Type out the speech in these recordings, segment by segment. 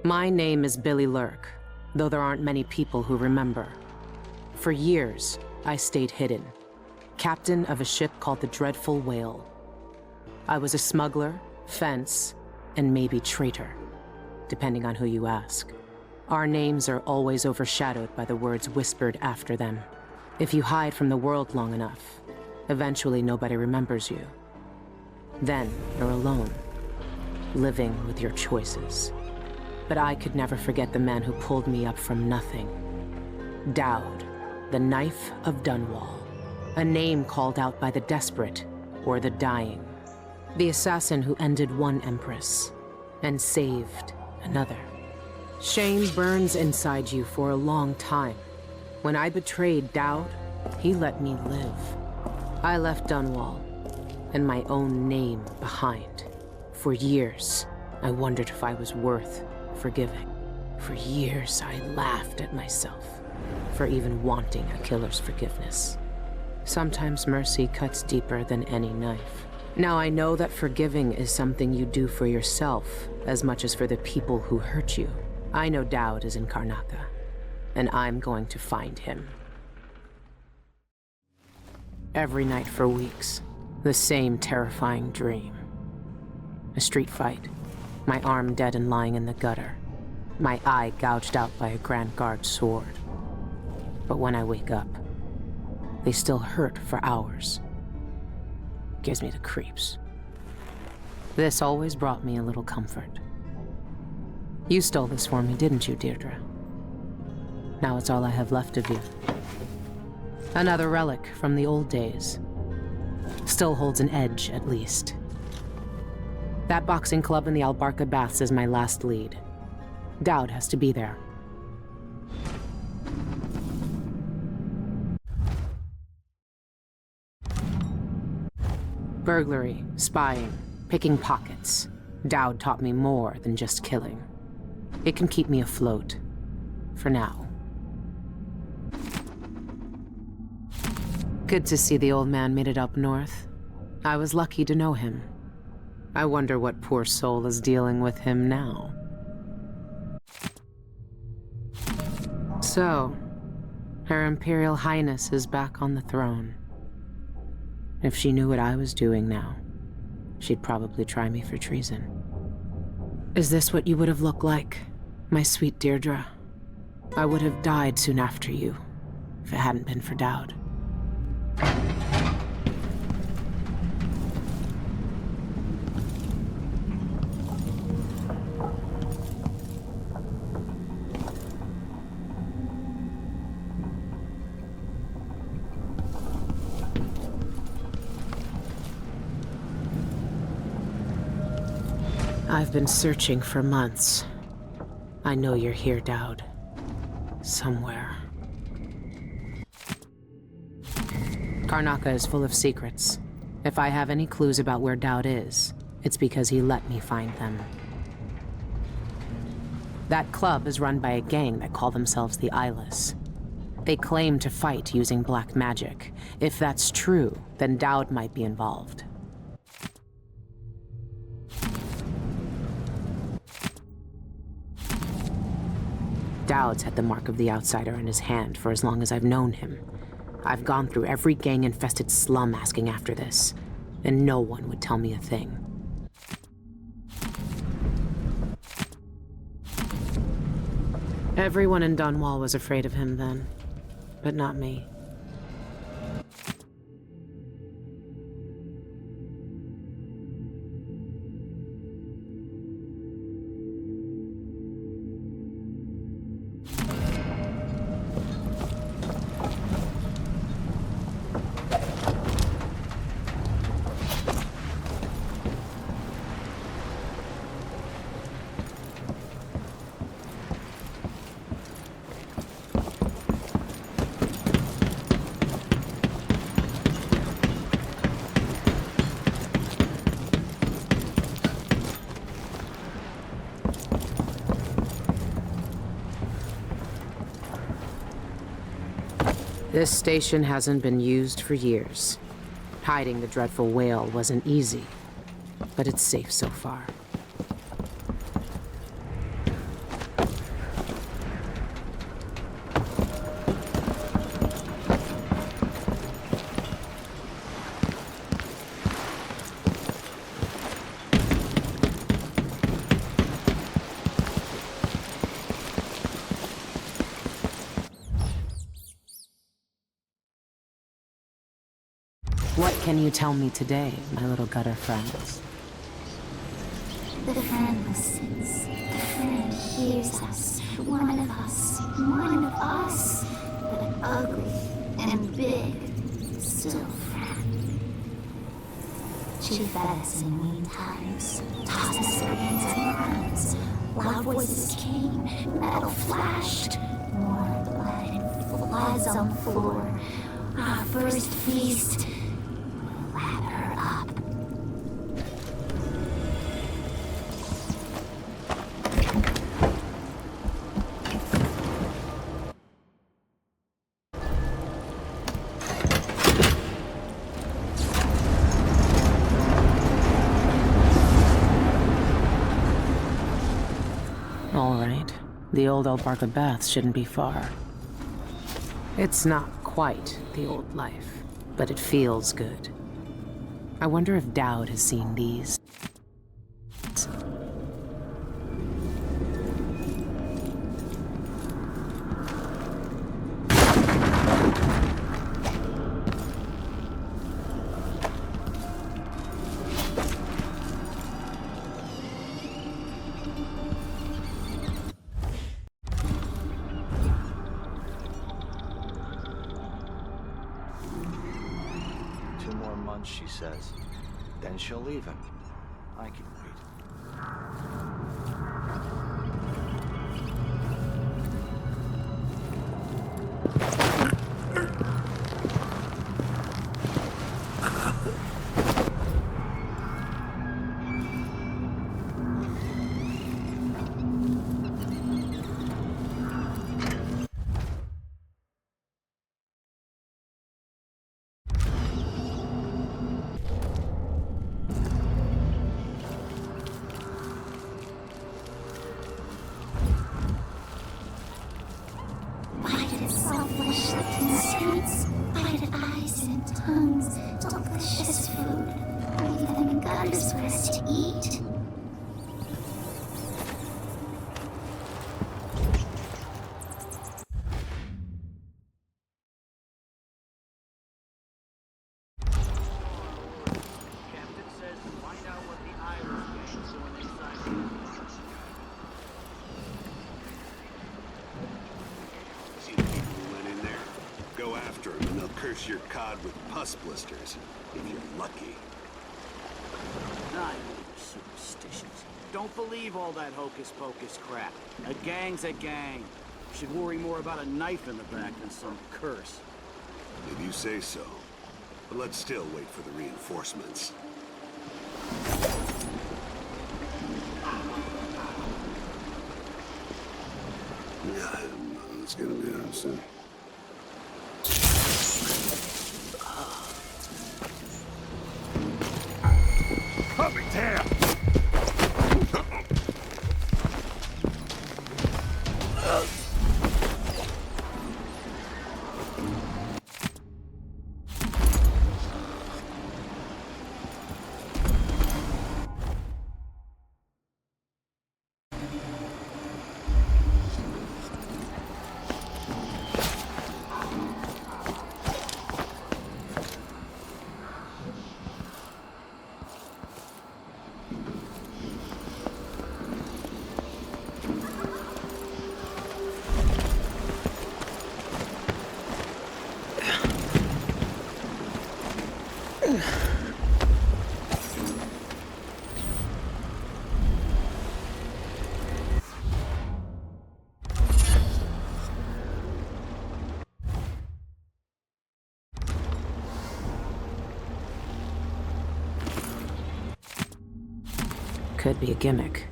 My name is Billy Lurk, though there aren't many people who remember. For years, I stayed hidden, captain of a ship called the Dreadful Whale. I was a smuggler, fence, and maybe traitor, depending on who you ask. Our names are always overshadowed by the words whispered after them. If you hide from the world long enough, eventually nobody remembers you. Then you're alone, living with your choices. But I could never forget the man who pulled me up from nothing. Dowd, the Knife of Dunwall. A name called out by the desperate or the dying. The assassin who ended one empress and saved another. Shame burns inside you for a long time. When I betrayed Dowd, he let me live. I left Dunwall and my own name behind. For years, I wondered if I was worth forgiving. For years, I laughed at myself for even wanting a killer's forgiveness. Sometimes mercy cuts deeper than any knife. Now I know that forgiving is something you do for yourself as much as for the people who hurt you. I know Dowd is in Karnaca, and I'm going to find him. Every night for weeks, the same terrifying dream. A street fight, my arm dead and lying in the gutter, my eye gouged out by a Grand Guard sword. But when I wake up, they still hurt for hours. Gives me the creeps. This always brought me a little comfort. You stole this for me, didn't you, Deirdre? Now it's all I have left of you. Another relic from the old days. Still holds an edge, at least. That boxing club in the Albarca Baths is my last lead. Dowd has to be there. Burglary, spying, picking pockets. Dowd taught me more than just killing. It can keep me afloat. For now. Good to see the old man made it up north. I was lucky to know him. I wonder what poor soul is dealing with him now. So, Her Imperial Highness is back on the throne. If she knew what I was doing now, she'd probably try me for treason. Is this what you would have looked like, my sweet Deirdre? I would have died soon after you, if it hadn't been for Dowd. I've been searching for months. I know you're here, Dowd. Somewhere. Karnaca is full of secrets. If I have any clues about where Dowd is, it's because he let me find them. That club is run by a gang that call themselves the Eyeless. They claim to fight using black magic. If that's true, then Dowd might be involved. Dowd's had the mark of the outsider in his hand for as long as I've known him. I've gone through every gang-infested slum asking after this, and no one would tell me a thing. Everyone in Dunwall was afraid of him then, but not me. This station hasn't been used for years. Hiding the Dreadful Whale wasn't easy, but it's safe so far. What can you tell me today, my little gutter friends? The friend listens. The friend hears us. One of us. One of us. But ugly and big. Still friend. She fed us in lean times. Tossed us grains and crumbs. Loud voices came. Metal flashed. More blood and floods on the floor. Our first feast. Let her up. All right. The old Albarca Baths shouldn't be far. It's not quite the old life, but it feels good. I wonder if Dowd has seen these. She says. Then she'll leave him. I can wait. Delicious food. Leave them in gutters for us to eat. Captain says find out what the Irish gang's doing inside here. See the people who went in there? Go after them and they'll curse your cod with pus blisters, if you're lucky. Not superstitions. Don't believe all that hocus-pocus crap. A gang's a gang. Should worry more about a knife in the back than some curse. If you say so. But let's still wait for the reinforcements. Yeah, it's gonna be on soon. Coming down! Could be a gimmick.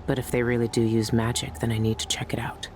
But if they really do use magic, then I need to check it out.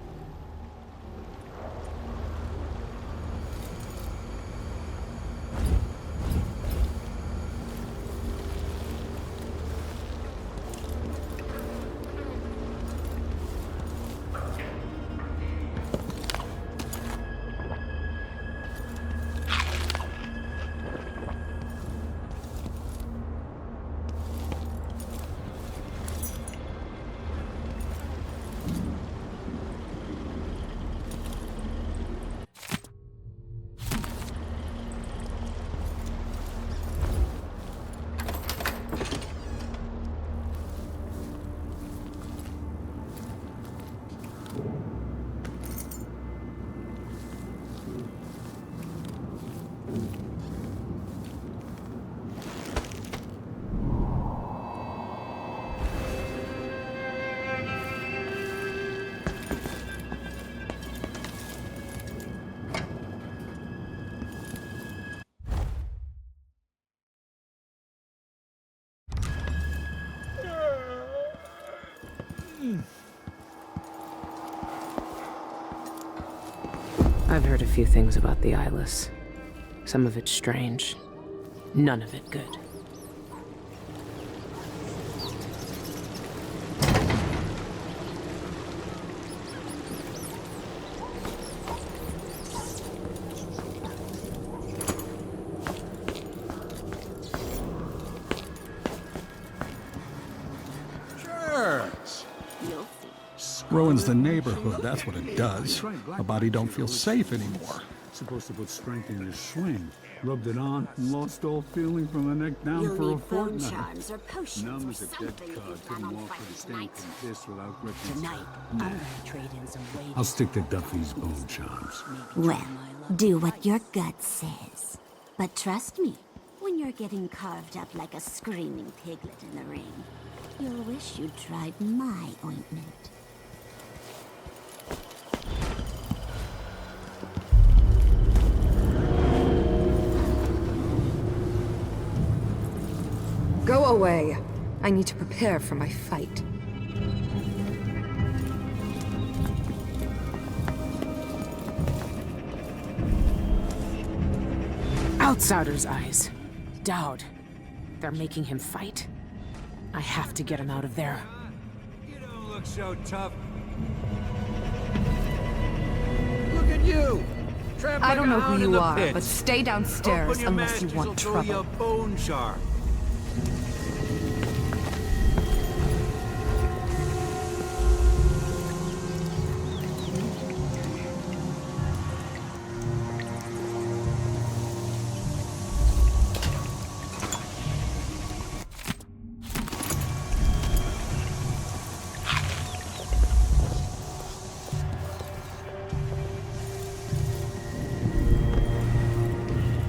I've heard a few things about the Eyeless. Some of it strange. None of it good. Ruins the neighborhood, that's what it does. A body don't feel safe anymore. Supposed to put strength in his swing. Rubbed it on and lost all feeling from the neck down You'll for a need bone fortnot. charms or potions Numb or as a dead something if you cod. plan Couldn't on walk with a fighting stink tonight. and piss without gripping. Tonight, I'm gonna trade in some wages. I'll stick to Duffy's bone charms. Well, do what your gut says. But trust me, when you're getting carved up like a screaming piglet in the ring, you'll wish you'd tried my ointment. Go away. I need to prepare for my fight. Outsider's eyes. Dowd. They're making him fight. I have to get him out of there. You don't look so tough. Look at you! Trapped I like don't a know hound who in you the are, pits. but stay downstairs Open your unless you matches, want I'll throw you a trouble. bone charm.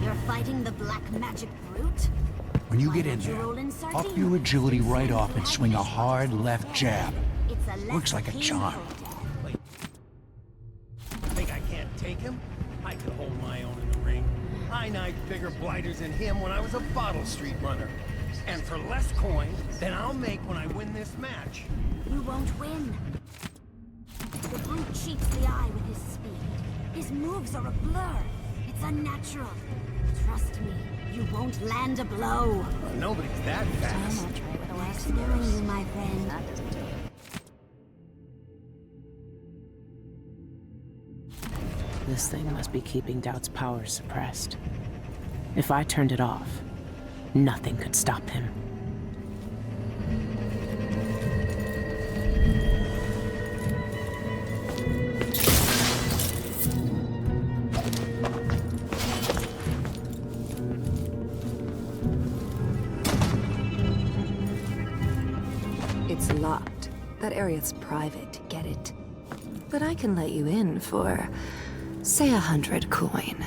You're fighting the black magic brute? When you Why get in don't you there, roll in up sardines? your agility right off and swing a hard left jab. It's a less Works like a painful charm. death. Think I can't take him? I could hold my own in the ring. I knifed bigger blighters than him when I was a bottle street runner. And for less coin than I'll make when I win this match. You won't win. The brute cheats the eye with his speed. His moves are a blur. It's unnatural. Trust me, you won't land a blow. Well, nobody's that fast. Nice knowing you, my friend. This thing must be keeping Dowd's powers suppressed. If I turned it off, nothing could stop him. It's locked. That area's private, get it? But I can let you in for, say, 100 coin.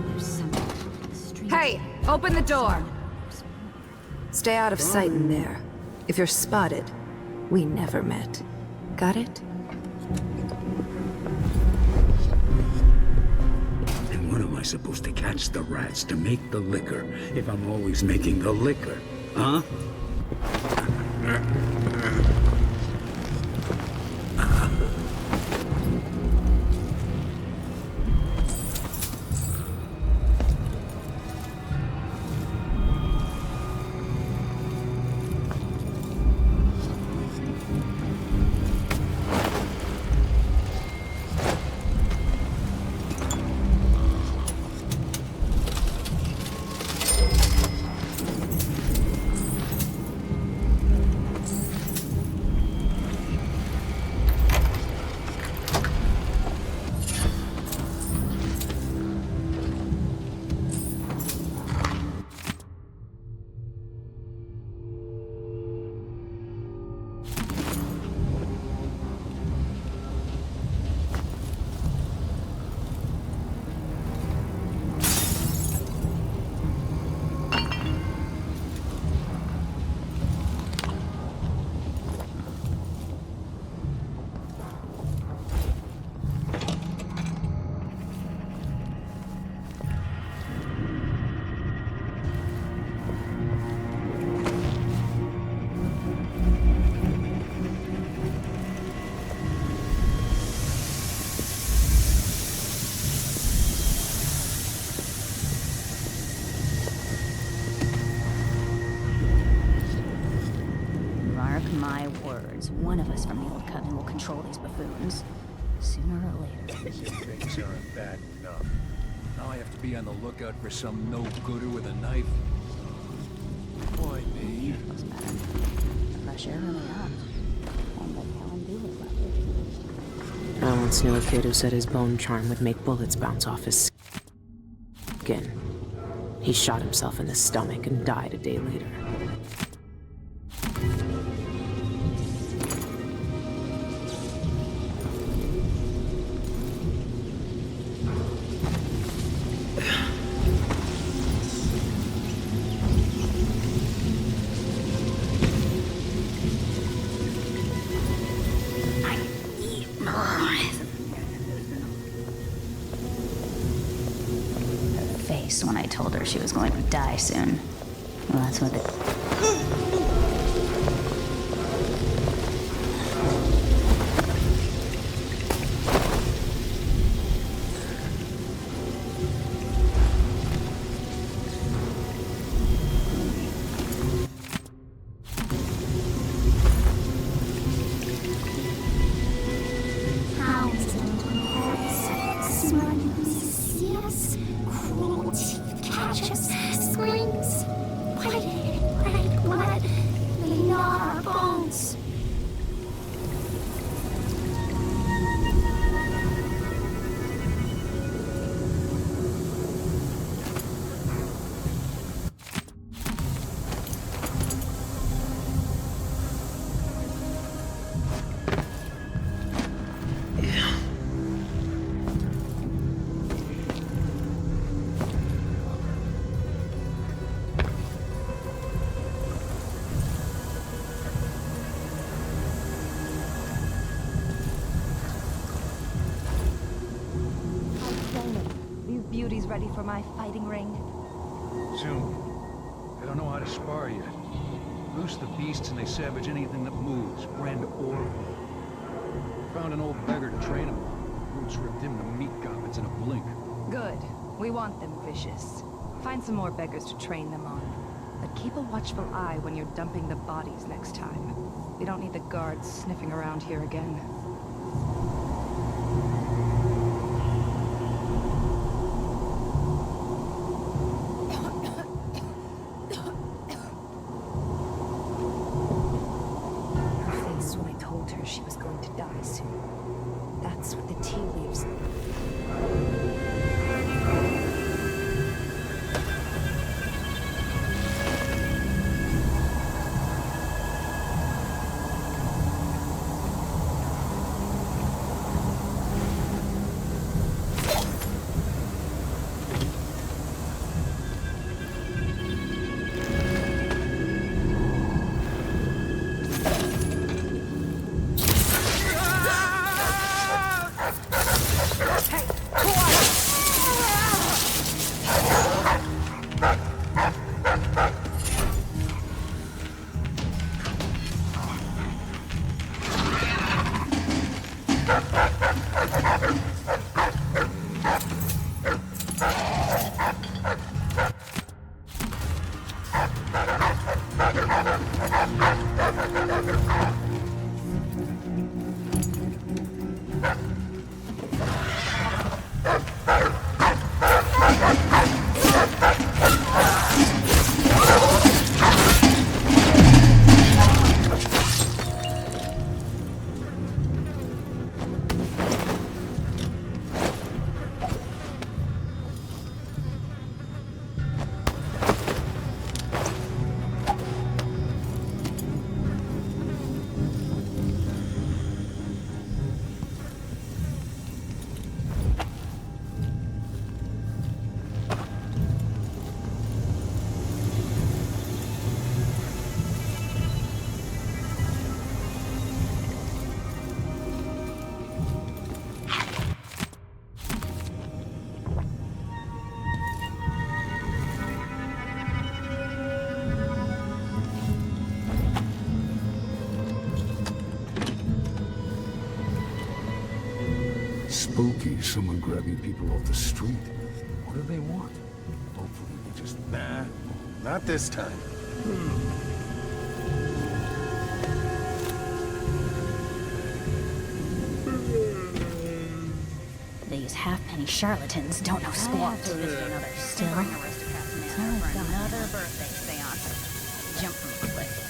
There's something on the street. Hey, open the door! Stay out of sight in there. If you're spotted, we never met. Got it? And when am I supposed to catch the rats to make the liquor if I'm always making the liquor? Huh? words, one of us from the old coven will control these buffoons. Sooner or later. Things aren't bad enough. Now I have to be on the lookout for some no-gooder with a knife. Why me? What's better? Fresh air really helps. And let Helen do it. I once knew a kid who said his bone charm would make bullets bounce off his skin. He shot himself in the stomach and died a day later. When I told her she was going to die soon. Well, that's what beauties ready for my fighting ring? Soon. I don't know how to spar yet. Loose the beasts and they savage anything that moves, friend or foe. Found an old beggar to train him on. Roots ripped him to meat goblins in a blink. Good. We want them vicious. Find some more beggars to train them on. But keep a watchful eye when you're dumping the bodies next time. We don't need the guards sniffing around here again. She was going to die soon. That's what the tea leaves. Spooky, someone grabbing people off the street. What do they want? Hopefully they just... Nah, not this time. Any charlatans don't know squat. Still, it's not like that. Another birthday seance. Jump from a cliff.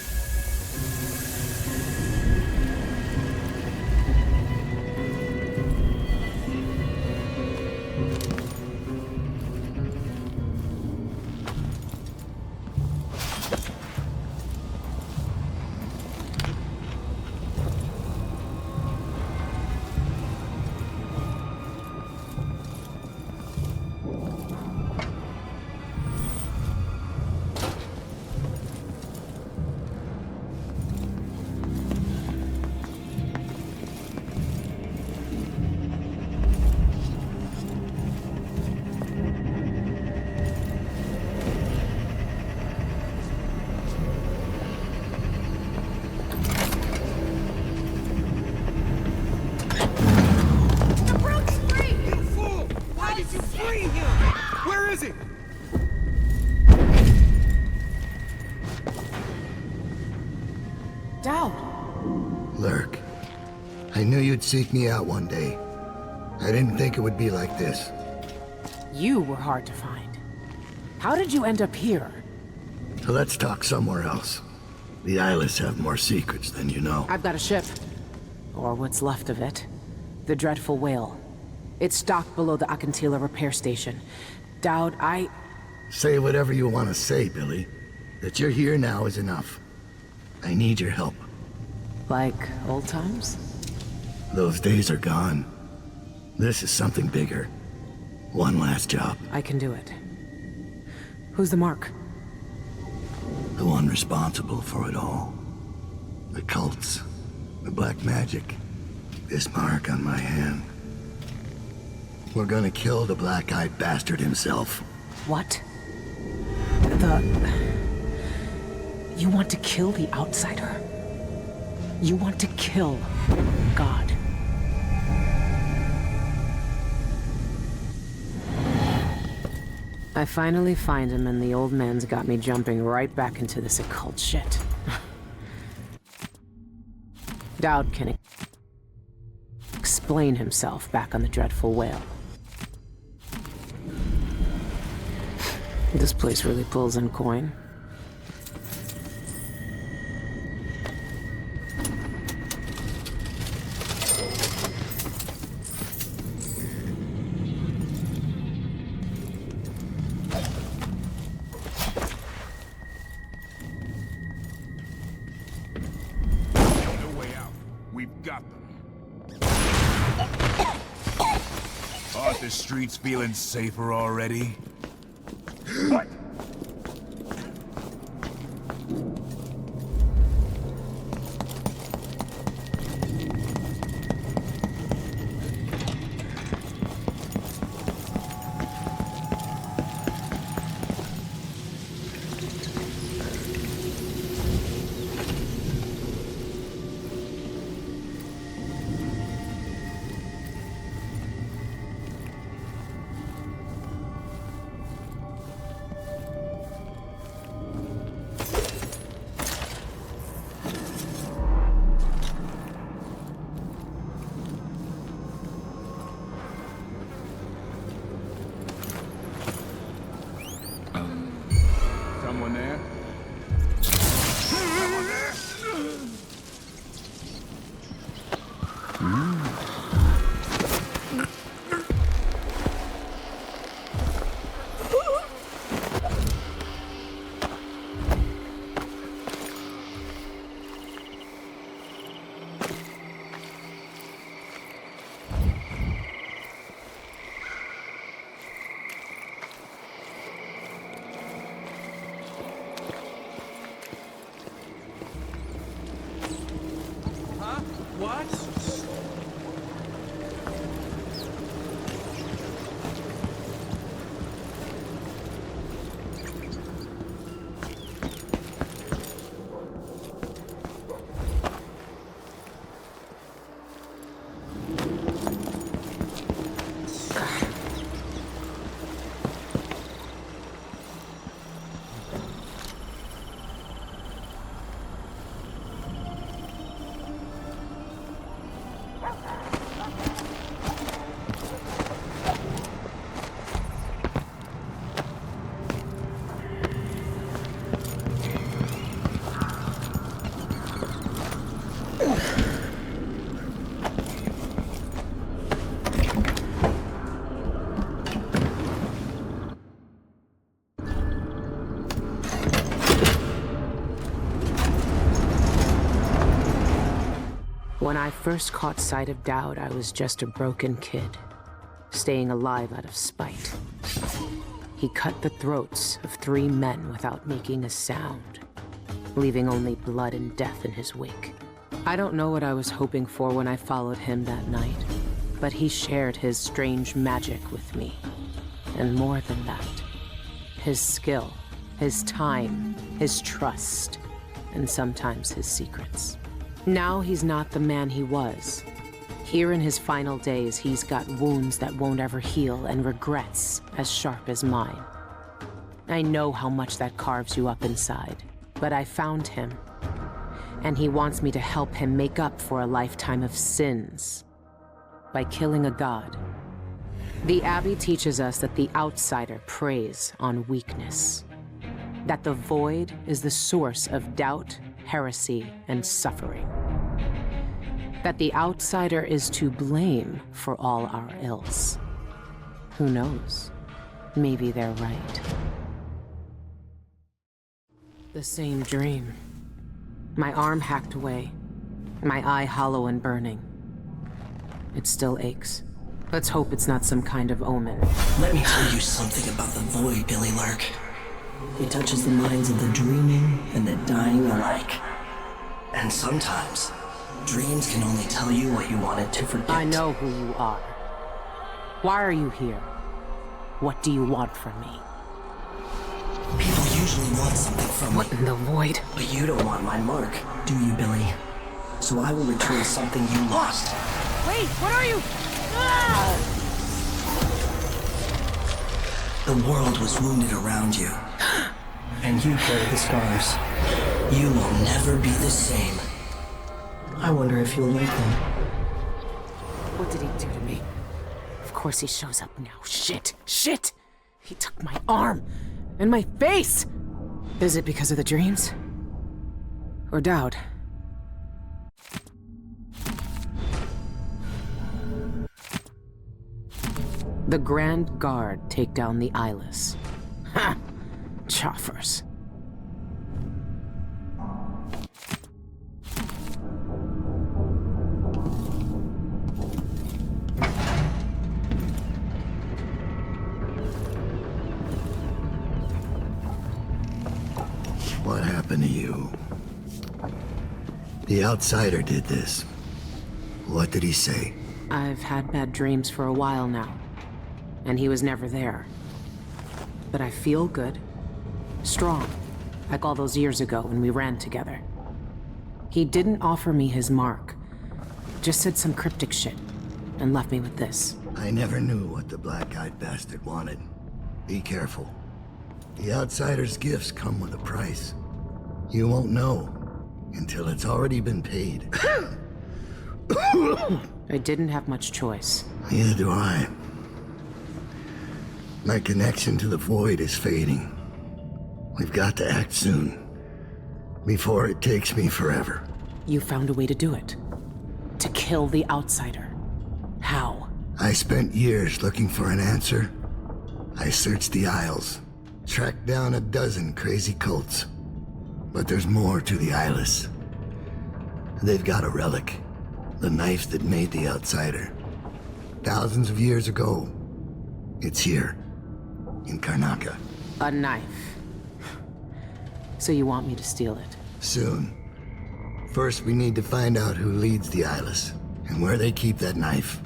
Lurk, I knew you'd seek me out one day. I didn't think it would be like this. You were hard to find. How did you end up here? So let's talk somewhere else. The Eyeless have more secrets than you know. I've got a ship. Or what's left of it. The Dreadful Whale. It's docked below the Akantila repair station. Dowd, Say whatever you want to say, Billy. That you're here now is enough. I need your help. Like old times? Those days are gone. This is something bigger. One last job. I can do it. Who's the mark? The one responsible for it all. The cults. The black magic. This mark on my hand. We're gonna kill the black-eyed bastard himself. What? You want to kill the Outsider? You want to kill God? I finally find him, and the old man's got me jumping right back into this occult shit. Dowd can explain himself back on the Dreadful Whale. This place really pulls in coin. No way out. We've got them. Aren't the streets feeling safer already? What? When I first caught sight of Dowd, I was just a broken kid, staying alive out of spite. He cut the throats of 3 men without making a sound, leaving only blood and death in his wake. I don't know what I was hoping for when I followed him that night, but he shared his strange magic with me. And more than that, his skill, his time, his trust, and sometimes his secrets. Now he's not the man he was. Here in his final days, he's got wounds that won't ever heal and regrets as sharp as mine. I know how much that carves you up inside, but I found him, and he wants me to help him make up for a lifetime of sins by killing a god. The Abbey teaches us that the outsider preys on weakness, that the void is the source of doubt, heresy, and suffering. That the outsider is to blame for all our ills. Who knows? Maybe they're right. The same dream. My arm hacked away, my eye hollow and burning. It still aches. Let's hope it's not some kind of omen. Let me tell you something about the void, Billy Lark. It touches the minds of the dreaming and the dying alike. And sometimes, dreams can only tell you what you wanted to forget. I know who you are. Why are you here? What do you want from me? People usually want something from me. What in the void? But you don't want my mark, do you, Billy? So I will return something you lost. Wait, what are you? Ah! The world was wounded around you. And you carry the scars. You will never be the same. I wonder if you'll like them. What did he do to me? Of course he shows up now. Shit! Shit! He took my arm! And my face! Is it because of the dreams? Or Dowd? The Grand Guard take down the Eyeless. Ha! Choffers. What happened to you? The outsider did this. What did he say? I've had bad dreams for a while now, and he was never there. But I feel good. Strong. Like all those years ago when we ran together. He didn't offer me his mark. Just said some cryptic shit, and left me with this. I never knew what the black-eyed bastard wanted. Be careful. The outsider's gifts come with a price. You won't know until it's already been paid. I didn't have much choice. Neither do I. My connection to the void is fading. We've got to act soon, before it takes me forever. You found a way to do it. To kill the outsider. How? I spent years looking for an answer. I searched the Isles, tracked down a dozen crazy cults. But there's more to the Eyeless. They've got a relic. The knife that made the outsider. Thousands of years ago. It's here. In Karnaca. A knife. So you want me to steal it? Soon. First, we need to find out who leads the Eyeless, and where they keep that knife.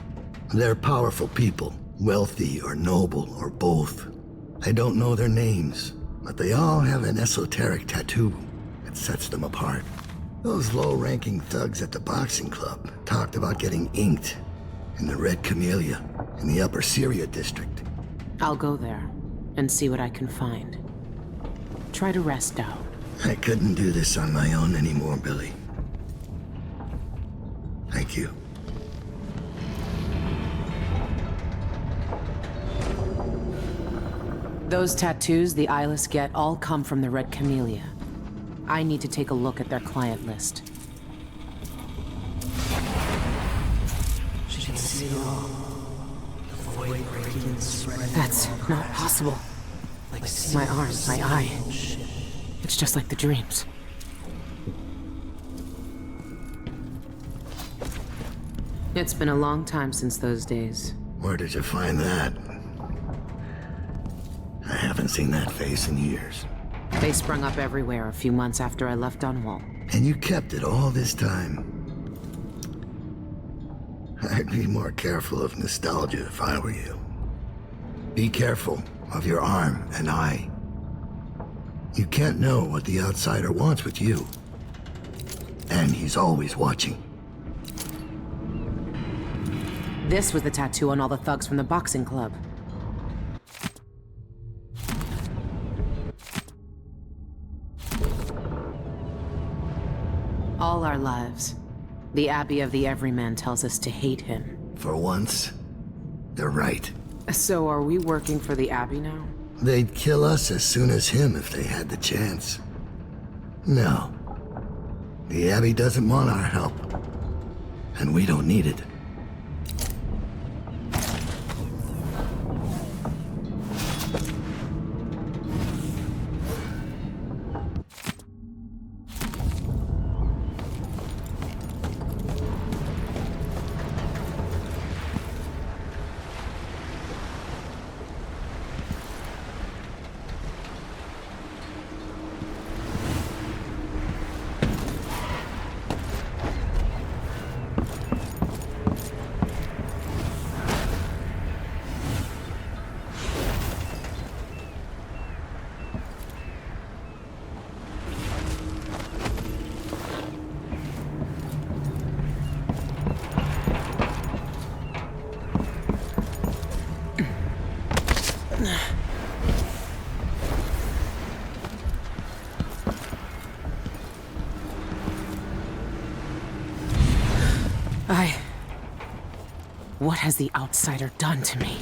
They're powerful people, wealthy or noble or both. I don't know their names, but they all have an esoteric tattoo that sets them apart. Those low-ranking thugs at the boxing club talked about getting inked in the Red Camellia in the Upper Syria district. I'll go there and see what I can find. Try to rest down. I couldn't do this on my own anymore, Billy. Thank you. Those tattoos the Eyeless get all come from the Red Camellia. I need to take a look at their client list. She can see it all. The void radiance spreading. That's not possible. Like my arm, my eye. It's just like the dreams. It's been a long time since those days. Where did you find that? I haven't seen that face in years. They sprung up everywhere a few months after I left Dunwall. And you kept it all this time. I'd be more careful of nostalgia if I were you. Be careful of your arm and eye. You can't know what the outsider wants with you. And he's always watching. This was the tattoo on all the thugs from the boxing club. All our lives, the Abbey of the Everyman tells us to hate him. For once, they're right. So are we working for the Abbey now? They'd kill us as soon as him if they had the chance. No. The Abbey doesn't want our help. And we don't need it. What has the outsider done to me?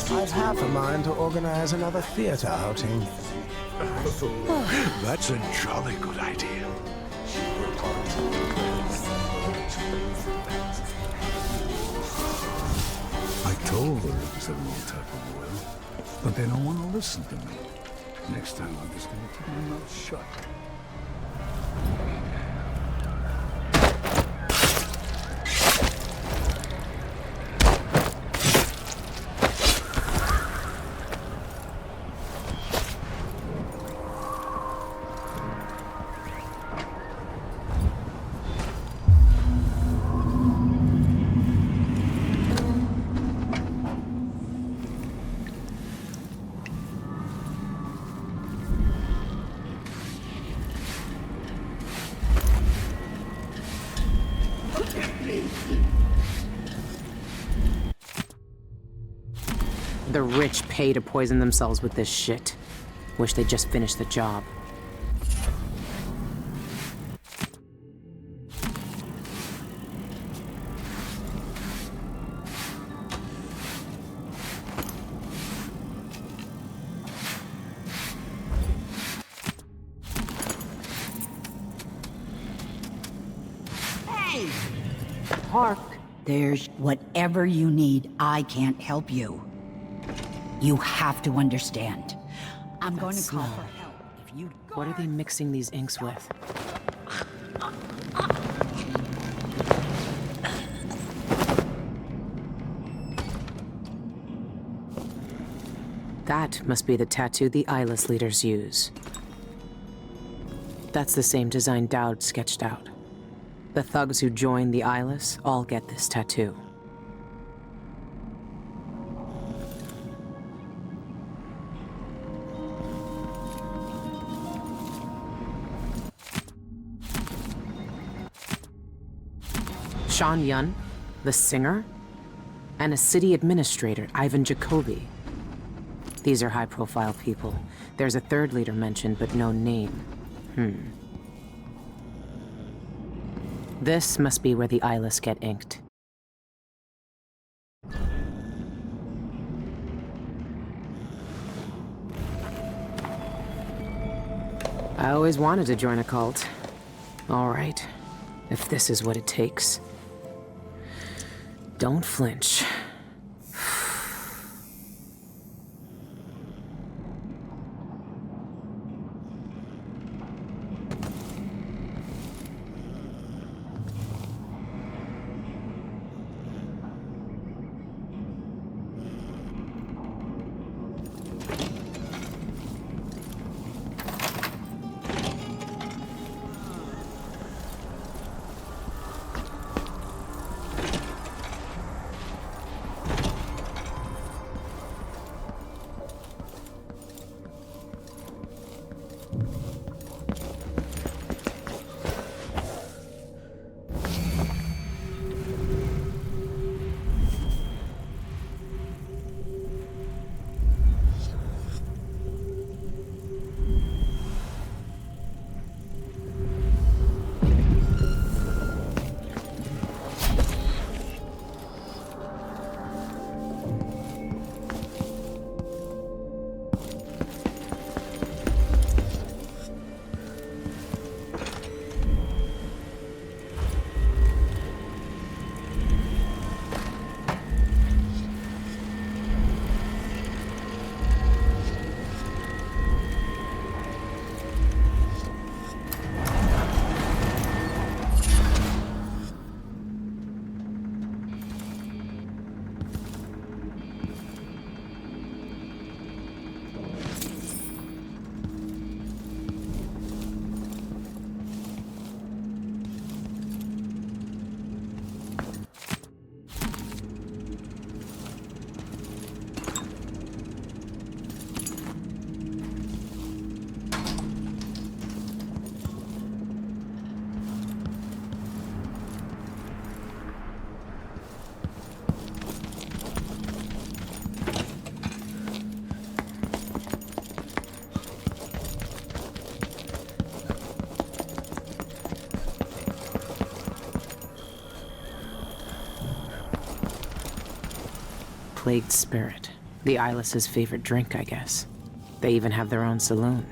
I've half a mind to organize another theater outing. That's a jolly good idea. I told her it was the wrong type of oil, but they don't want to listen to me. Next time I'm just gonna keep my mouth shut. The rich pay to poison themselves with this shit. Wish they'd just finished the job. park. There's whatever you need. I can't help you. You have to understand. I'm going to call for help if you... What are they mixing these inks with? That must be the tattoo the Eyeless leaders use. That's the same design Dowd sketched out. The thugs who join the Eyeless all get this tattoo. Sean Yun, the singer, and a city administrator, Ivan Jacoby. These are high-profile people. There's a third leader mentioned, but no name. This must be where the Eyeless get inked. I always wanted to join a cult. All right, if this is what it takes. Don't flinch. Plagued spirit. The Eyeless's favorite drink, I guess. They even have their own saloon.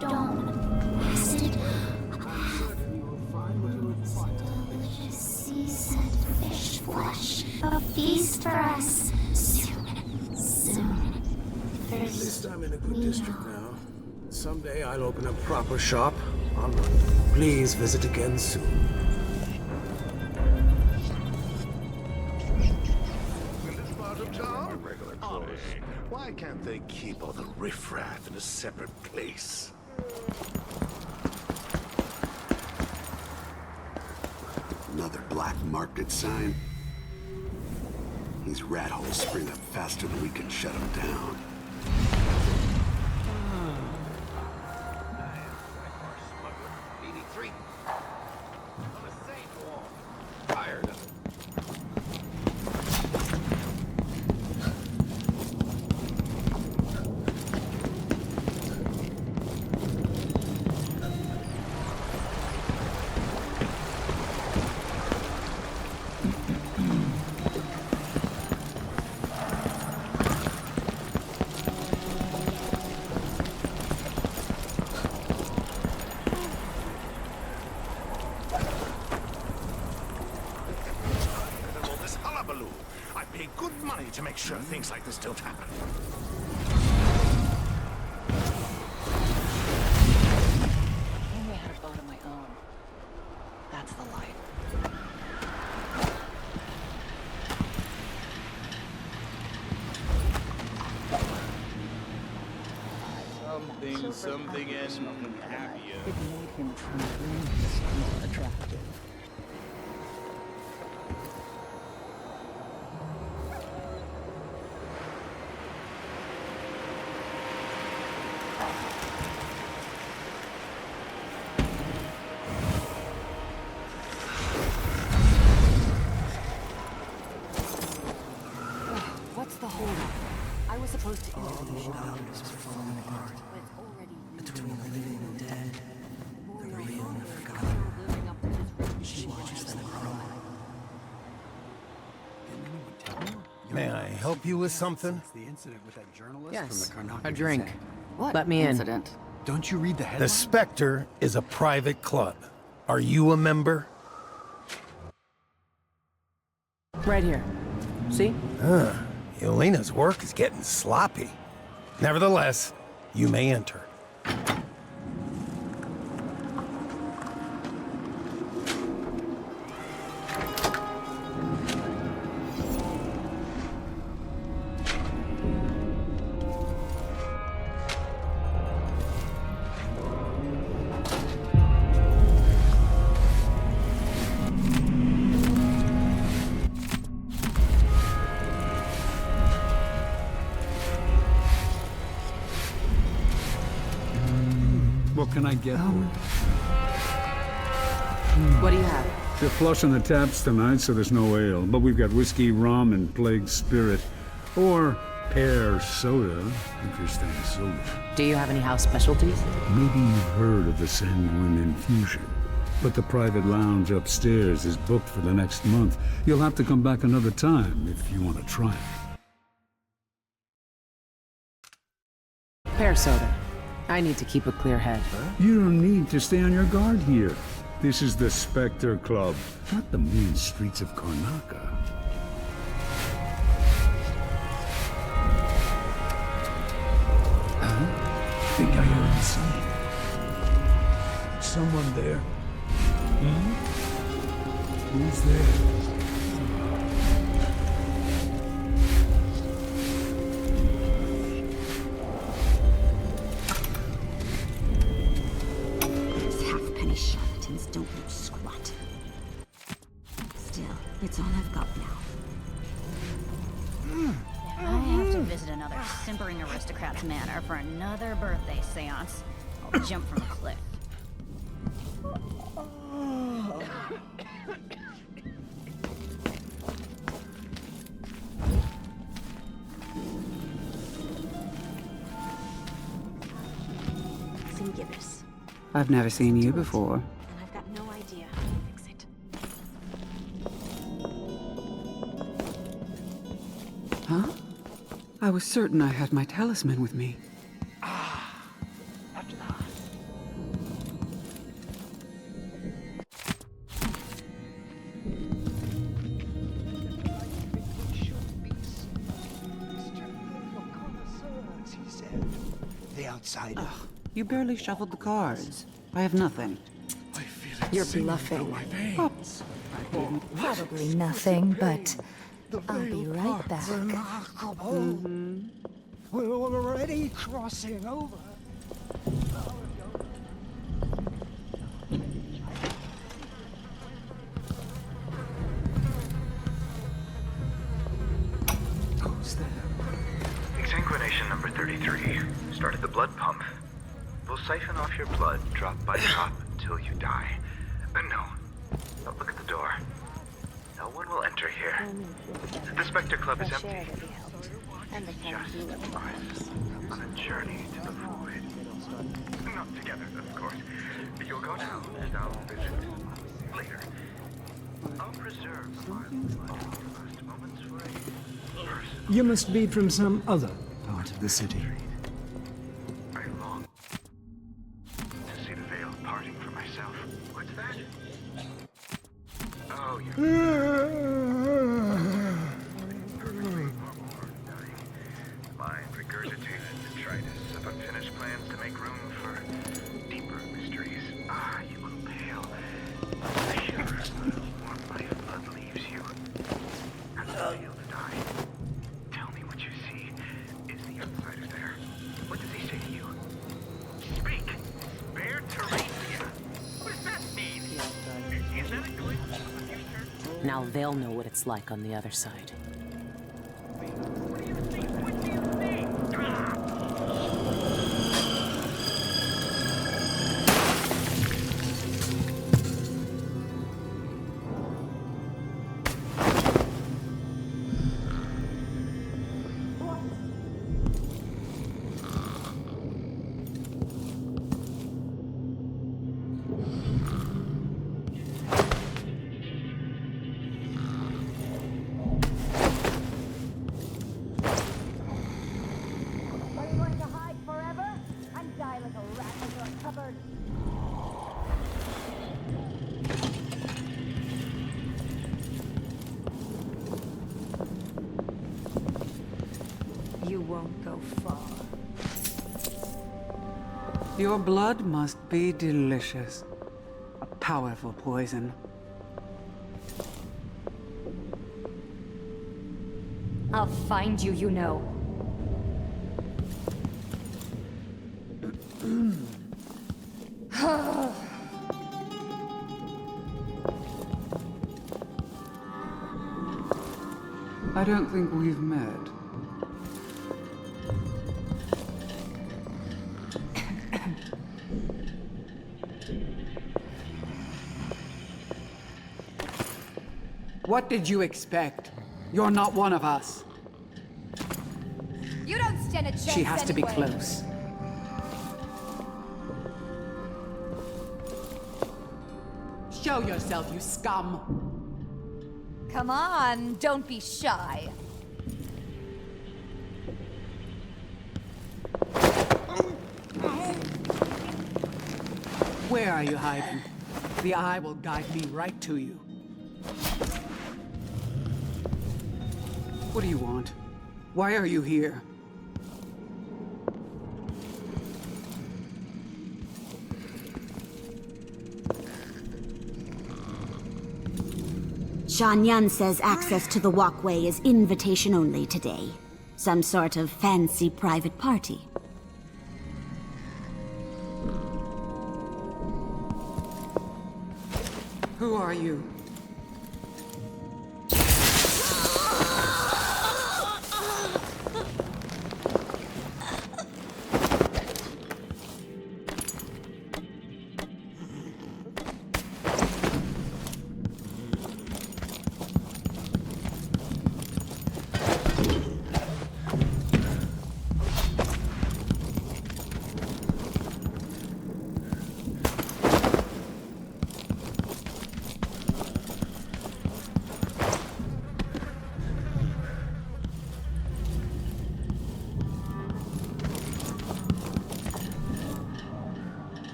stone, acid, delicious seaside fish flesh. A feast for us. Soon, soon. At least I'm in a good district now. Someday I'll open a proper shop. Please visit again soon. Why can't they keep all the riffraff in a separate place? Another black market sign. These rat holes spring up faster than we can shut them down. I pay good money to make sure things like this don't happen. Maybe I had a boat of my own. That's the life. Something and happier. It made him tremendously attractive. What's the holdup? I was supposed to interview you. Boundaries are falling apart. Between the living and the dead, the real and the forgotten. She watches them cry. May I help you with something? Yes, a drink. Let me in. Don't you read the The headline? Spectre is a private club. Are you a member? Right here. See? Yelena's work is getting sloppy. Nevertheless, you may enter. What can I get? What do you have? They're flushing the taps tonight, so there's no ale. But we've got whiskey, rum, and plague spirit. Or pear soda, if you're staying sober. Do you have any house specialties? Maybe you've heard of the Sanguine Infusion. But the private lounge upstairs is booked for the next month. You'll have to come back another time if you want to try it. Pear soda. I need to keep a clear head. You don't need to stay on your guard here. This is the Spectre Club, not the mean streets of Karnaca. I think I heard something. Someone there? Who's there? Charlatans don't do squat. Still, it's all I've got now. I have to visit another simpering aristocrat's manor for another birthday seance. I'll jump from a cliff. Some gibbous. I've never seen you before. And I've got no idea how to fix it. Huh? I was certain I had my talisman with me. After that. outsider. Ugh, you barely shuffled the cards. I have nothing. I feel it You're singing bluffing. through my veins. Probably nothing, but I'll be right back. Remarkable. We're already crossing over. Who's there? Exsanguination number 33. Started the blood pump. We'll siphon off your blood drop by drop until you die. No. Don't look at the door. No one will enter here. The Spectre Club is empty. Just us on a journey to the void. Not together, of course. You'll go now, and I'll visit later. I'll preserve my last moments for a person. You must be from some other part of the city. I long to see the veil parting for myself. What's that? Oh, mind regurgitated detritus of unfinished plans to make room for deeper mysteries. Ah, you grow pale. The shiver of warm lifeblood leaves you. And you'll die. Tell me what you see. Is the outsider there? What does he say to you? Speak! Spare Teresia! What does that mean? Is that a glimpse of the future? Now they'll know what it's like on the other side. You won't go far. Your blood must be delicious. A powerful poison. I'll find you, you know. I don't think we've met. What did you expect? You're not one of us. You don't stand a chance. She has to be anyway. close. Show yourself, you scum! Come on, don't be shy. Where are you hiding? The eye will guide me right to you. What do you want? Why are you here? Shanyan says access to the walkway is invitation only today. Some sort of fancy private party. Who are you?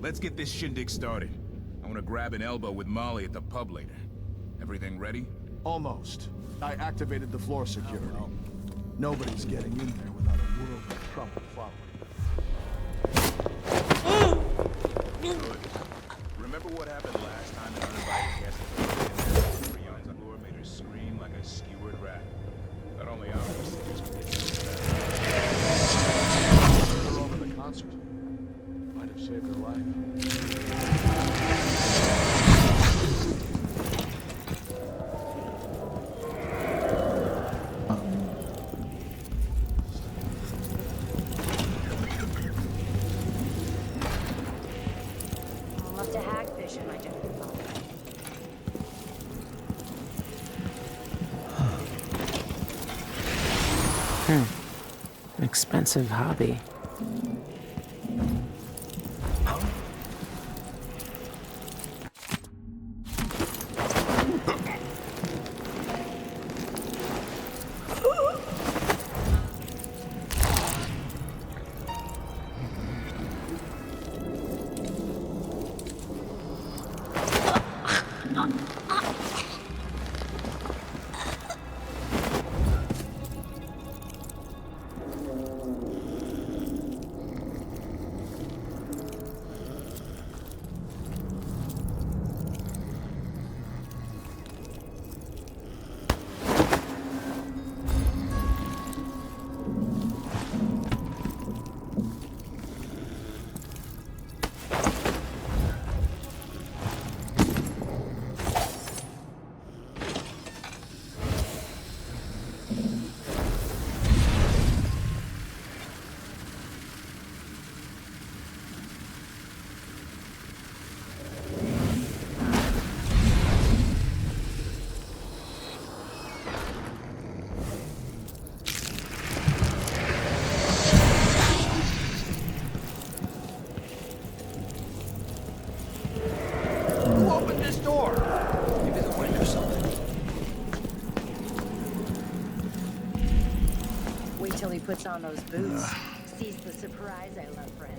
let's get this shindig started. I want to grab an elbow with Molly at the pub later. Everything ready? Almost. I activated the floor security. Nobody's getting in there without a world of trouble following. Good. Remember what happened last time an uninvited guest was in there? On the floor made her scream like a skewered rat. Not only our procedures could get her over the concert. Might have saved her life. I'll have to hagfish in my general. Expensive hobby. Who opened this door? Maybe the wind or something. Wait till he puts on those boots. Sees the surprise I love, friend.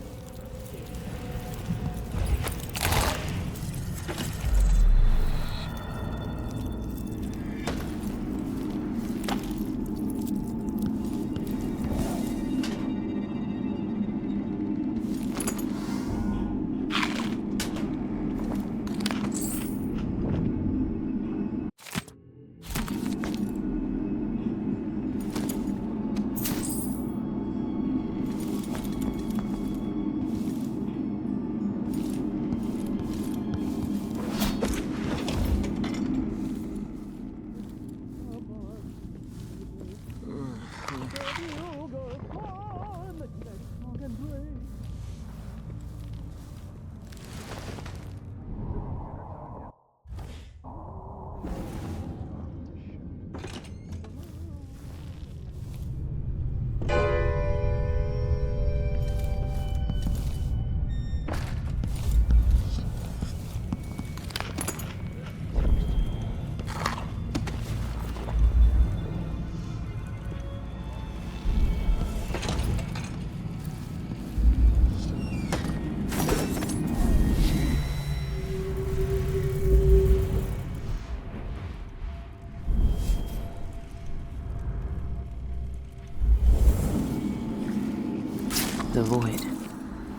The Void.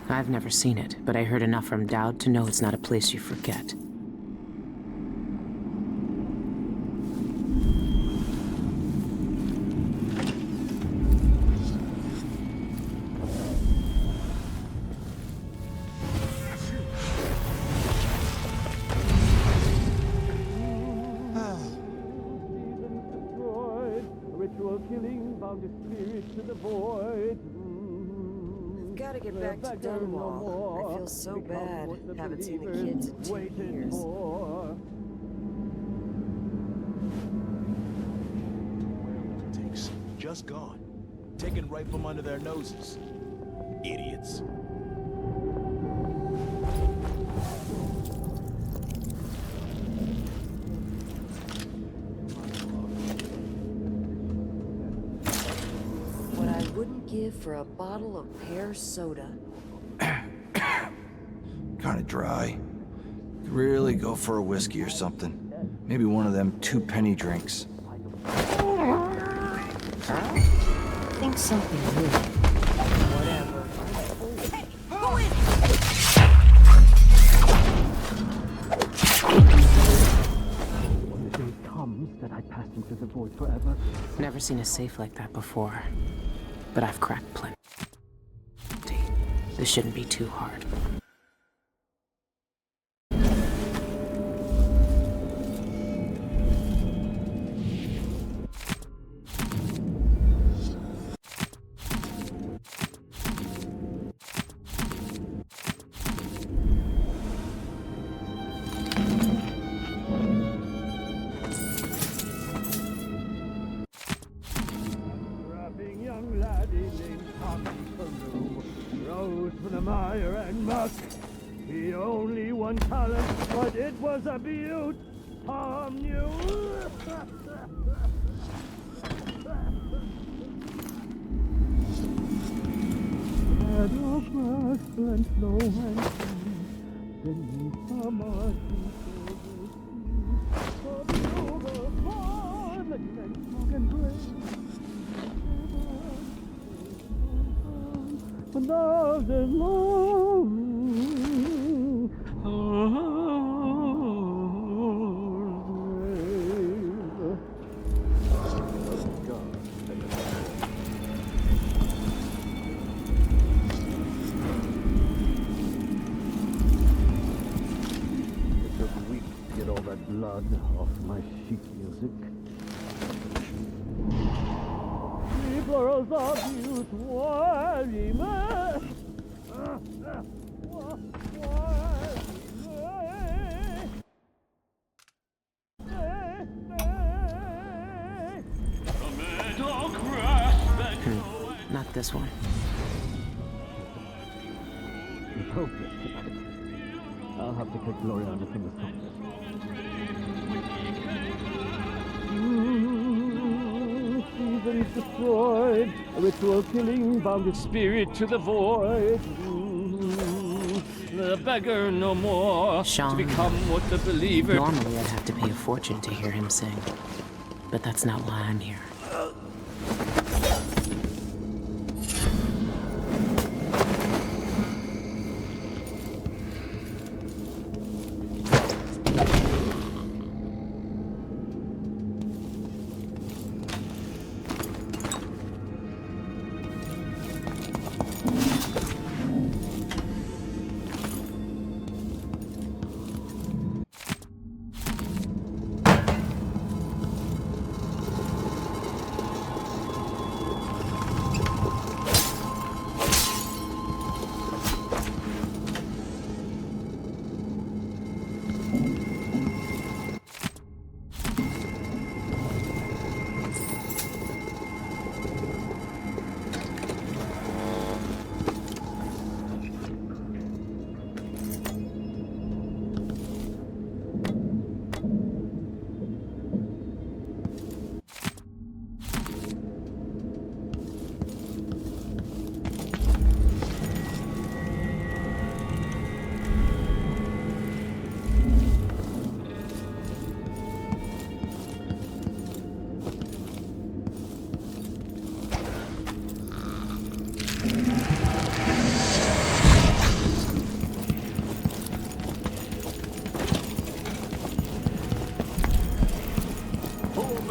I've never seen it, but I heard enough from Dowd to know it's not a place you forget. Ritual killing bound the spirits to the void. Gotta get back to Dunwall. I feel so bad. Haven't seen the kids in 2 years. Werewolves just gone. Taken right from under their noses. Idiots. What I wouldn't give for a bottle of pear soda. kind of dry. Could really go for a whiskey or something. Maybe one of them 2-penny drinks. I think something new. Whatever. Hey, who is When the day comes that I pass into the void forever. Never seen a safe like that before, but I've cracked plenty. This shouldn't be too hard. Young laddie named Tommy Carew rose from the mire and muck. He only one talent, but it was a beaut. Tom knew. Meadow grass and snow and sea, beneath the muddy silver sea, a bugle call that meant smoke and gray. When love is lonely, it took weeks to get all that blood off my sheet music. Florals of youth, worry me. Not this one. It's hopeless. I'll have to take Gloriana from the top. Seasons destroyed, a ritual killing bound its spirit to the void. The beggar no more, Sean, to become what the believer. Normally I'd have to pay a fortune to hear him sing, but that's not why I'm here.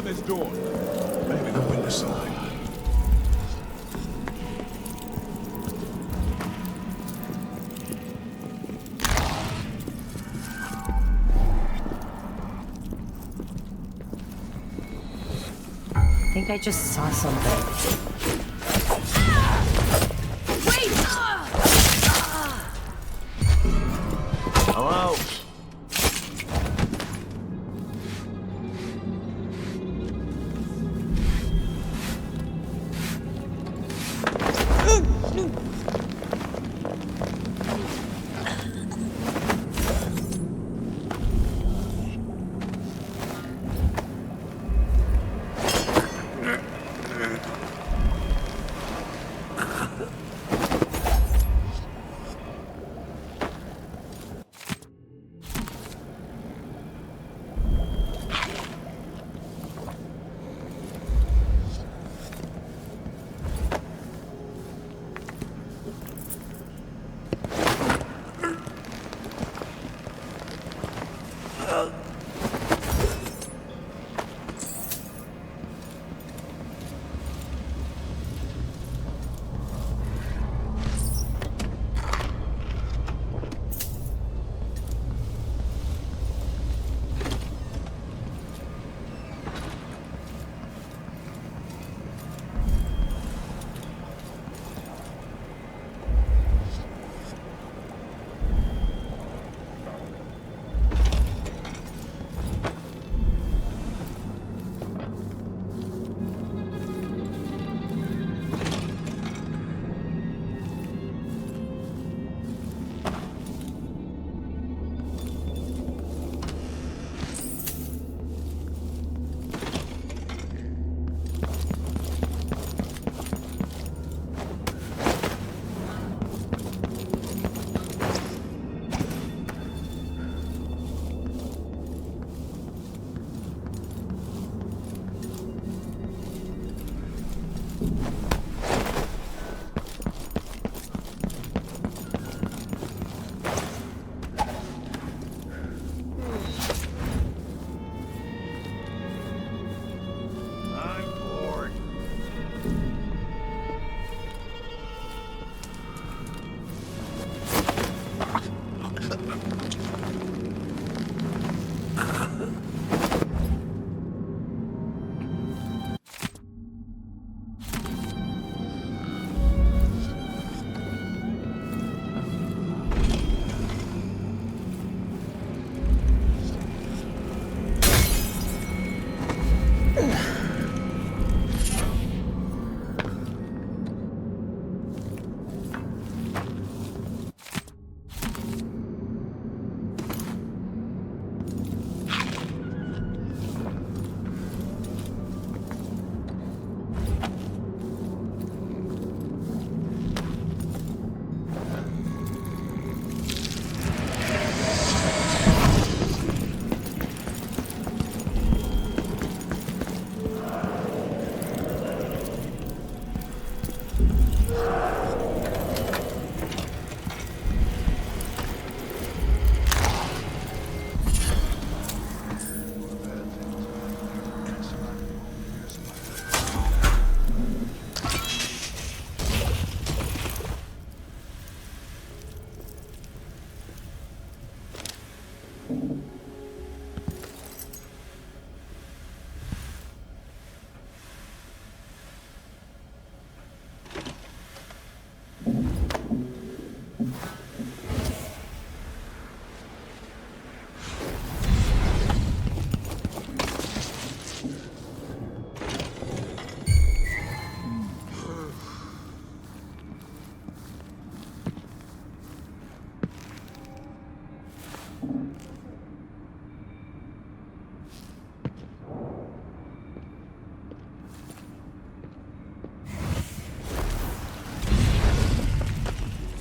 this door. Maybe the window side. I think I just saw something. Hello?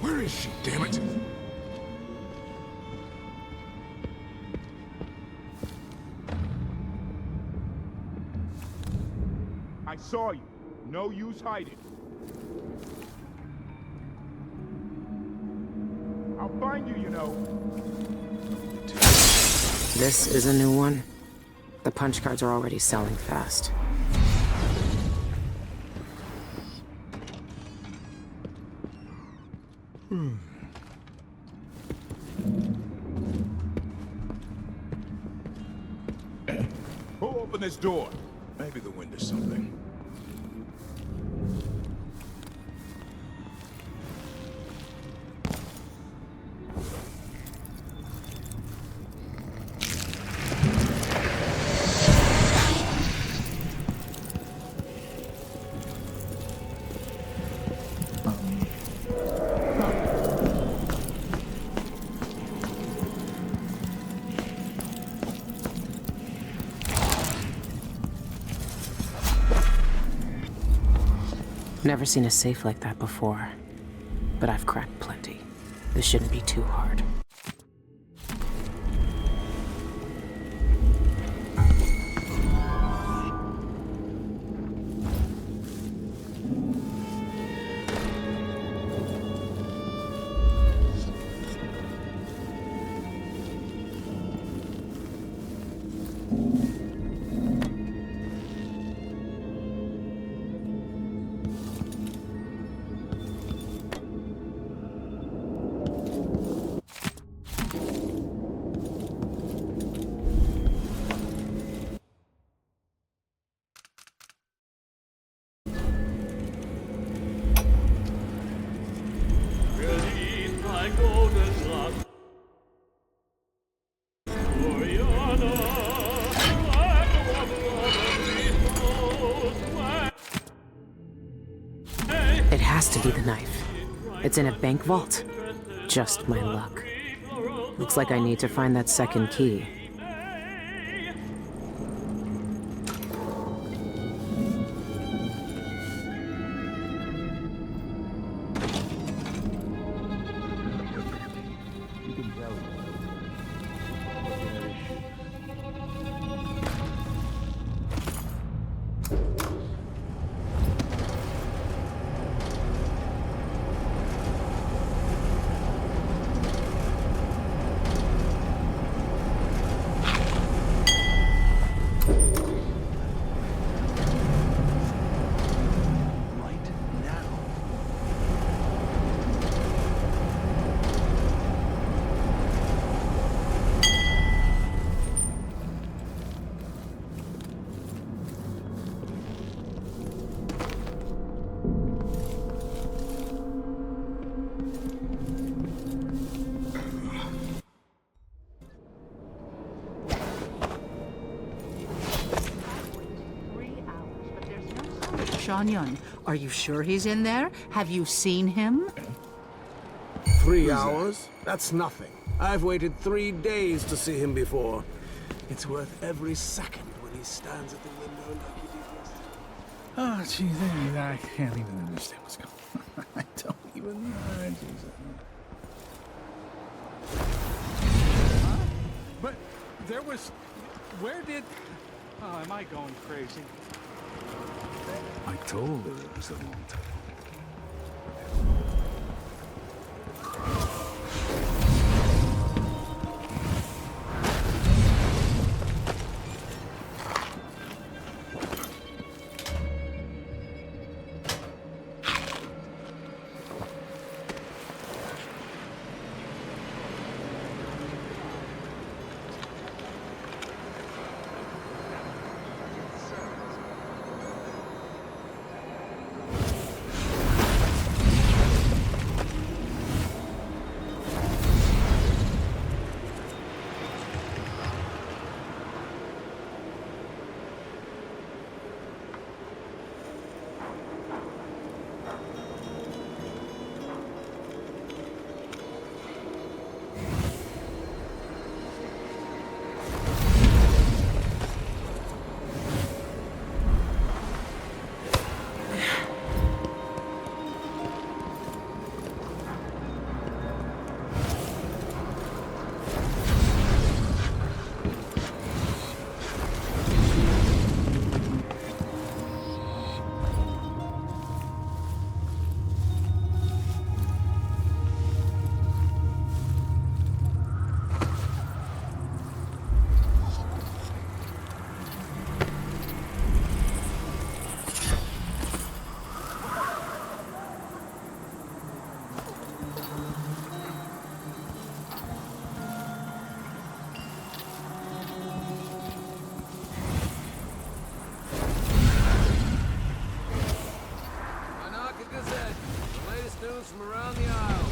Where is she, damn it? I saw you. No use hiding. I'll find you, you know. This is a new one. The punch cards are already selling fast. Who opened this door? Maybe the wind or something. Never seen a safe like that before, but I've cracked plenty. This shouldn't be too hard. It has to be the knife. It's in a bank vault. Just my luck. Looks like I need to find that second key. Shangyun, are you sure he's in there? Have you seen him? 3 hours? That's nothing. I've waited 3 days to see him before. It's worth every second when he stands at the window like he did yesterday. Oh, jeez, I can't even understand what's going on. I don't even know. Jesus. Huh? But there was... Where did... Oh, am I going crazy? I told her it was a long time. From around the aisle.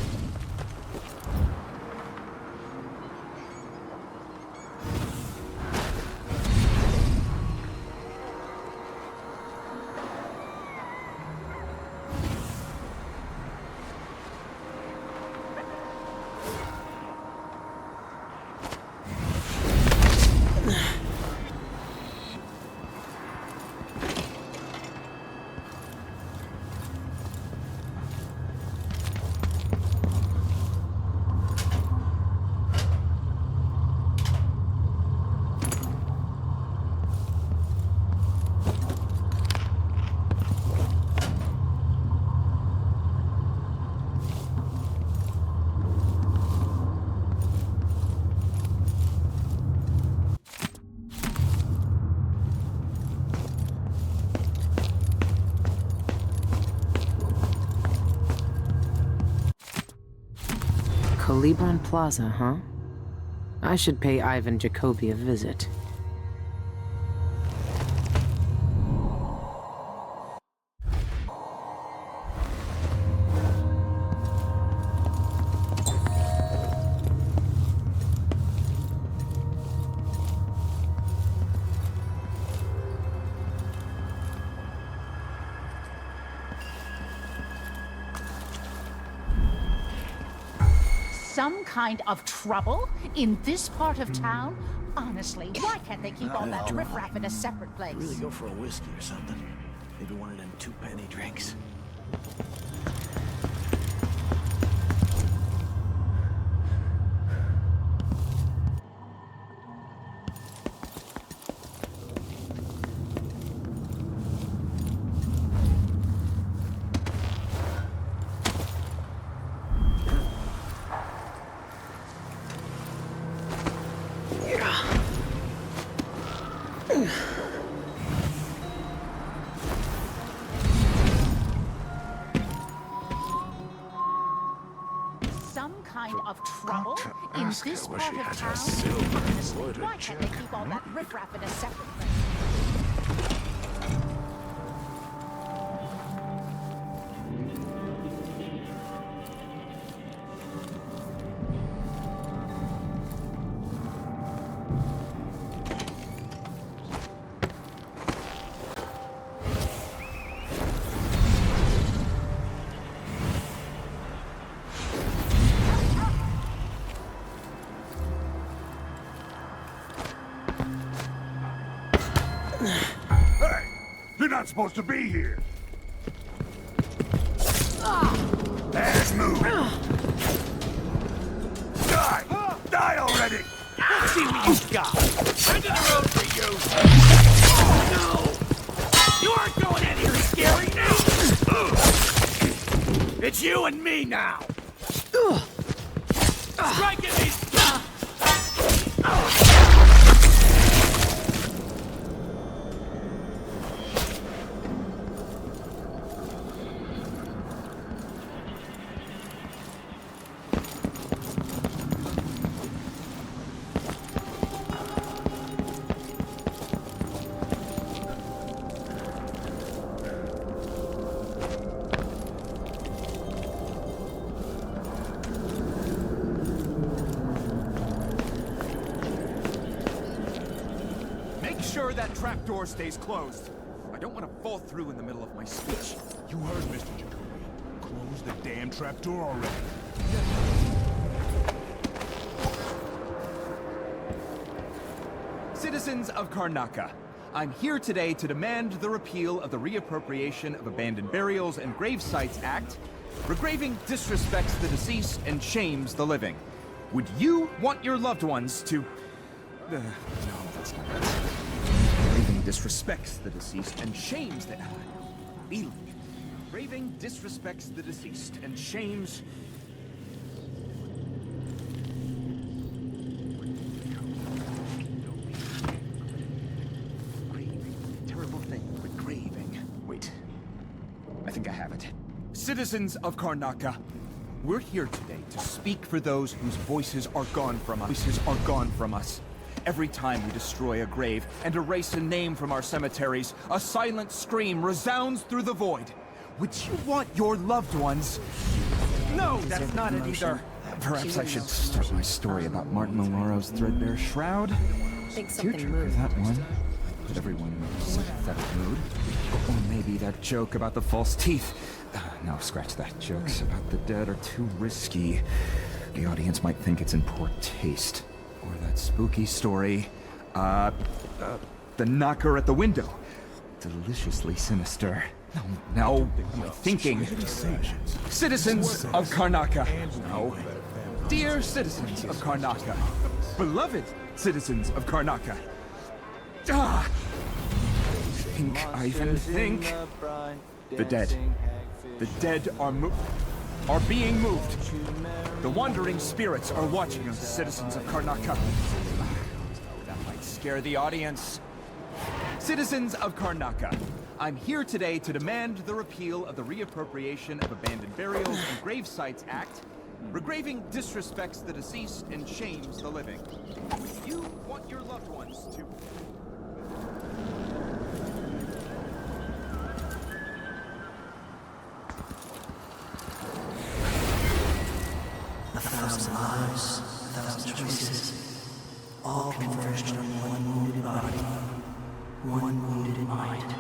Calibron Plaza, huh? I should pay Ivan Jacoby a visit. Some kind of trouble in this part of town? Honestly, why can't they keep all that riffraff in a separate place? Really go for a whiskey or something. Maybe one of them 2-penny drinks. Some kind of trouble in this where part she of has her town? silver Honestly, embroidered why can't they keep all that riffraff in a separate place? not supposed to be here. Bad move. Die! Die already! Let's see what you got. End of the road for you. No! You aren't going anywhere scary now. It's you and me now. Strike at me. Sure that trapdoor stays closed. I don't want to fall through in the middle of my speech. You heard, Mr. Jacoby. Close the damn trapdoor already. Citizens of Karnaca, I'm here today to demand the repeal of the Reappropriation of Abandoned Burials and Grave Sites Act. Regraving disrespects the deceased and shames the living. Would you want your loved ones to... no, that's not it. Raving disrespects the deceased and shames the... Raving disrespects the deceased and shames... Terrible thing with graving. Wait. I think I have it. Citizens of Karnaca, we're here today to speak for those whose voices are gone from us. Every time we destroy a grave and erase a name from our cemeteries, a silent scream resounds through the void. Would you want your loved ones... No, that's not it either. Perhaps I should start my story about Martin Maloro's threadbare shroud. Tearjerker, that one. Put everyone in a sympathetic mood. Or maybe that joke about the false teeth. No, scratch that. Jokes about the dead are too risky. The audience might think it's in poor taste. Or that spooky story, the knocker at the window. Deliciously sinister. No, am I thinking? Citizens of Karnaca. No. Dear citizens of Karnaca. Beloved citizens of Karnaca. Ah! I even think... The dead. The dead are being moved. The wandering spirits are watching us, citizens of Karnaca. That might scare the audience. Citizens of Karnaca, I'm here today to demand the repeal of the Reappropriation of Abandoned Burials and Grave Sites Act. Regraving disrespects the deceased and shames the living. Would you want your loved ones to... A thousand lives, a thousand choices, all converged on one wounded body, one wounded mind.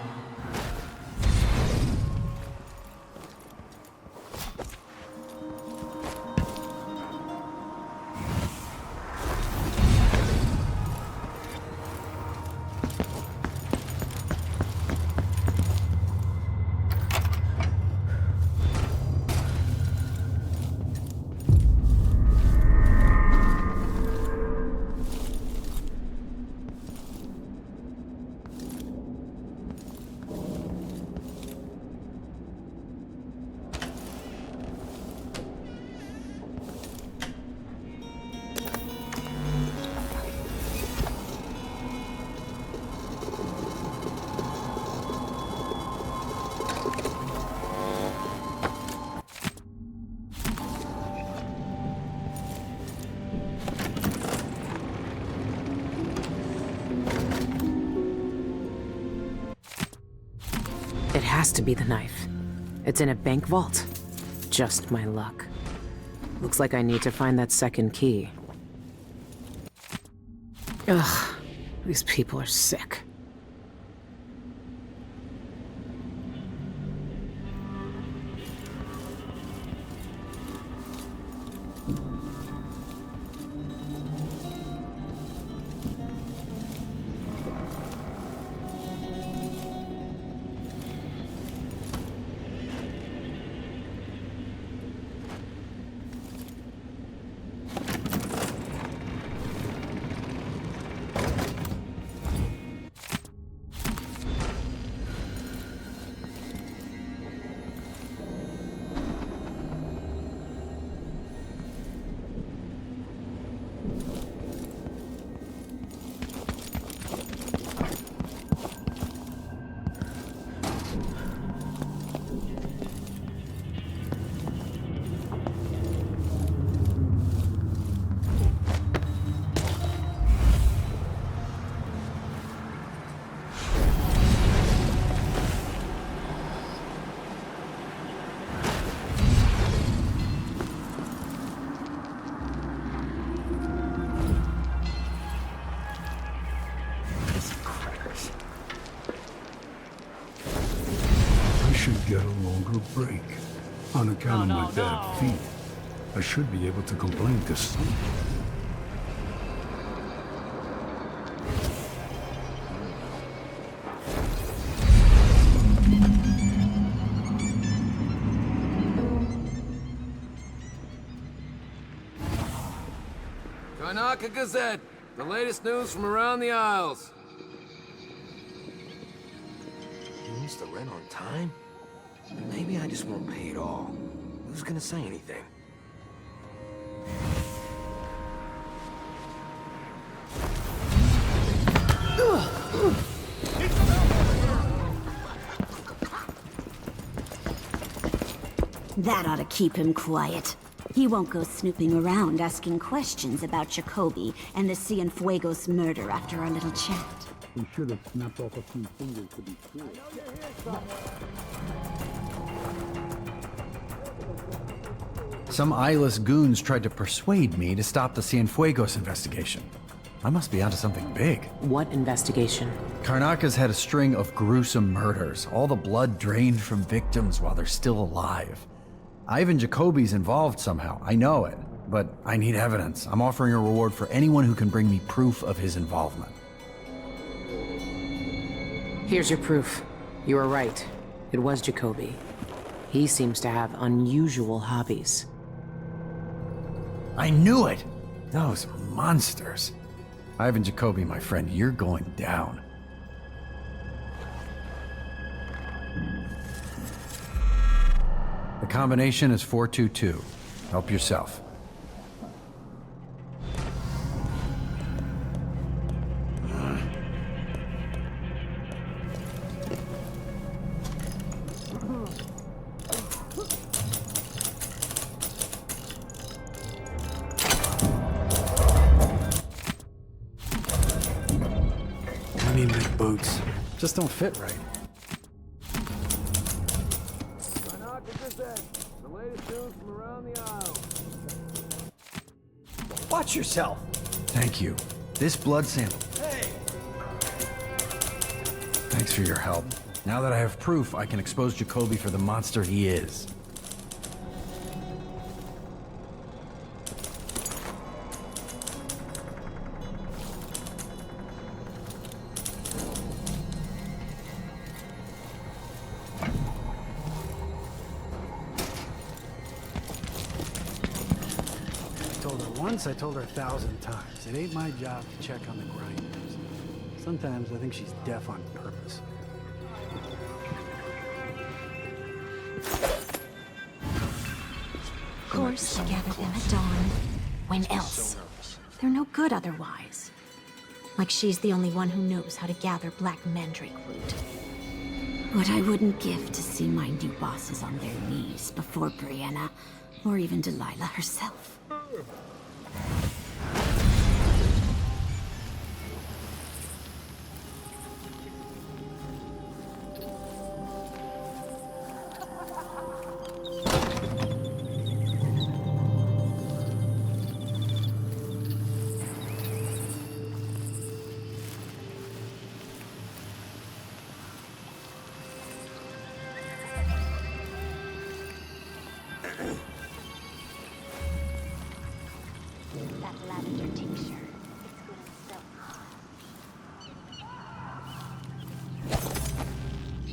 It has to be the knife. It's in a bank vault. Just my luck. Looks like I need to find that second key. Ugh, these people are sick. get a longer break. On account of my bad feet, I should be able to complain to someone. Karnaca Gazette, the latest news from around the Isles. He needs the rent on time? Maybe I just won't pay it all. Who's gonna say anything? That ought to keep him quiet. He won't go snooping around asking questions about Jacoby and the Cienfuegos murder after our little chat. We should have snapped off a few fingers to be sure. Some eyeless goons tried to persuade me to stop the Cienfuegos investigation. I must be onto something big. What investigation? Karnaca's had a string of gruesome murders, all the blood drained from victims while they're still alive. Ivan Jacoby's involved somehow, I know it, but I need evidence. I'm offering a reward for anyone who can bring me proof of his involvement. Here's your proof. You were right. It was Jacoby. He seems to have unusual hobbies. I knew it! Those monsters. Ivan Jacoby, my friend, you're going down. The combination is 422. Help yourself. I need new boots. Just don't fit right. The latest news from around the Isles. Watch yourself! Thank you. This blood sample. Hey! Thanks for your help. Now that I have proof, I can expose Jacoby for the monster he is. I told her 1,000 times. It ain't my job to check on the grinders. Sometimes I think she's deaf on purpose. Of course, they gather them at dawn. When else? They're no good otherwise. Like she's the only one who knows how to gather black mandrake root. What I wouldn't give to see my new bosses on their knees before Brianna, or even Delilah herself.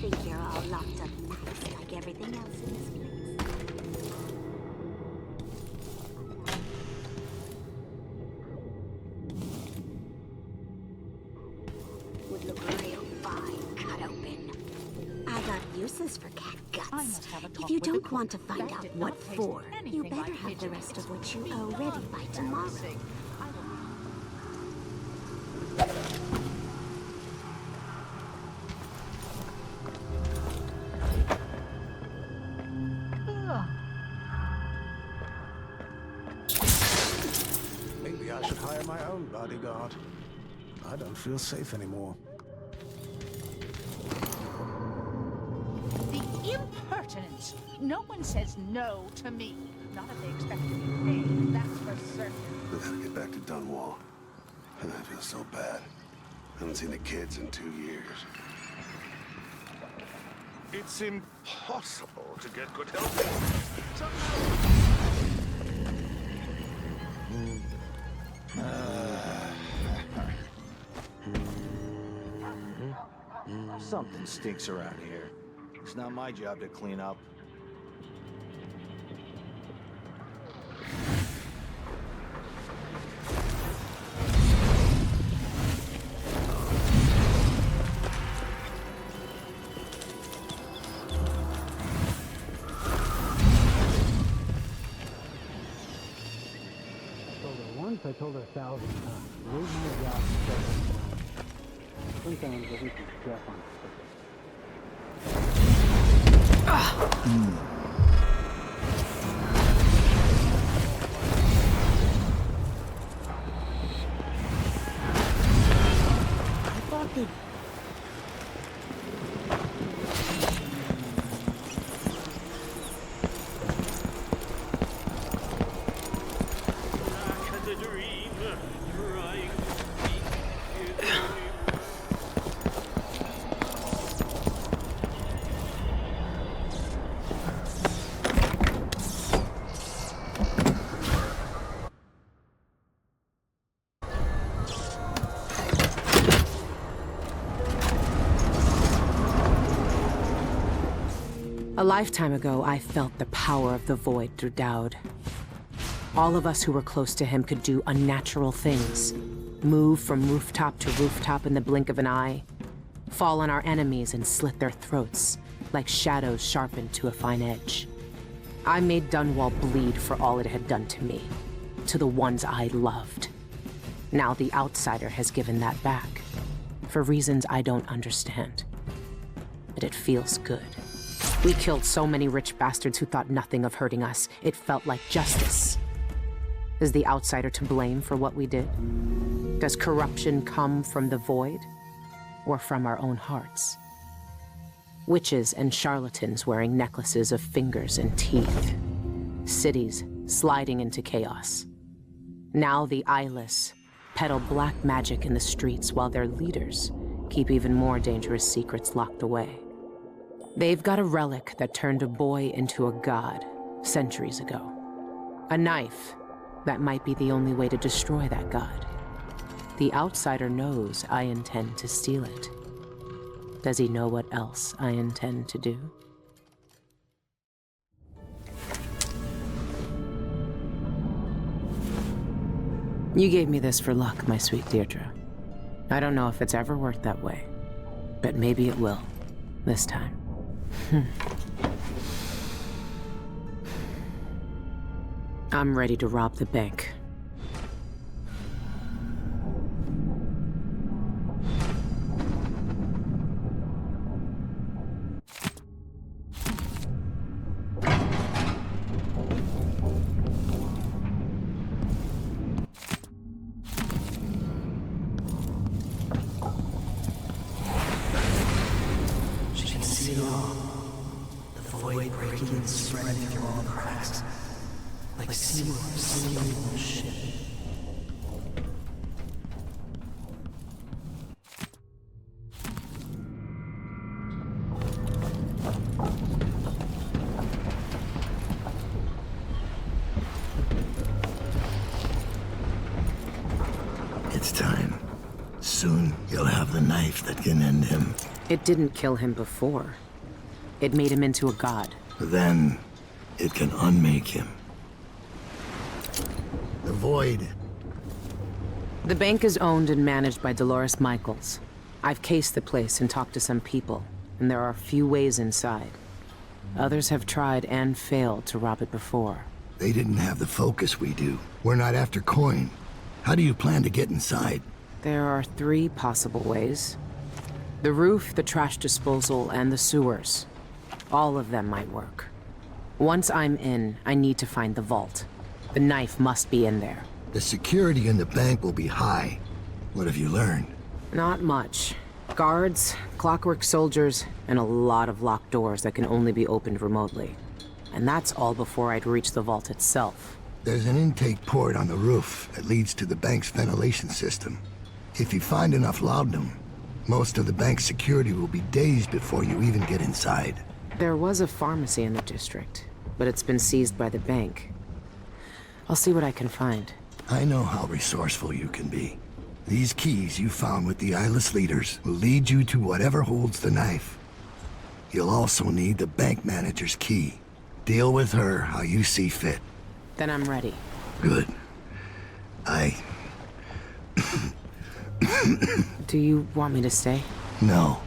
Think you're all locked up nice like everything else in this place. Would look real fine cut open. I got uses for cat guts. If you don't want to find out what for, you better have the rest of what you owe ready by tomorrow. Maybe I should hire my own bodyguard. I don't feel safe anymore. The impertinence! No one says no to me. Not if they expect to be paid, that's for certain. We gotta get back to Dunwall. I feel so bad. I haven't seen the kids in 2 years. It's impossible to get good help. Something stinks around here. It's not my job to clean up. I told her 1,000 times. It ain't my job to tell her. Sometimes I think she's deaf on I thought that... A lifetime ago, I felt the power of the Void through Dowd. All of us who were close to him could do unnatural things. Move from rooftop to rooftop in the blink of an eye. Fall on our enemies and slit their throats, like shadows sharpened to a fine edge. I made Dunwall bleed for all it had done to me, to the ones I loved. Now the Outsider has given that back, for reasons I don't understand. But it feels good. We killed so many rich bastards who thought nothing of hurting us. It felt like justice. Is the Outsider to blame for what we did? Does corruption come from the Void, or from our own hearts? Witches and charlatans wearing necklaces of fingers and teeth. Cities sliding into chaos. Now the eyeless peddle black magic in the streets while their leaders keep even more dangerous secrets locked away. They've got a relic that turned a boy into a god centuries ago. A knife that might be the only way to destroy that god. The Outsider knows I intend to steal it. Does he know what else I intend to do? You gave me this for luck, my sweet Deirdre. I don't know if it's ever worked that way, but maybe it will, this time. I'm ready to rob the bank. She can see it all. The void breaking and spreading through all the cracks. Like seawater sailing on a ship. It's time. Soon you'll have the knife that can end him. It didn't kill him before. It made him into a god. Then it can unmake him. The Void. The bank is owned and managed by Dolores Michaels. I've cased the place and talked to some people, and there are a few ways inside. Others have tried and failed to rob it before. They didn't have the focus we do. We're not after coin. How do you plan to get inside? There are 3 possible ways. The roof, the trash disposal, and the sewers. All of them might work. Once I'm in, I need to find the vault. The knife must be in there. The security in the bank will be high. What have you learned? Not much. Guards, clockwork soldiers, and a lot of locked doors that can only be opened remotely. And that's all before I'd reach the vault itself. There's an intake port on the roof that leads to the bank's ventilation system. If you find enough laudanum, Most of the bank's security will be days before you even get inside. There was a pharmacy in the district, but it's been seized by the bank. I'll see what I can find. I know how resourceful you can be. These keys you found with the eyeless leaders will lead you to whatever holds the knife. You'll also need the bank manager's key. Deal with her how you see fit. Then I'm ready. Good. Do you want me to stay? No.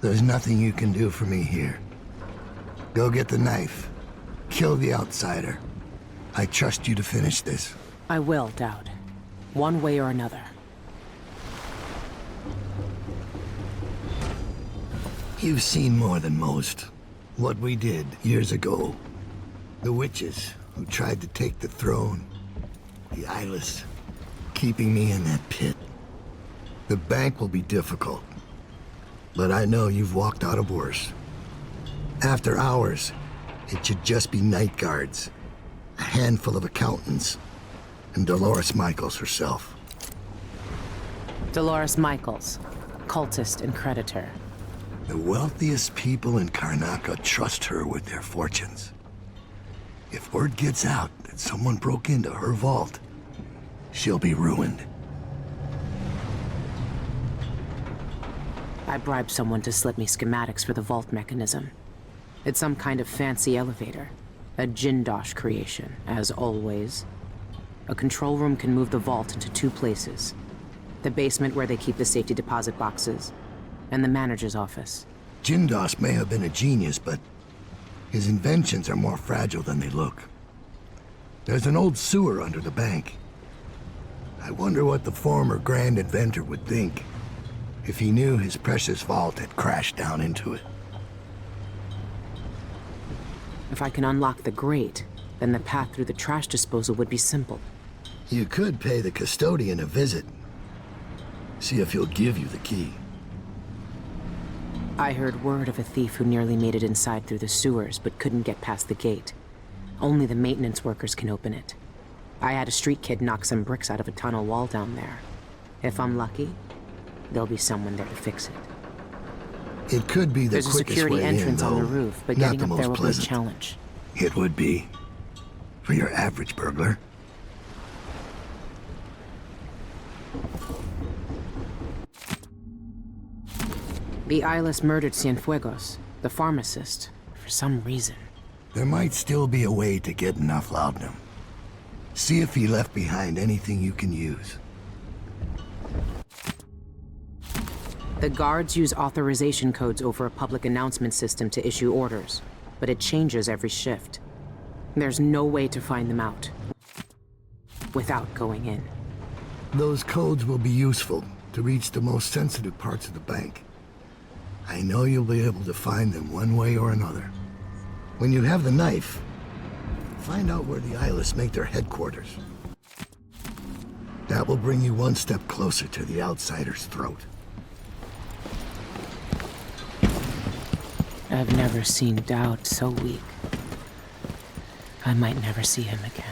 There's nothing you can do for me here. Go get the knife. Kill the outsider. I trust you to finish this. I will, Dowd. One way or another. You've seen more than most. What we did years ago. The witches who tried to take the throne. The eyeless. Keeping me in that pit. The bank will be difficult. But I know you've walked out of worse. After hours, it should just be night guards. A handful of accountants. And Dolores Michaels herself. Dolores Michaels, cultist and creditor. The wealthiest people in Karnaca trust her with their fortunes. If word gets out that someone broke into her vault, she'll be ruined. I bribed someone to slip me schematics for the vault mechanism. It's some kind of fancy elevator. A Jindosh creation, as always. A control room can move the vault into two places. The basement where they keep the safety deposit boxes, and the manager's office. Jindosh may have been a genius, but his inventions are more fragile than they look. There's an old sewer under the bank. I wonder what the former grand inventor would think if he knew his precious vault had crashed down into it. If I can unlock the grate, then the path through the trash disposal would be simple. You could pay the custodian a visit. See if he'll give you the key. I heard word of a thief who nearly made it inside through the sewers, but couldn't get past the gate. Only the maintenance workers can open it. I had a street kid knock some bricks out of a tunnel wall down there. If I'm lucky, there'll be someone there to fix it. It could be the There's a quickest security way entrance in, on the though. roof, but Not getting the up most there will be a pleasant. challenge. It would be. For your average burglar. The eyeless murdered Cienfuegos, the pharmacist, for some reason. There might still be a way to get enough laudanum. See if he left behind anything you can use. The guards use authorization codes over a public announcement system to issue orders, but it changes every shift. There's no way to find them out without going in. Those codes will be useful to reach the most sensitive parts of the bank. I know you'll be able to find them one way or another. When you have the knife, find out where the eyeless make their headquarters. That will bring you one step closer to the outsider's throat. I've never seen Dowd so weak. I might never see him again.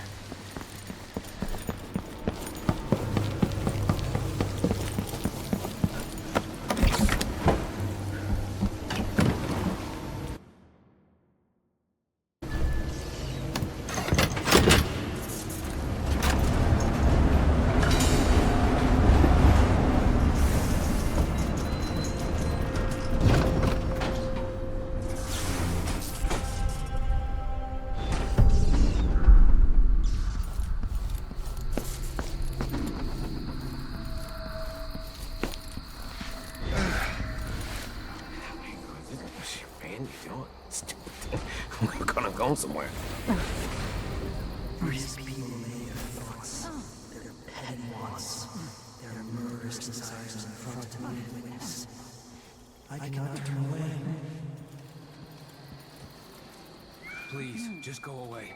We're gonna go somewhere. These people made their thoughts, their petty wants, their murderous desires in front of me and witness. I cannot turn away. Please, just go away.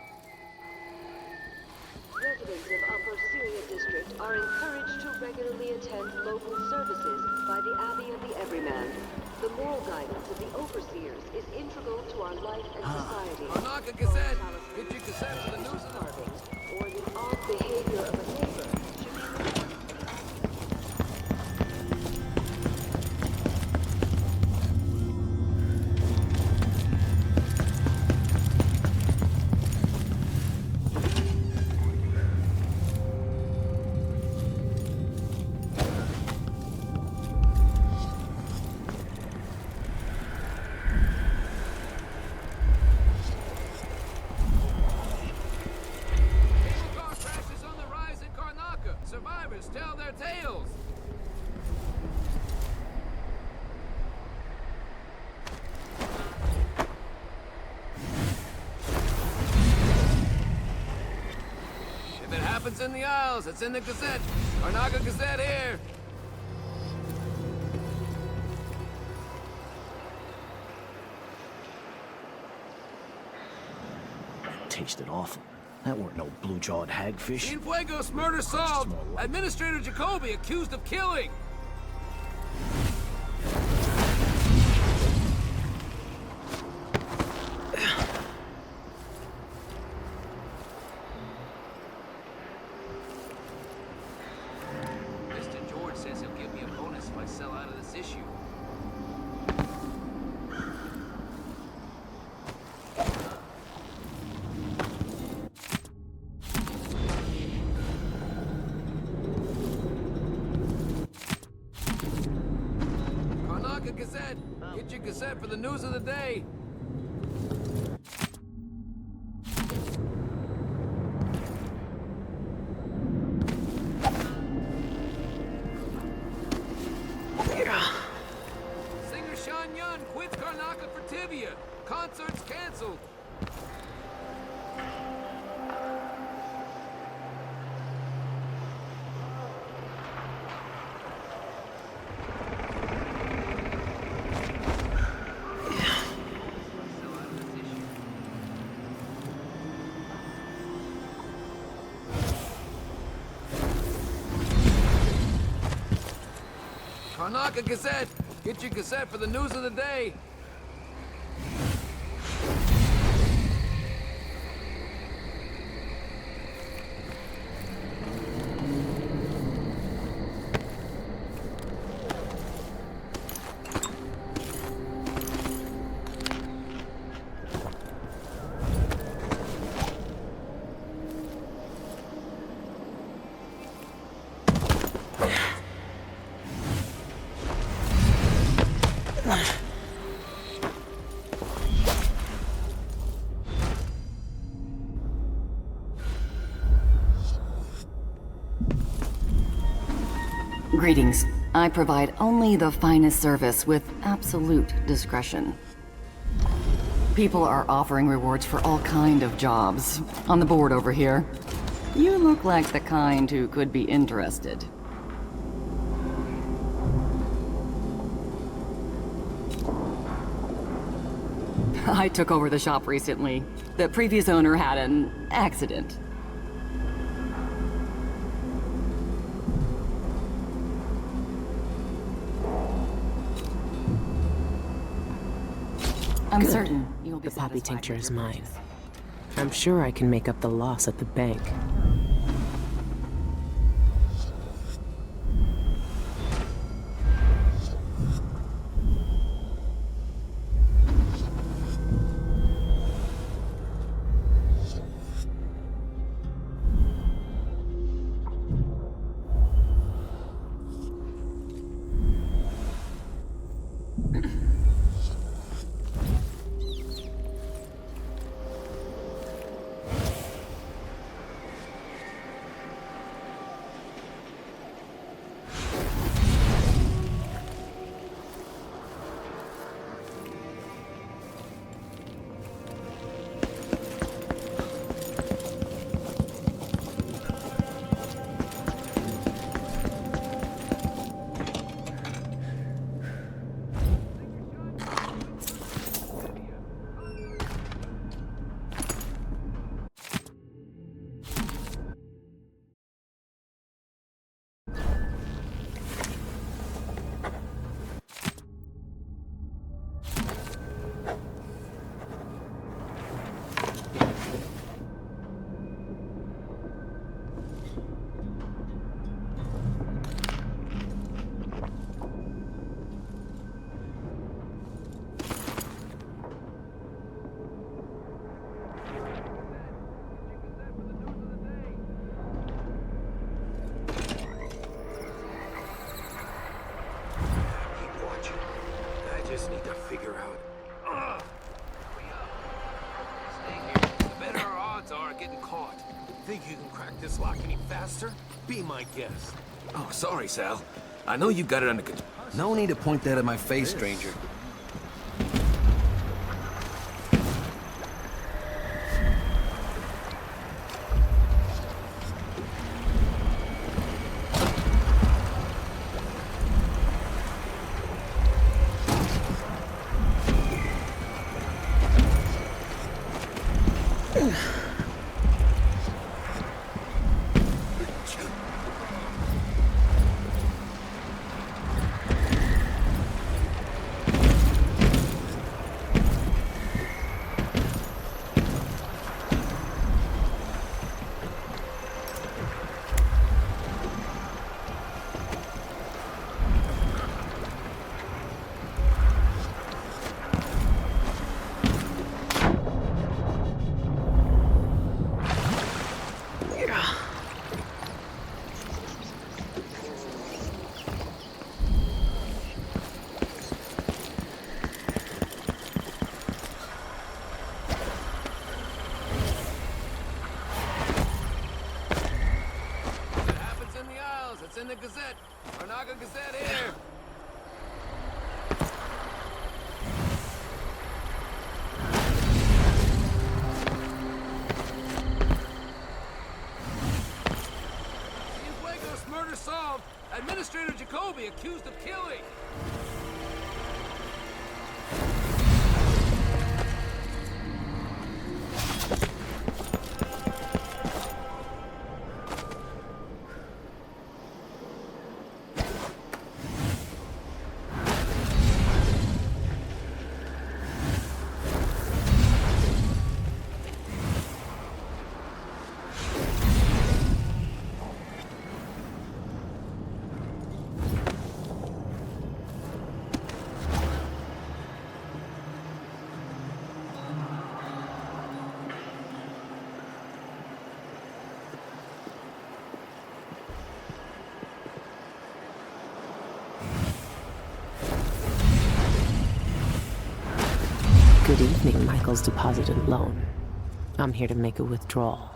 Residents of Upper Syria District are encouraged to regularly attend local services by the Abbey of the Everyman. The moral guidance of the overseers is integral to our life and society. Karnaca Gazette! Get your Gazette to the news of Carving, or the odd behavior of a neighbor should be happens in the Isles, it's in the Gazette. Karnaca Gazette here. Tasted awful. That weren't no blue-jawed hagfish. Cienfuegos murder solved. Administrator Jacoby accused of killing. Mr. George says he'll give me a bonus if I sell out of this issue. Gazette! Get your Gazette for the news of the day! Singer Sean Yun quits Karnaca for Tibia. Concert's canceled. Karnaca Gazette! Get your Gazette for the news of the day! Greetings. I provide only the finest service with absolute discretion. People are offering rewards for all kind of jobs. On the board over here. You look like the kind who could be interested. I took over the shop recently. The previous owner had an accident. I'm Good. certain you'll be The poppy satisfied tincture with is your mine. purchase. I'm sure I can make up the loss at the bank. just need to figure out. Stay here. The better our odds are of getting caught. Think you can crack this lock any faster? Be my guest. Oh, sorry, Sal. I know you got it under control. No need to point that at my face, stranger. It's in the Gazette. Karnaca Gazette here. Cienfuegos murder solved. Administrator Jacoby accused of killing. Good evening, Michael's deposited loan. I'm here to make a withdrawal.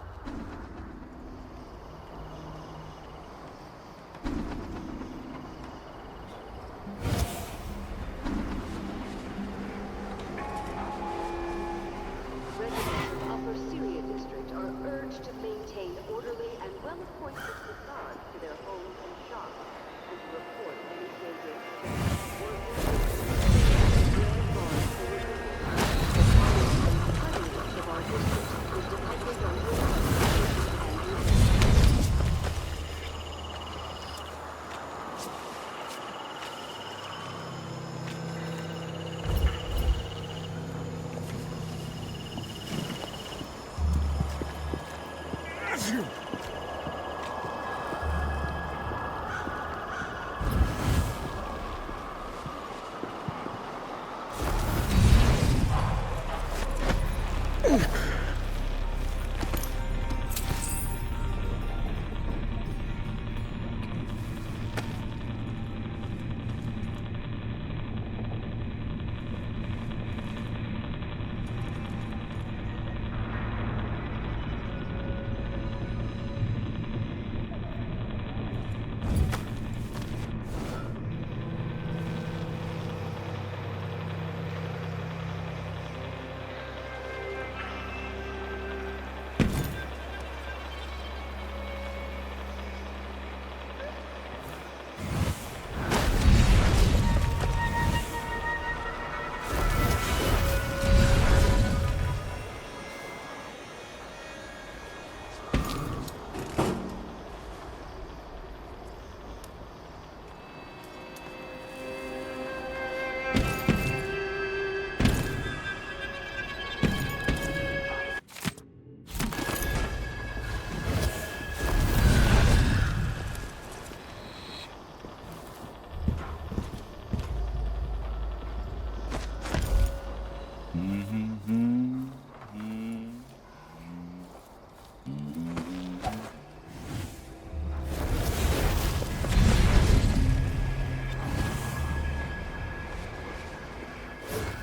Residents of Upper Syria District are urged to maintain orderly and well-appointed facades to their homes and shops, and to report any changes.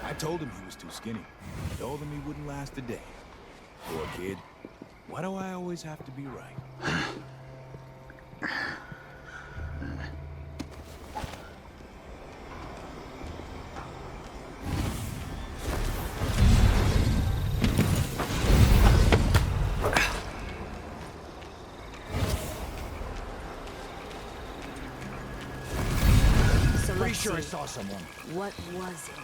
I told him he was too skinny. Told him he wouldn't last a day. Poor kid. Why do I always have to be right? So Pretty let's sure I see. saw someone. What was it?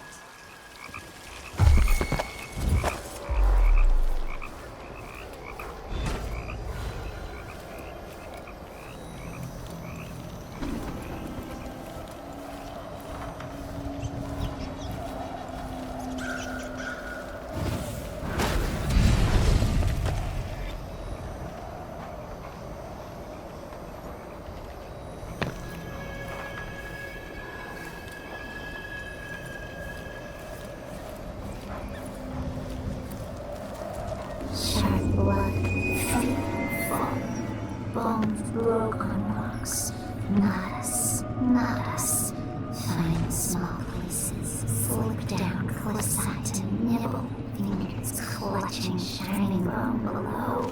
of broken rocks. Not us, not us. Find small places, slip down cliffside to nibble, fingers clutching shining bone below.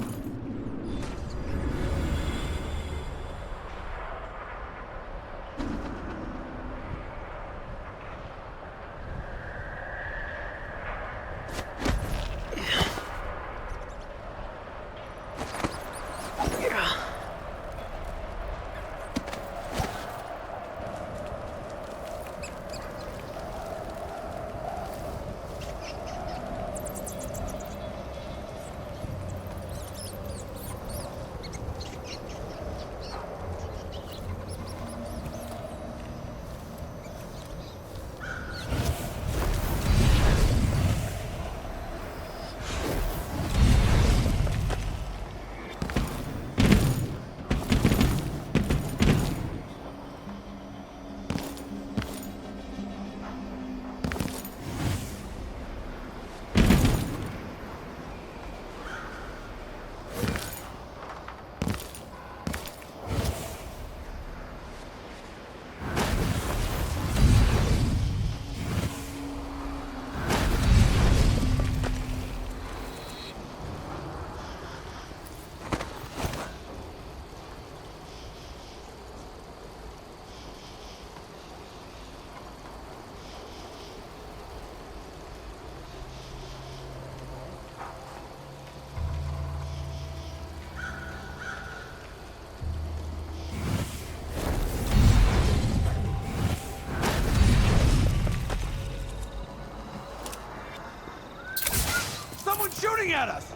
Someone's shooting at us!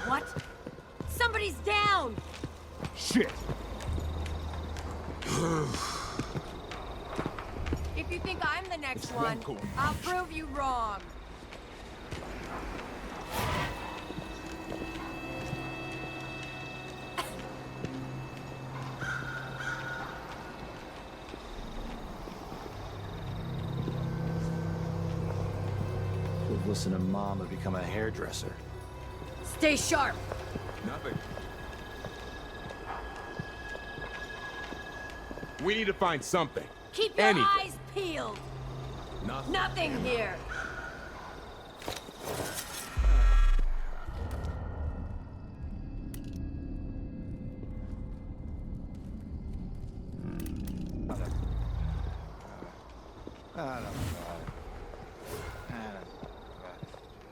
What? Somebody's down! Shit! If you think I'm the next one, I'll prove you wrong. Listen to Mom and become a hairdresser. Stay sharp. Nothing. We need to find something. Keep your Anything. eyes peeled. Nothing. Nothing here.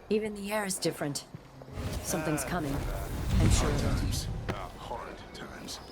Even the air is different. Something's coming. I'm sure of it. Hard times.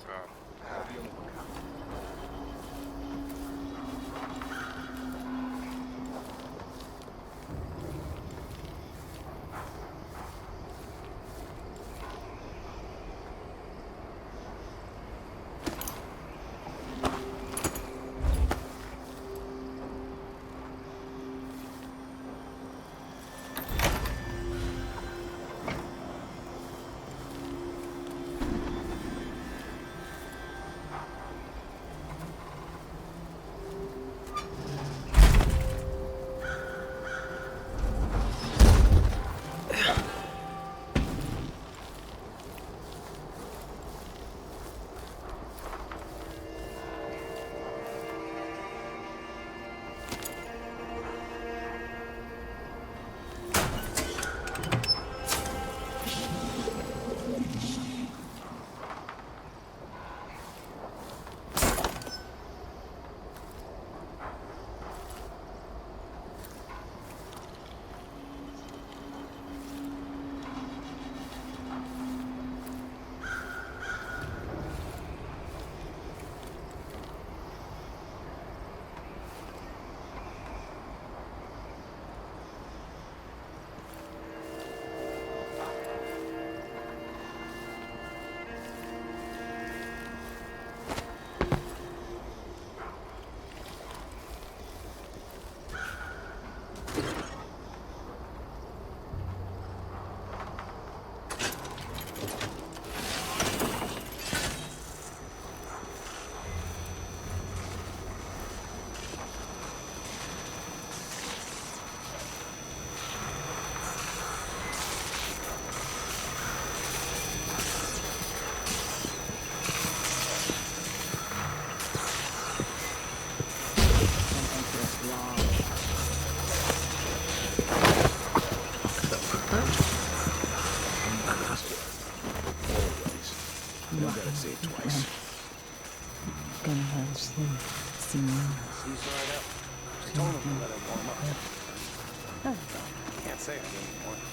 Told him to let her warm up. Can't say I didn't warn him.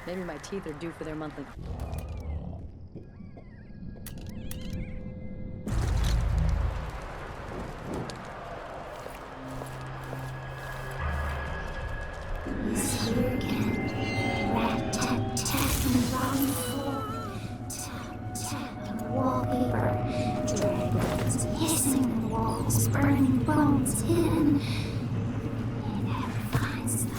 Maybe my teeth are due for their monthly. He's here again. Rat-tat-tat and round floor. Tap-tap and wallpaper. Dragons hissing in the walls, burning bones hidden. He never finds them.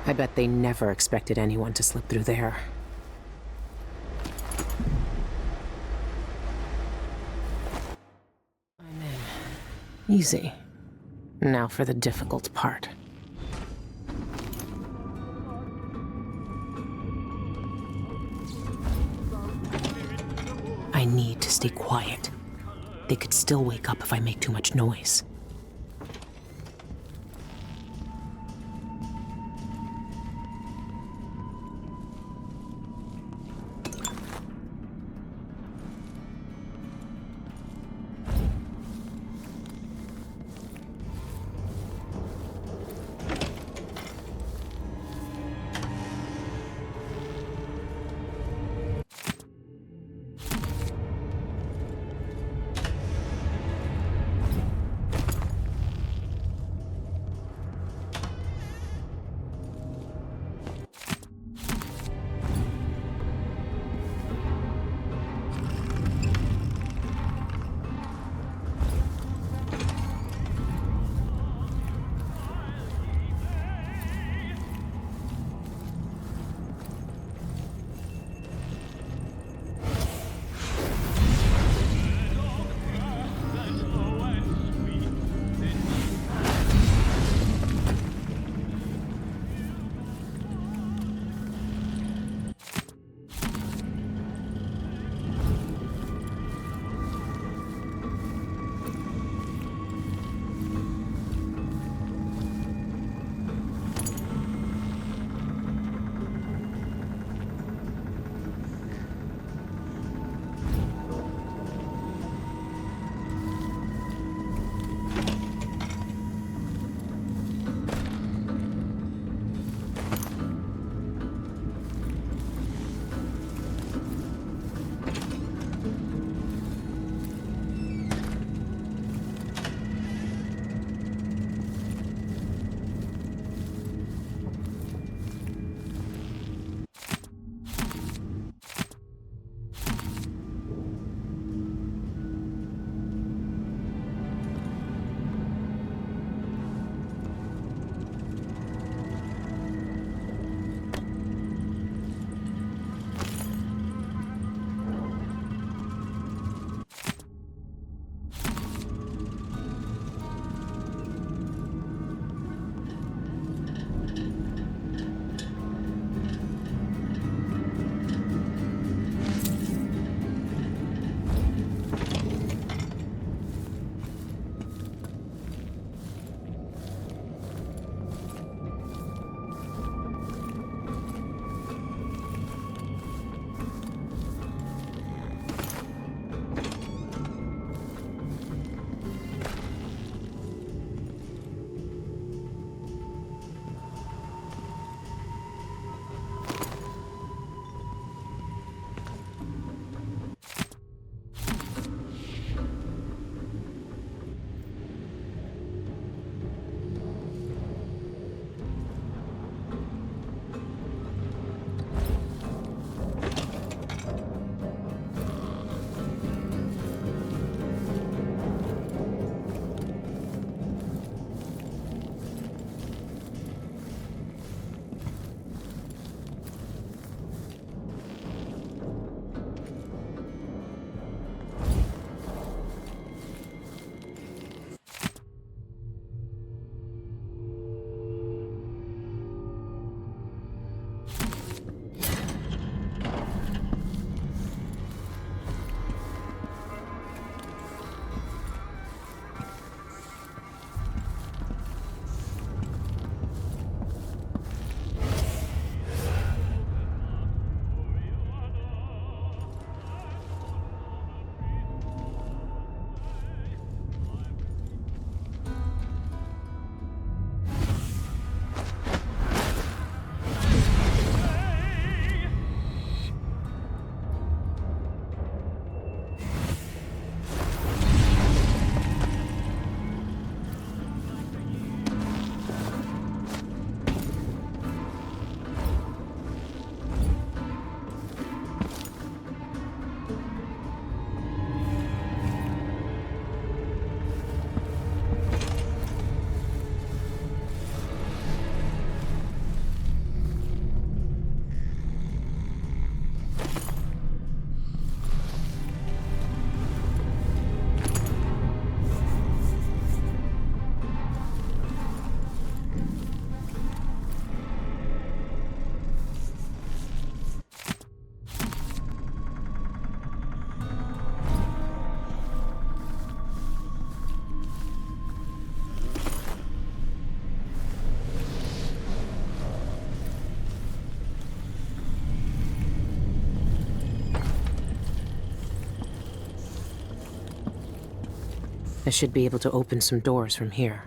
I bet they never expected anyone to slip through there. I'm in. Easy. Now for the difficult part. I need to stay quiet. They could still wake up if I make too much noise. I should be able to open some doors from here.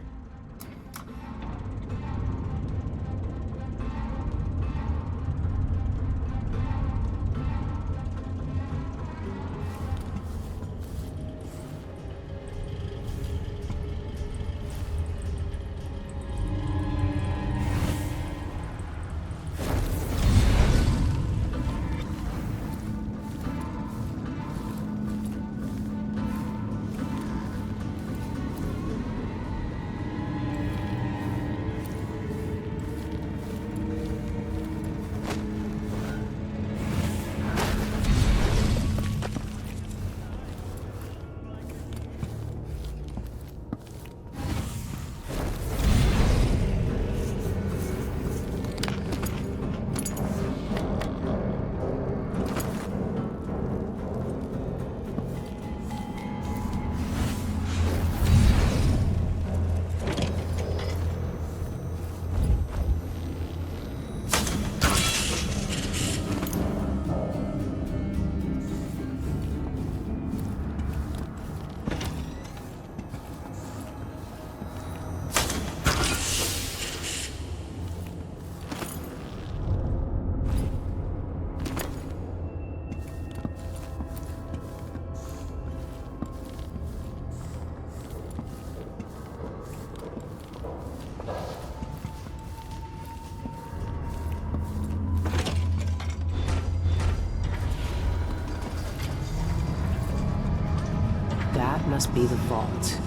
That must be the vault.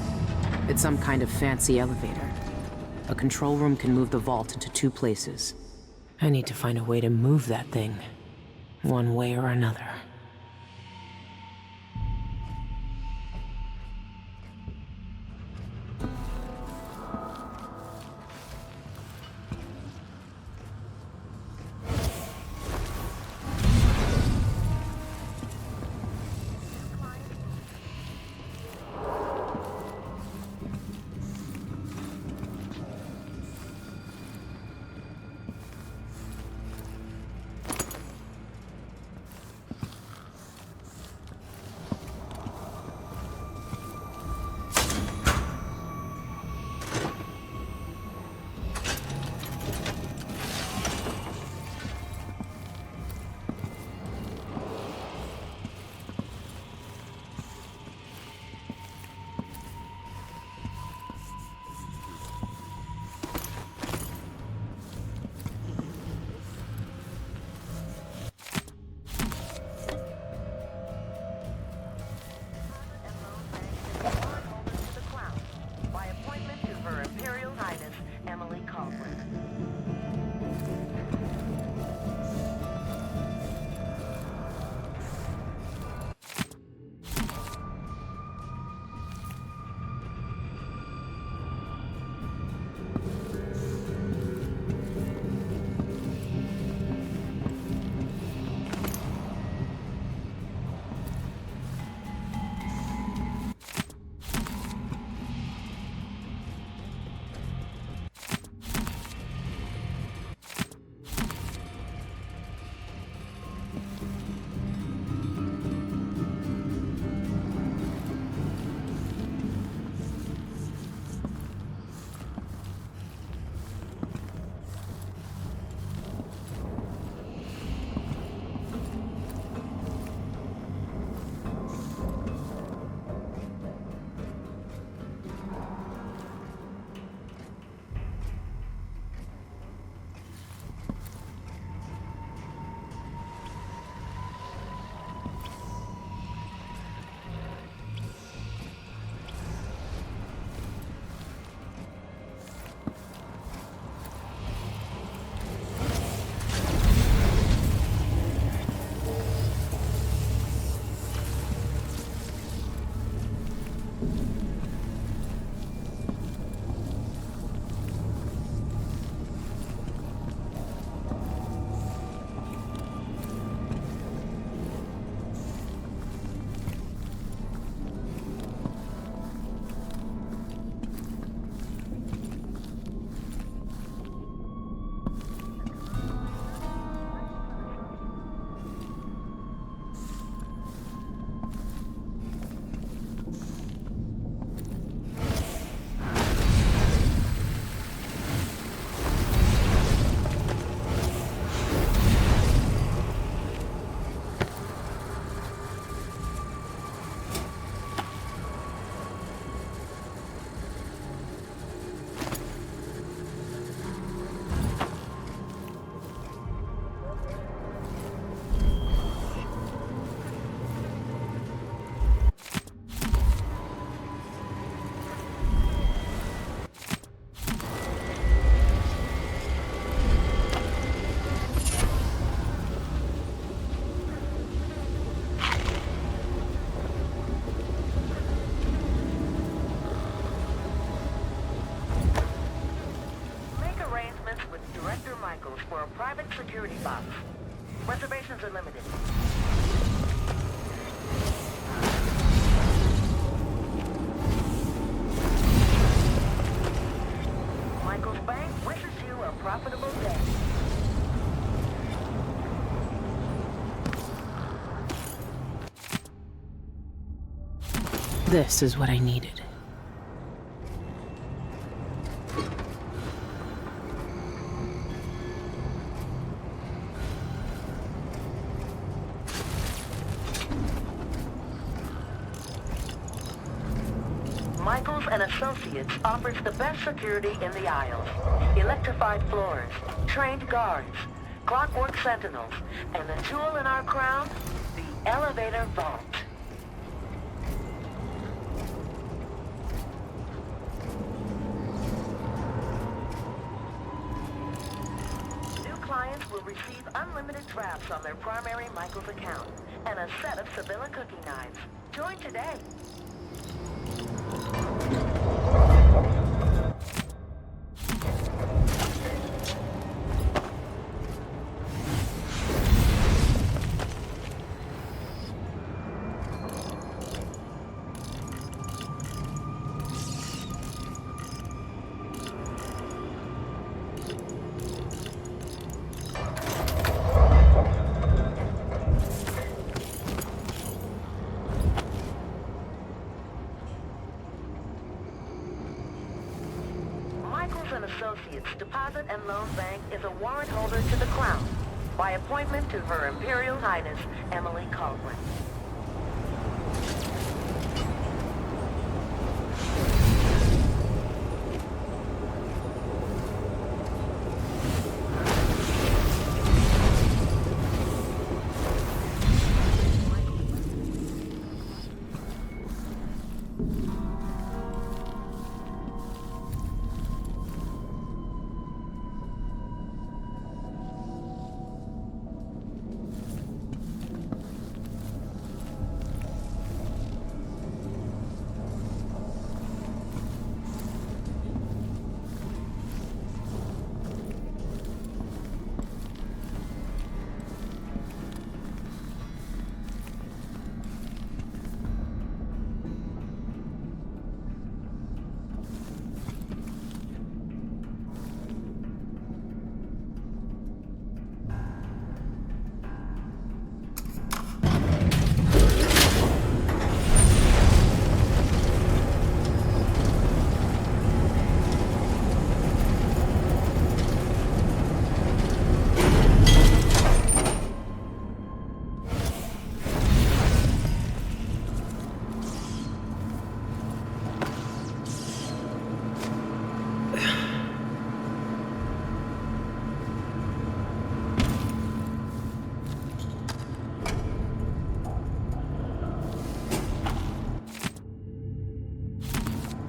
It's some kind of fancy elevator. A control room can move the vault into 2 places. I need to find a way to move that thing, one way or another. Michaels for a private security box. Reservations are limited. Michaels Bank wishes you a profitable day. This is what I needed. Michaels and Associates offers the best security in the aisles. Electrified floors, trained guards, clockwork sentinels, and the jewel in our crown, the elevator vault. New clients will receive unlimited drafts on their primary Michaels account and a set of Sevilla cooking knives. Join today. Associates Deposit and Loan Bank is a warrant holder to the Crown by appointment to Her Imperial Highness Emily Caldwell.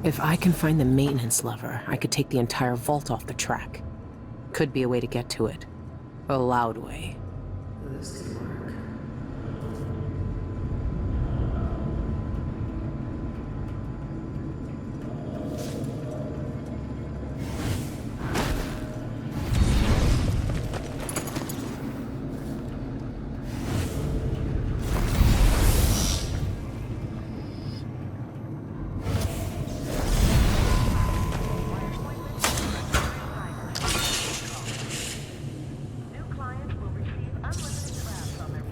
If I can find the maintenance lever, I could take the entire vault off the track. Could be a way to get to it. A loud way. This could work. New clients will receive unlimited drafts on their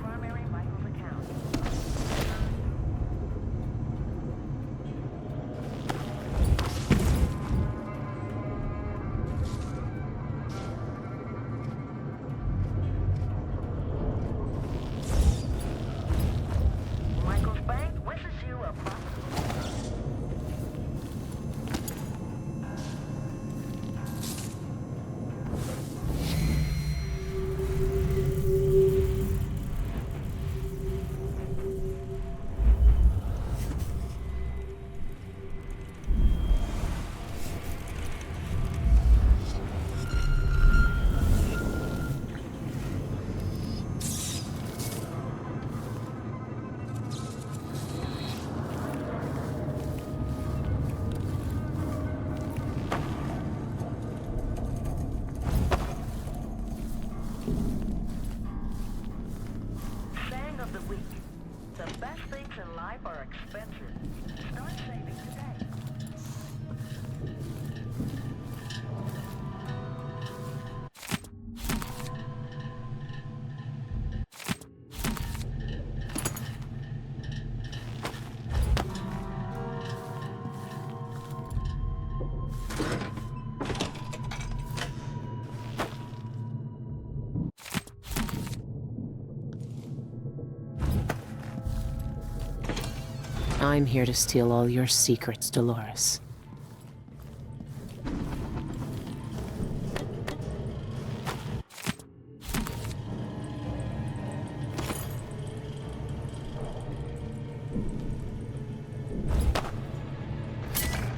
I'm here to steal all your secrets, Dolores.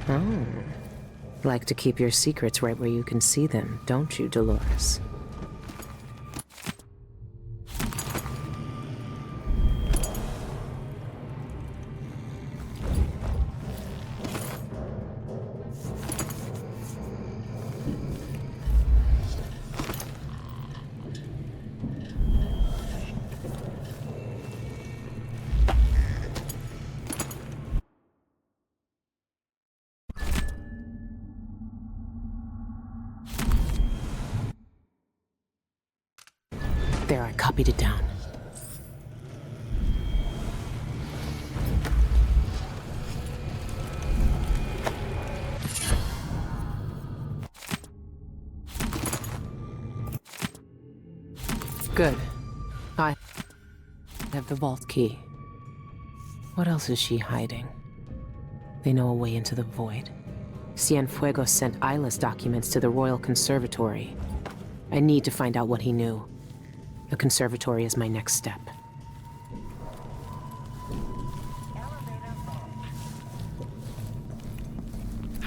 Oh. Like to keep your secrets right where you can see them, don't you, Dolores? There, I copied it down. Good. I have the vault key. What else is she hiding? They know a way into the void. Cienfuegos sent Isla's documents to the Royal Conservatory. I need to find out what he knew. The conservatory is my next step.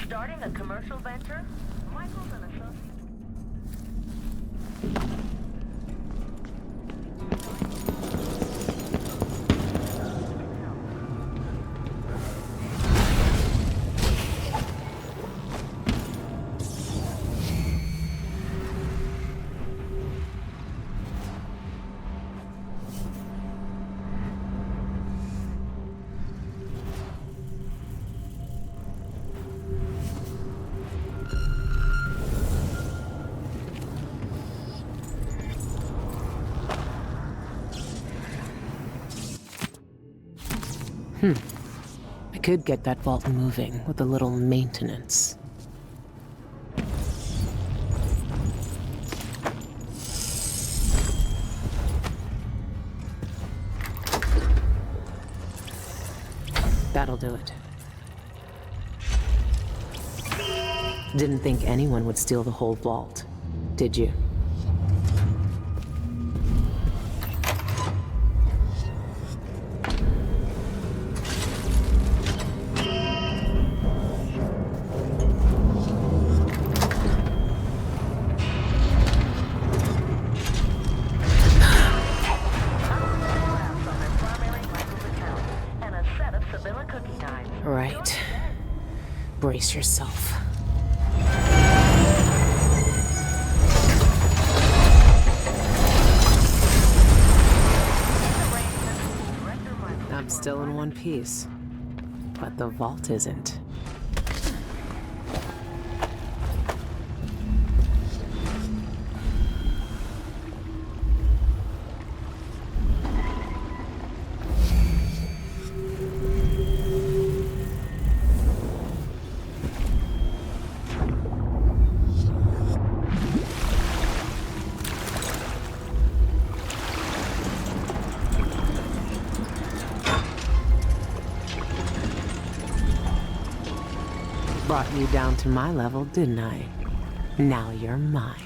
Starting a commercial venture? Michael's an associate. I could get that vault moving with a little maintenance. That'll do it. Didn't think anyone would steal the whole vault, did you? Right. Brace yourself. I'm still in one piece, but the vault isn't. Brought you down to my level, didn't I? Now you're mine.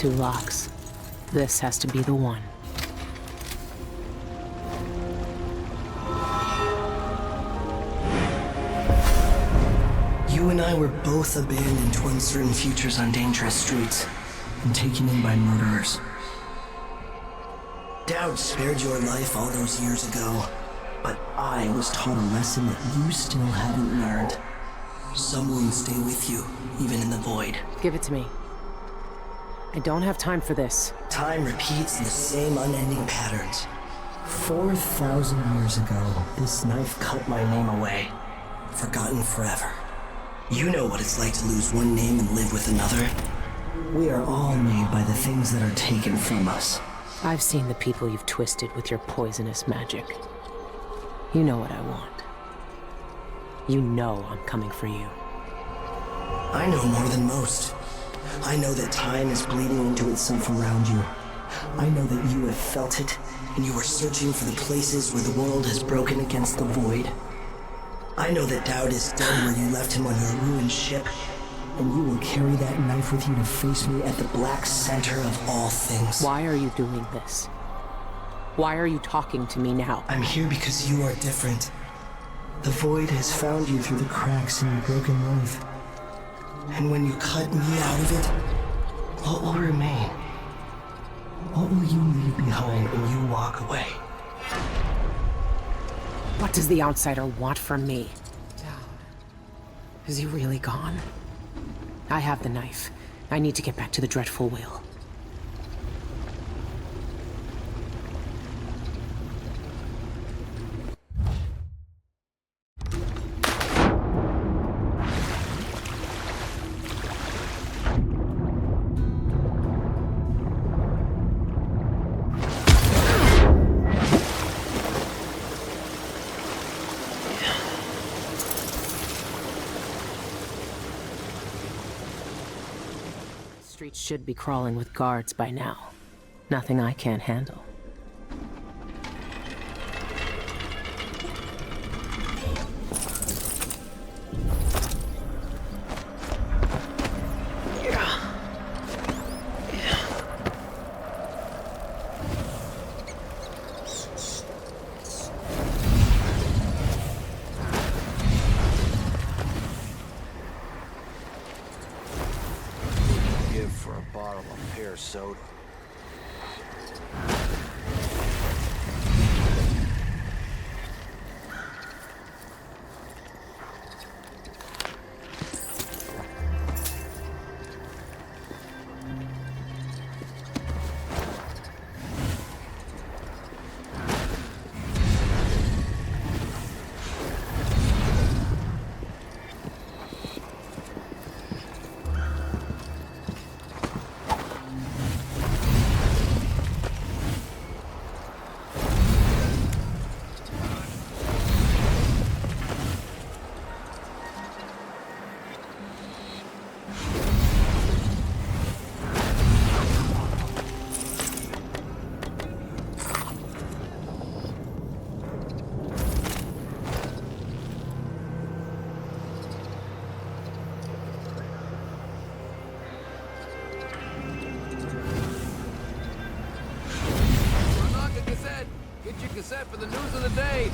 2 locks. This has to be the one. You and I were both abandoned to uncertain futures on dangerous streets and taken in by murderers. Dowd spared your life all those years ago, but I was taught a lesson that you still haven't learned. Some wounds stay with you, even in the void. Give it to me. I don't have time for this. Time repeats the same unending patterns. 4,000 years ago, this knife cut my name away, forgotten forever. You know what it's like to lose one name and live with another. We are all made by the things that are taken from us. I've seen the people you've twisted with your poisonous magic. You know what I want. You know I'm coming for you. I know more than most. I know that time is bleeding into itself around you. I know that you have felt it, and you are searching for the places where the world has broken against the void. I know that Dowd is dead where you left him on your ruined ship, and you will carry that knife with you to face me at the black center of all things. Why are you doing this? Why are you talking to me now? I'm here because you are different. The void has found you through the cracks in your broken life. And when you cut me out of it, what will remain? What will you leave behind when you walk away? What does the outsider want from me? Is he really gone? I have the knife. I need to get back to the Dreadful Whale. Streets should be crawling with guards by now. Nothing I can't handle. For a bottle of pear soda. Get your cassette for the news of the day.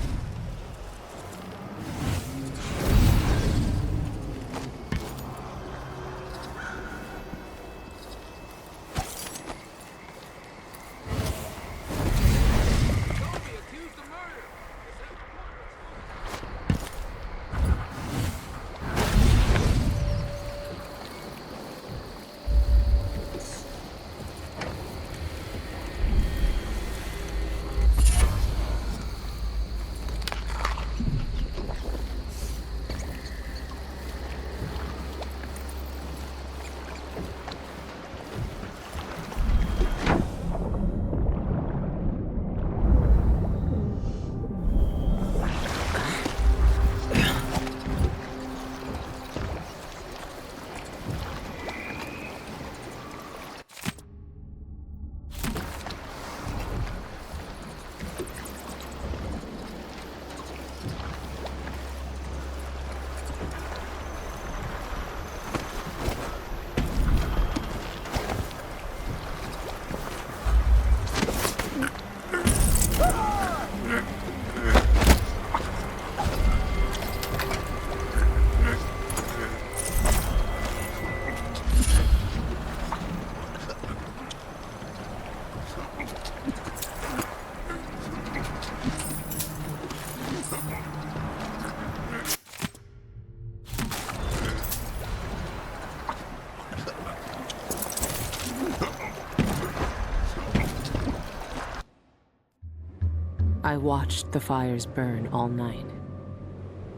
I watched the fires burn all night.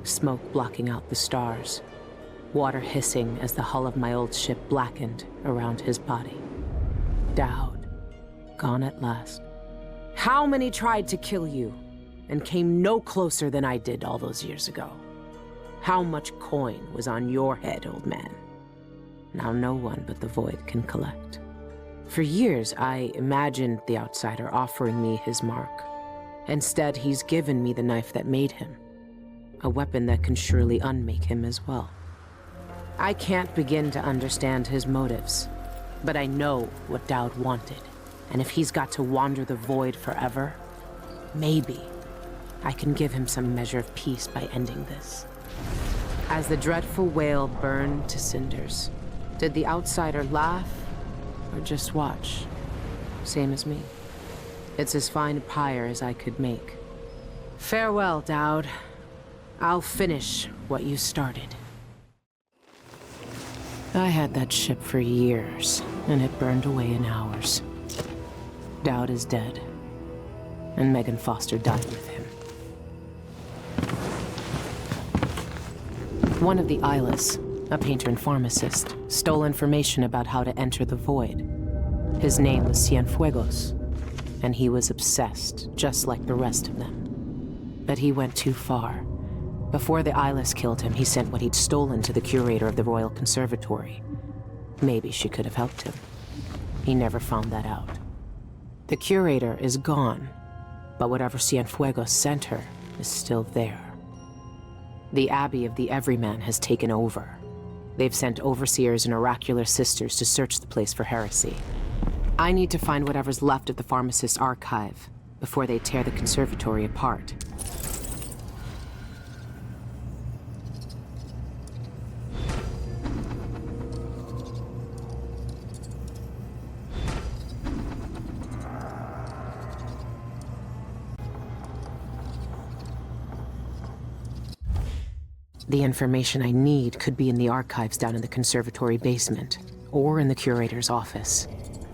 Smoke blocking out the stars. Water hissing as the hull of my old ship blackened around his body. Dowd, gone at last. How many tried to kill you and came no closer than I did all those years ago? How much coin was on your head, old man? Now no one but the Void can collect. For years, I imagined the outsider offering me his mark. Instead, he's given me the knife that made him. A weapon that can surely unmake him as well. I can't begin to understand his motives, but I know what Dowd wanted. And if he's got to wander the Void forever, maybe I can give him some measure of peace by ending this. As the dreadful whale burned to cinders, did the outsider laugh or just watch? Same as me. It's as fine a pyre as I could make. Farewell, Dowd. I'll finish what you started. I had that ship for years, and it burned away in hours. Dowd is dead, and Megan Foster died with him. One of the Eyeless, a painter and pharmacist, stole information about how to enter the Void. His name was Cienfuegos, and he was obsessed, just like the rest of them. But he went too far. Before the Eyeless killed him, he sent what he'd stolen to the curator of the Royal Conservatory. Maybe she could have helped him. He never found that out. The curator is gone, but whatever Cienfuegos sent her is still there. The Abbey of the Everyman has taken over. They've sent overseers and oracular sisters to search the place for heresy. I need to find whatever's left of the pharmacist's archive before they tear the conservatory apart. The information I need could be in the archives down in the conservatory basement, or in the curator's office.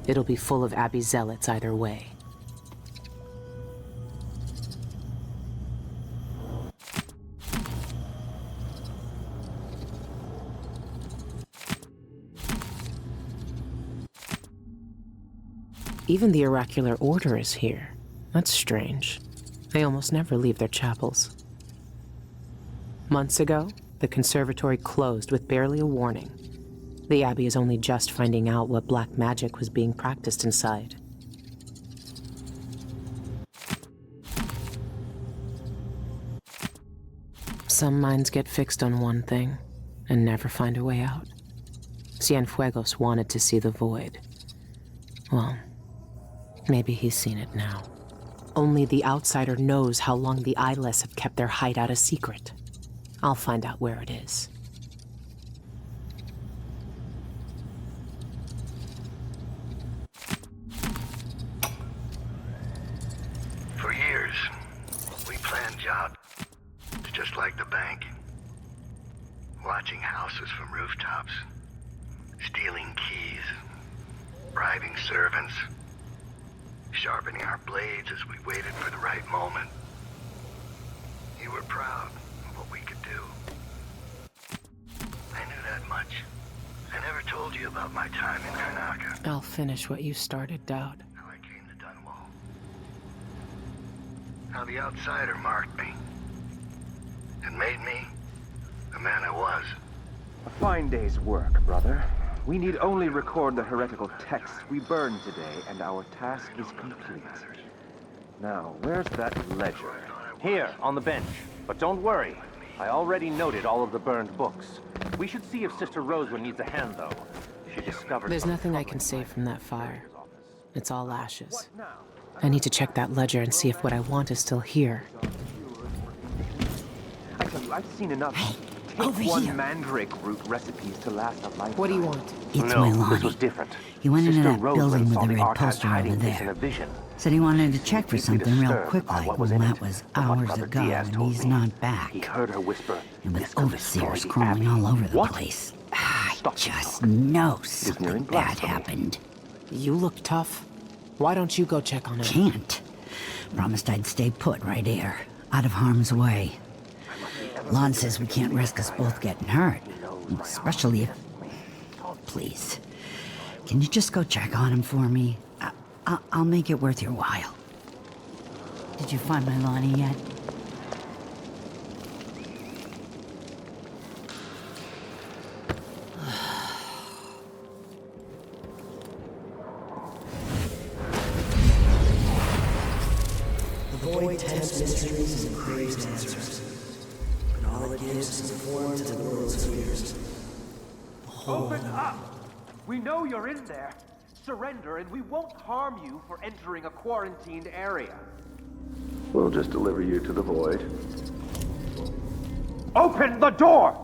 It'll be full of Abbey zealots either way. Even the oracular order is here. That's strange. They almost never leave their chapels. Months ago, the conservatory closed with barely a warning. The Abbey is only just finding out what black magic was being practiced inside. Some minds get fixed on one thing and never find a way out. Cienfuegos wanted to see the Void. Well, maybe he's seen it now. Only the outsider knows how long the Eyeless have kept their hideout a secret. I'll find out where it is. For years, we planned jobs just like the bank. Watching houses from rooftops, stealing keys, bribing servants, sharpening our blades as we waited for the right moment. You were proud of what we could do. I knew that much. I never told you about my time in Karnaca. I'll finish what you started, Dowd. How I came to Dunwall. How the outsider marked me. And made me the man I was. A fine day's work, brother. We need only record the heretical texts we burned today, and our task is complete. Now, where's that ledger? Here, on the bench. But don't worry. I already noted all of the burned books. We should see if Sister Rosewood needs a hand, though. She discovered... There's nothing I can save from that fire. It's all ashes. I need to check that ledger and see if what I want is still here. I tell you, I've seen enough take one mandrake root recipes to last a lifetime. What do you want? It's No, my this Lonnie. was different. He went into Sister that Roseland building with saw the the red archive's poster over hiding place in a there. vision. Said he wanted to check for Deeply something real disturbed quick by like, what was well, in that it. was From what hours Brother ago, Diaz and told he's me. not back. He heard her whisper, And with "This could overseers destroy the crawling Abbey." all over the What? place. I just know something bad happened. You look tough. Why don't you go check on him? Can't. Promised I'd stay put right here, out of harm's way. Lon says we can't risk us both getting hurt, especially if... Please, can you just go check on him for me? I'll make it worth your while. Did you find my Lonnie yet? The void tempts mysteries and craves answers. But all it gives is a form to the world's fears. Open up! We know you're in there. Surrender and we won't harm you for entering a quarantined area. We'll just deliver you to the void. Open the door!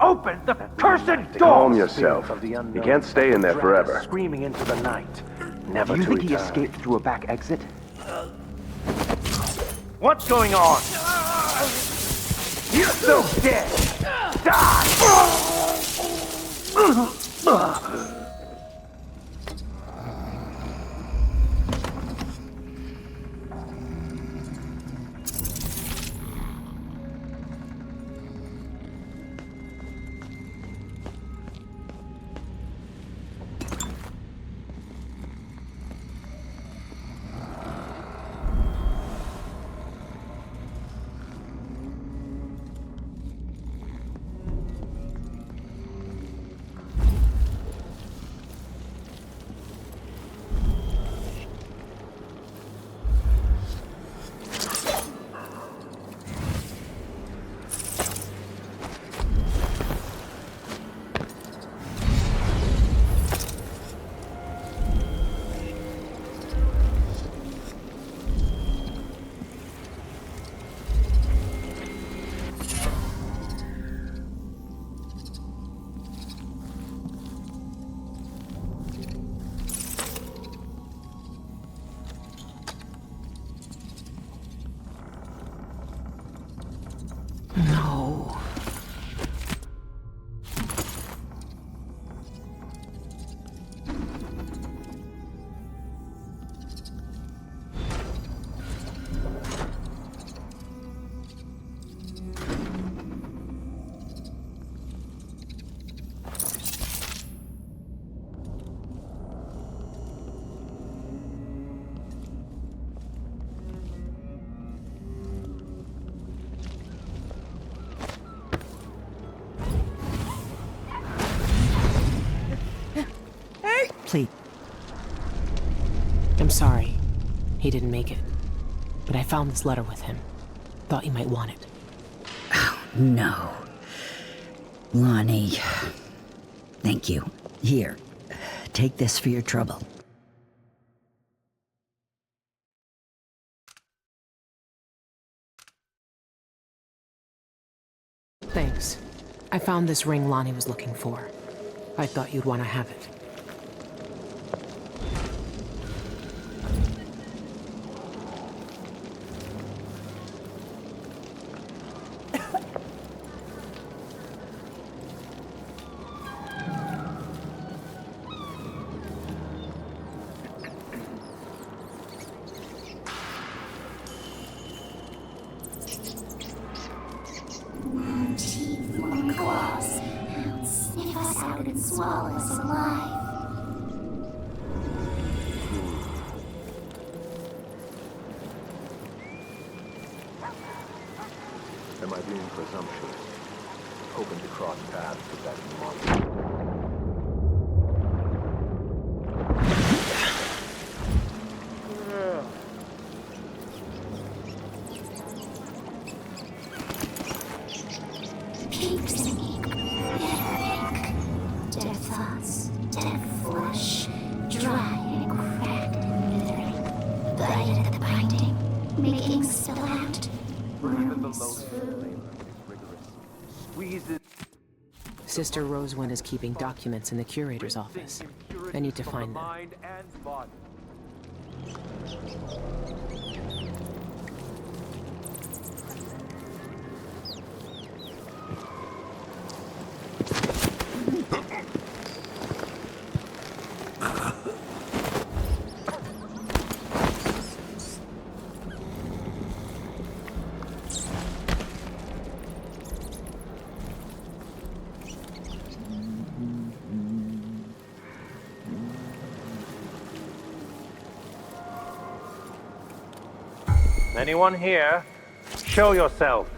Open the cursed door! Calm yourself. You can't stay in there forever. Screaming into the night, never Do you to think he return. escaped through a back exit? What's going on? You're so dead! Die! No. Please. I'm sorry. He didn't make it. But I found this letter with him. Thought you might want it. Oh, no. Lonnie. Thank you. Here. Take this for your trouble. Thanks. I found this ring Lonnie was looking for. I thought you'd want to have it. Teeth or claws. Sniff us out and swallow us alive. Am I being presumptuous? Hoping to cross paths with that monster. Peaks and ink, bitter ink. Dead thoughts, dead flesh, dry and cracked and withering. Bite at the binding, making spill out. Even the Worms lonely food. labor is rigorous. Squeeze it. Sister Rosewin is keeping documents in the curator's office. I need to find them. Mind and body. Anyone here? Show yourself.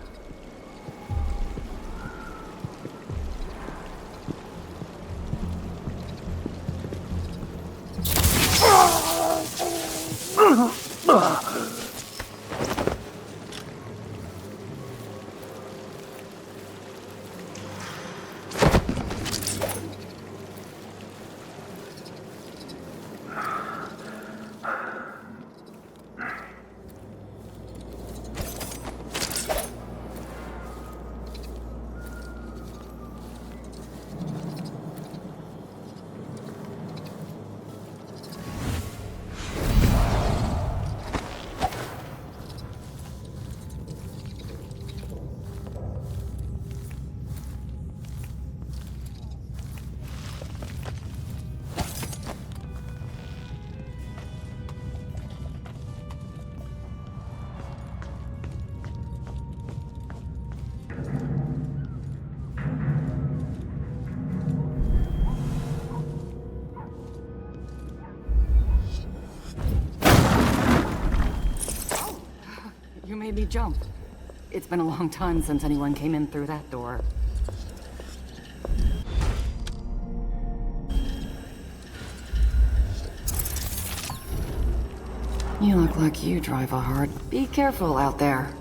You made me jump. It's been a long time since anyone came in through that door. You look like you drive a hard... Be careful out there.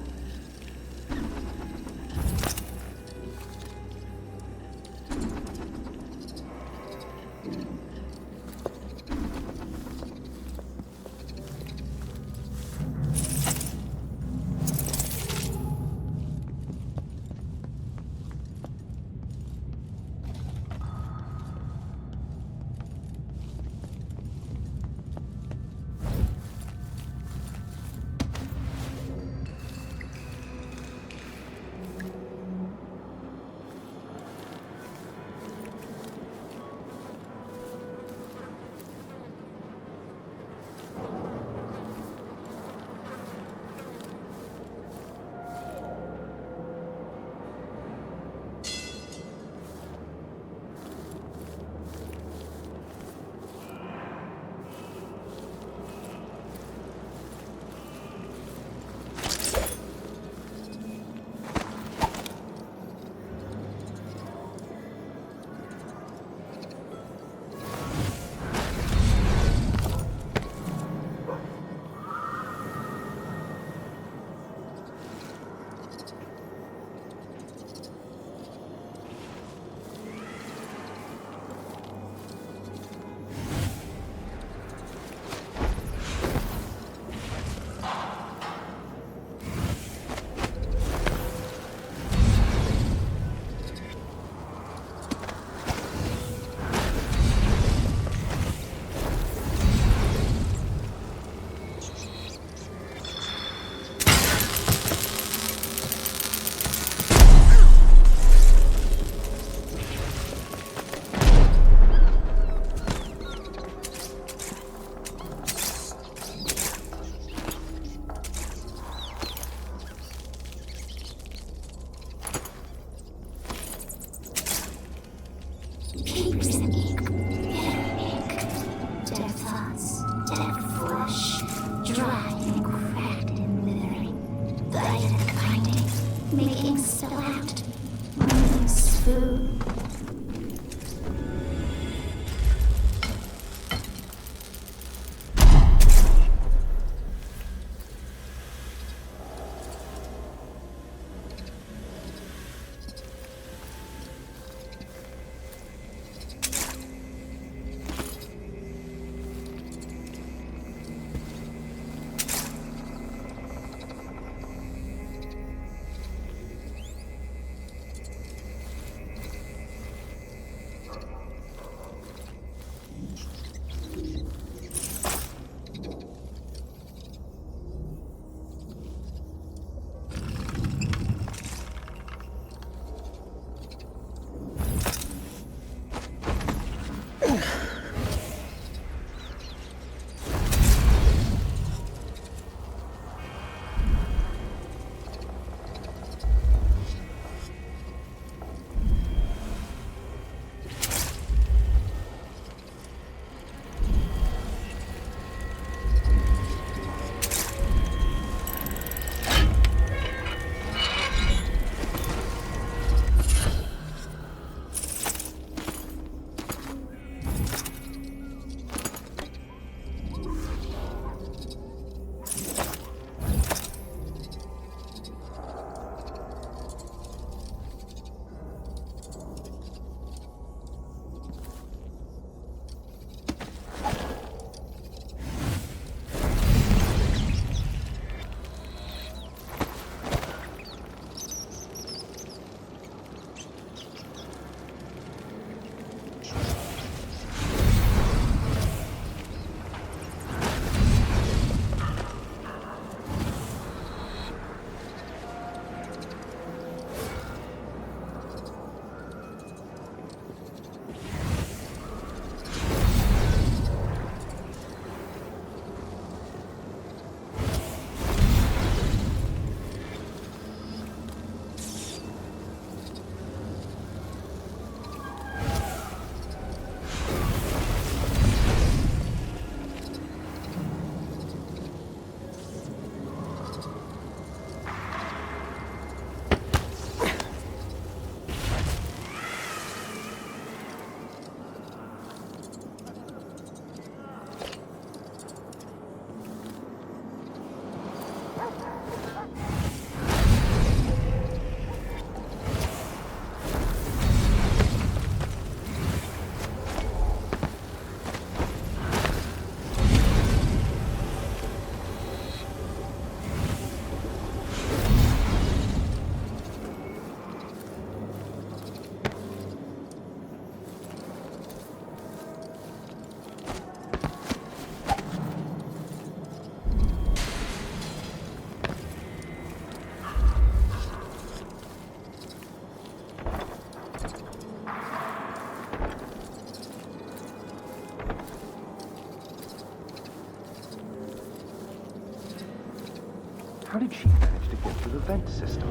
How did she manage to get through the vent system?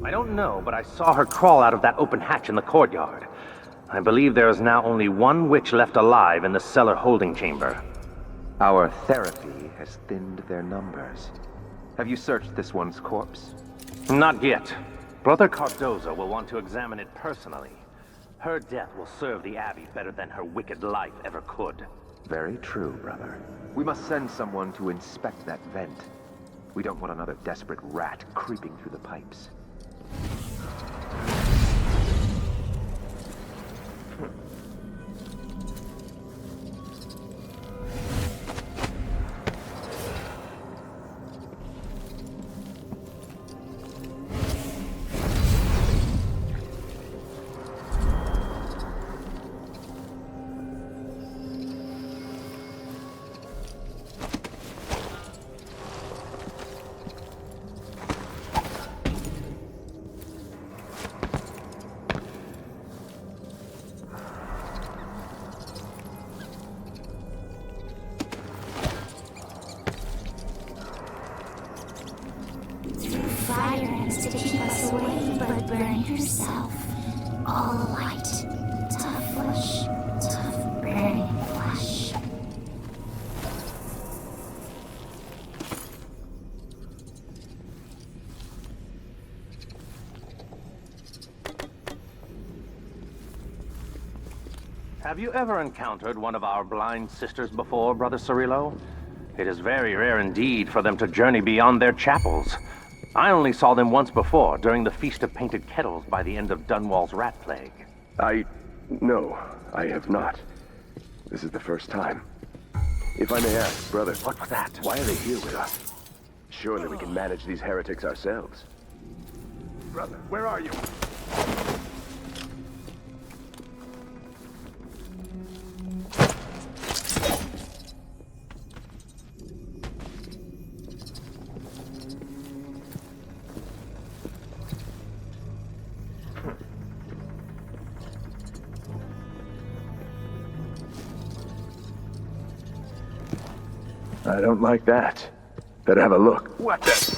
I don't know, but I saw her crawl out of that open hatch in the courtyard. I believe there is now only one witch left alive in the cellar holding chamber. Our therapy has thinned their numbers. Have you searched this one's corpse? Not yet. Brother Cardozo will want to examine it personally. Her death will serve the Abbey better than her wicked life ever could. Very true, brother. We must send someone to inspect that vent. We don't want another desperate rat creeping through the pipes. Fire has to keep us away, but burn yourself. All light, tough flesh, tough burning flesh. Have you ever encountered one of our blind sisters before, Brother Cirillo? It is very rare indeed for them to journey beyond their chapels. I only saw them once before, during the Feast of Painted Kettles by the end of Dunwall's rat plague. No, I have not. This is the first time. If I may ask, brother... What was that? Why are they here with us? Surely we can manage these heretics ourselves. Brother, where are you? I don't like that. Better have a look. What the...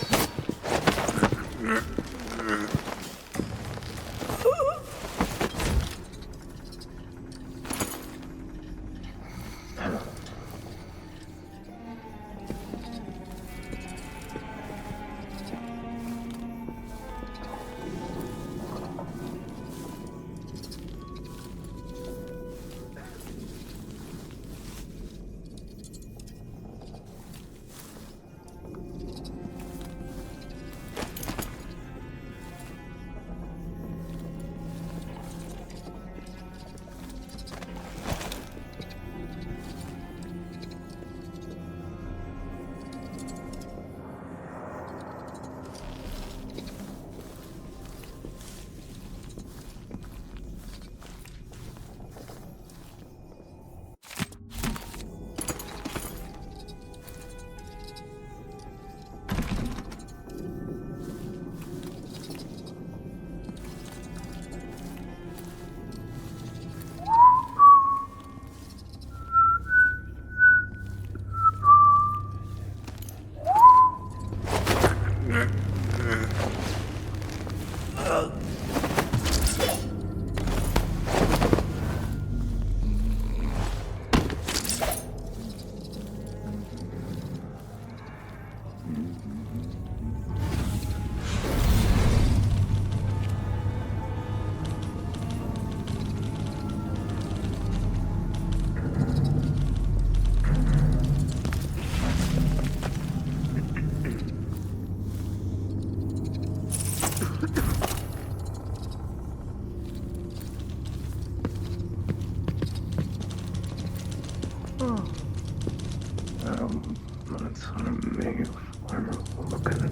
That's what I'm made for. Look at it.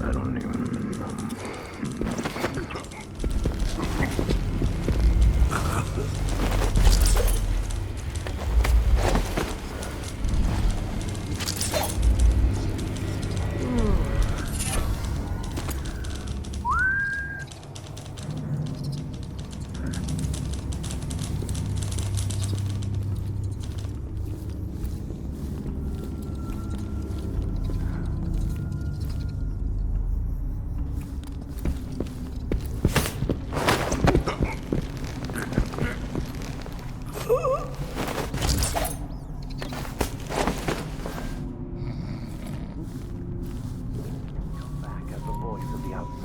I don't even...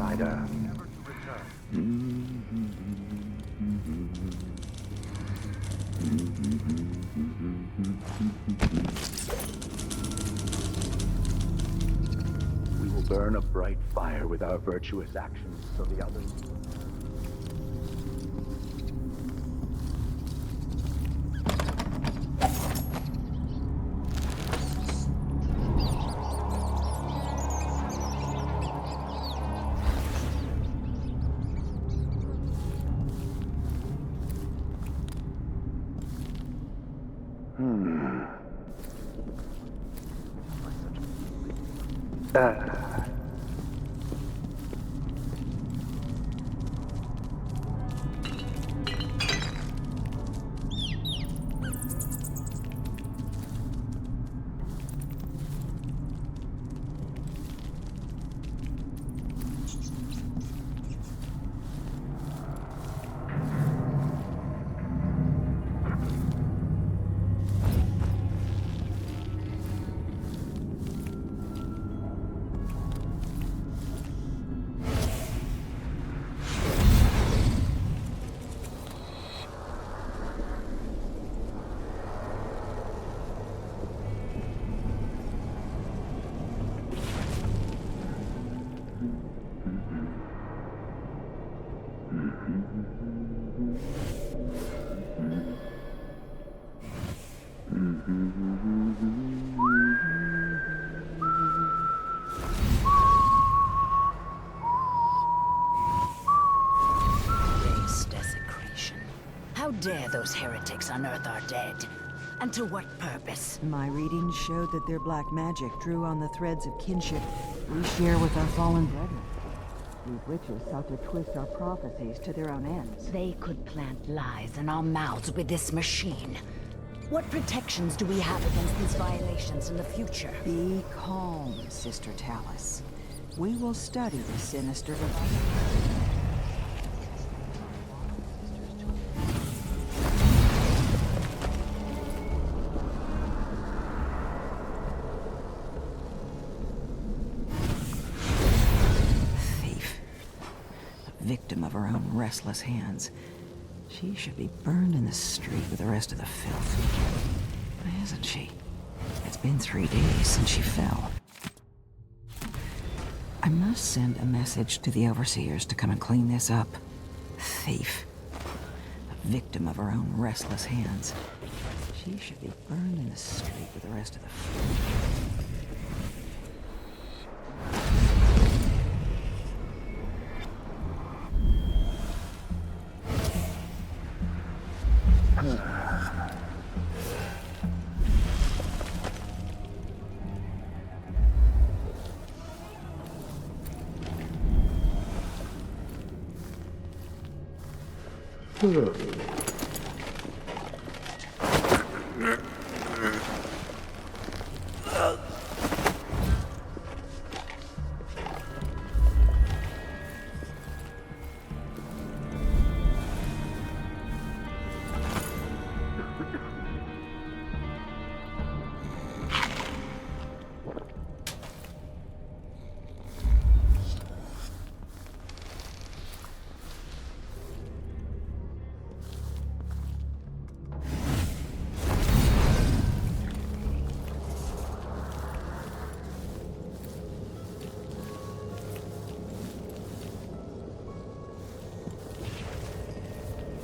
outsider. We will burn a bright fire with our virtuous actions so the others... Race desecration. How dare those heretics unearth our dead? And to what purpose? My readings showed that their black magic drew on the threads of kinship we share with our fallen brethren. These witches sought to twist our prophecies to their own ends. They could plant lies in our mouths with this machine. What protections do we have against these violations in the future? Be calm, Sister Talus. We will study this sinister device. Victim of her own restless hands. She should be burned in the street with the rest of the filth. Why isn't she? It's been 3 days since she fell. I must send a message to the overseers to come and clean this up. Thief. A victim of her own restless hands. She should be burned in the street with the rest of the filth.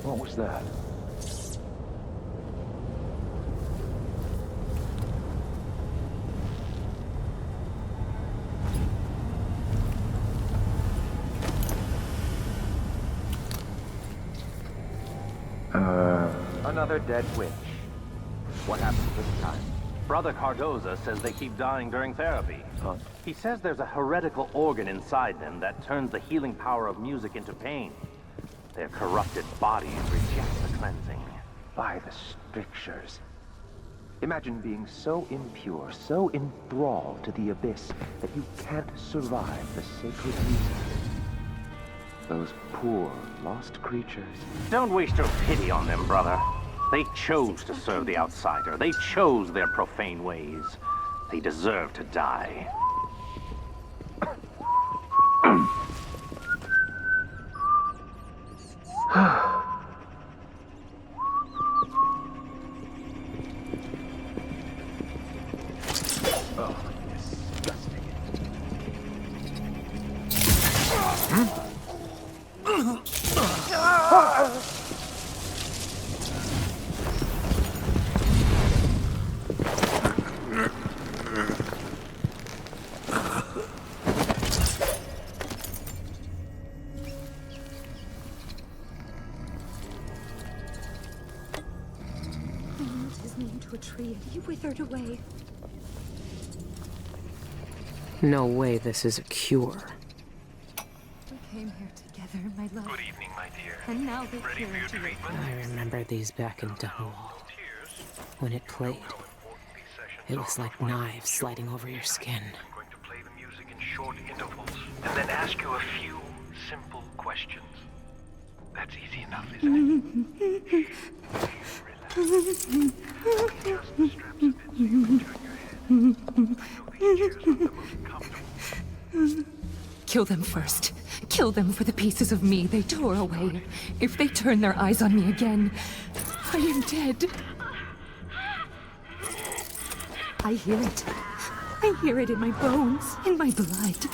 What was that? Another dead witch. What happened this time? Brother Cardoza says they keep dying during therapy. He says there's a heretical organ inside them that turns the healing power of music into pain. Their corrupted bodies reject the cleansing. By the strictures. Imagine being so impure, so enthralled to the abyss, that you can't survive the sacred music. Those poor, lost creatures. Don't waste your pity on them, brother. They chose to serve the outsider. They chose their profane ways. They deserve to die. Oh, disgusting. His name to a tree and he withered away. No way this is a cure. We came here together, my love. Good evening, my dear. And now they're Ready for your treatment? I remember these back in Dunwall. When it played, it was like knives sliding over your skin. I'm going to play the music in short intervals and then ask you a few simple questions. That's easy enough, isn't it? Relax. Just the straps a bit so you can turn your head. I know these chairs aren't the most comfortable. Kill them first. Kill them for the pieces of me they tore away. If they turn their eyes on me again, I am dead. I hear it. I hear it in my bones, in my blood.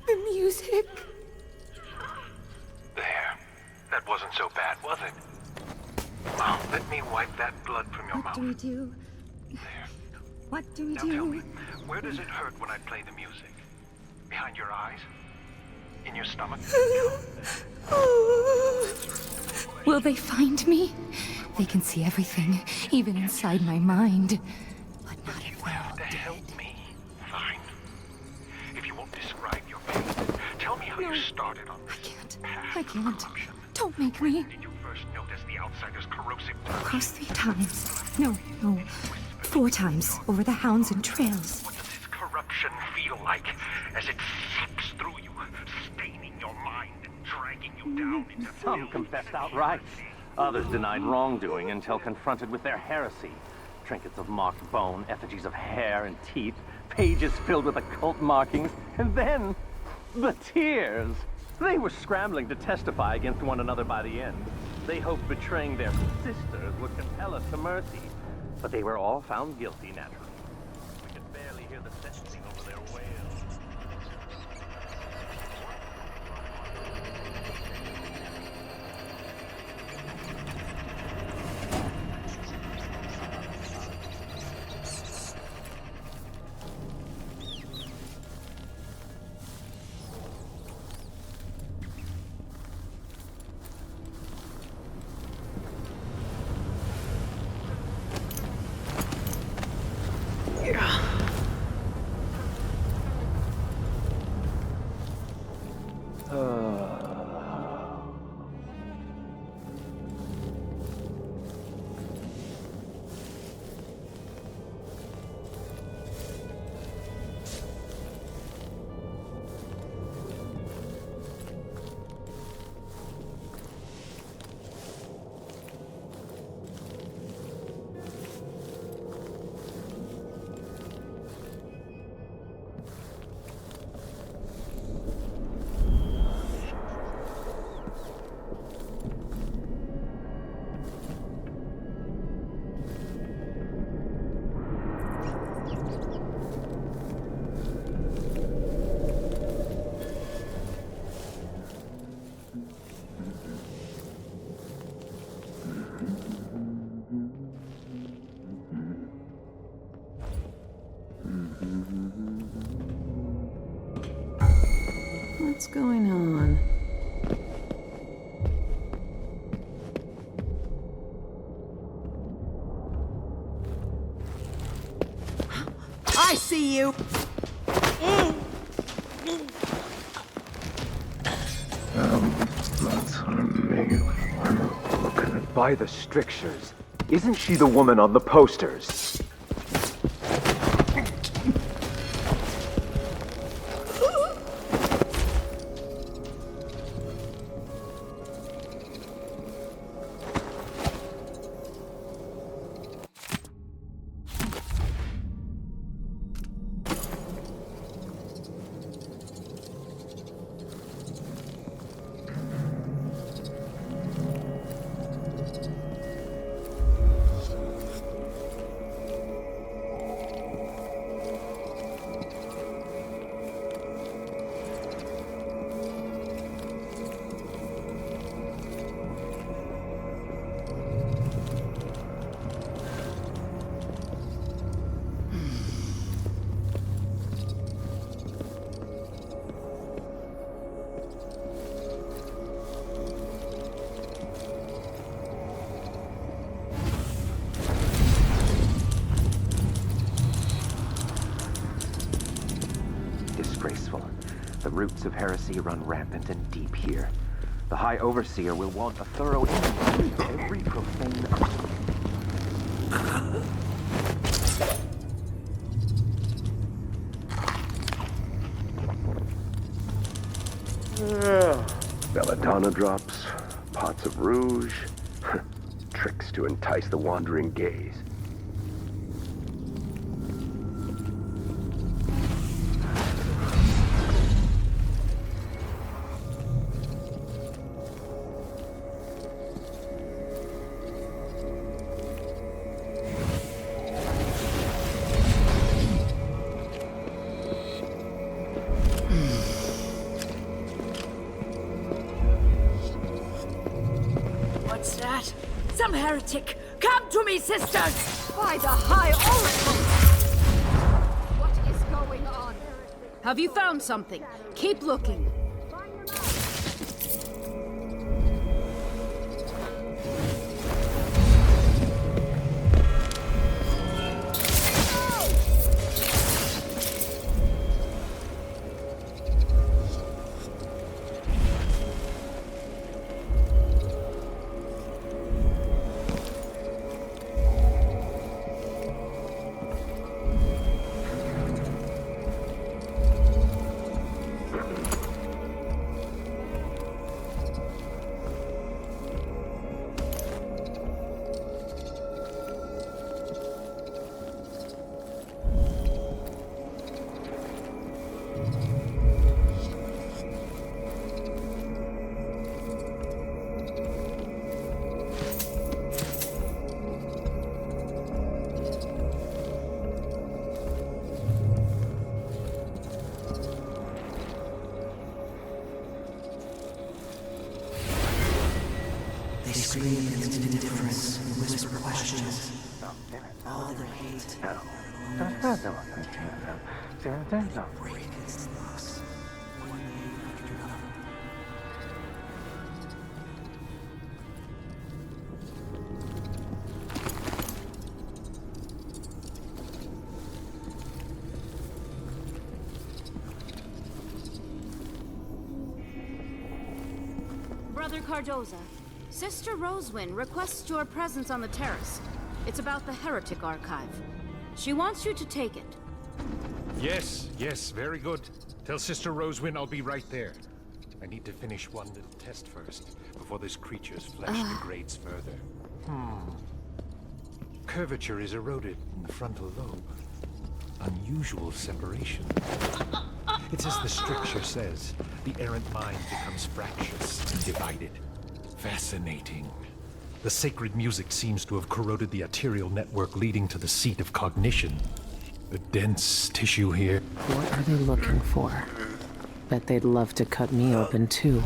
The music. There. That wasn't so bad, was it? Now, let me wipe that blood from your mouth. What do we do? What do we Now do? tell me, where does it hurt when I play the music? Behind your eyes? In your stomach? Will they find me? They can see everything, even inside my mind. But not if they're all To dead. help me? Fine. If you won't describe your pain, tell me how you started on this path I of can't. corruption. Don't make me. Did you first notice the outsider's corrosive Across 3 times. No, 4 times. Over the hounds and trails. What does this corruption feel like as it seeps through you, staining your mind and dragging you down into Some confessed outright. Others denied wrongdoing until confronted with their heresy. Trinkets of marked bone, effigies of hair and teeth, pages filled with occult markings, and then the tears. They were scrambling to testify against one another by the end. They hoped betraying their sisters would compel us to mercy, but they were all found guilty, naturally. We could barely hear the sentencing over their wails. What's going on? I see you! Let's harm me. By the strictures, isn't she the woman on the posters? disgraceful. The roots of heresy run rampant and deep here. The High Overseer will want a thorough inventory of every profane... Belladonna drops, pots of rouge, tricks to entice the wandering gaze. What's that? Some heretic! Come to me, sisters! By the High Oracle! What is going on? Have you found something? Keep looking. They scream against indifference and whisper questions. All their hate. Break its locks, one name after another. Brother Cardoza, Sister Rosewyn requests your presence on the terrace. It's about the Heretic Archive. She wants you to take it. Yes, very good. Tell Sister Rosewyn I'll be right there. I need to finish one little test first, before this creature's flesh degrades further. Curvature is eroded in the frontal lobe. Unusual separation. It's as the stricture says, the errant mind becomes fractious and divided. Fascinating. The sacred music seems to have corroded the arterial network leading to the seat of cognition. The dense tissue here. What are they looking for? Bet they'd love to cut me open too.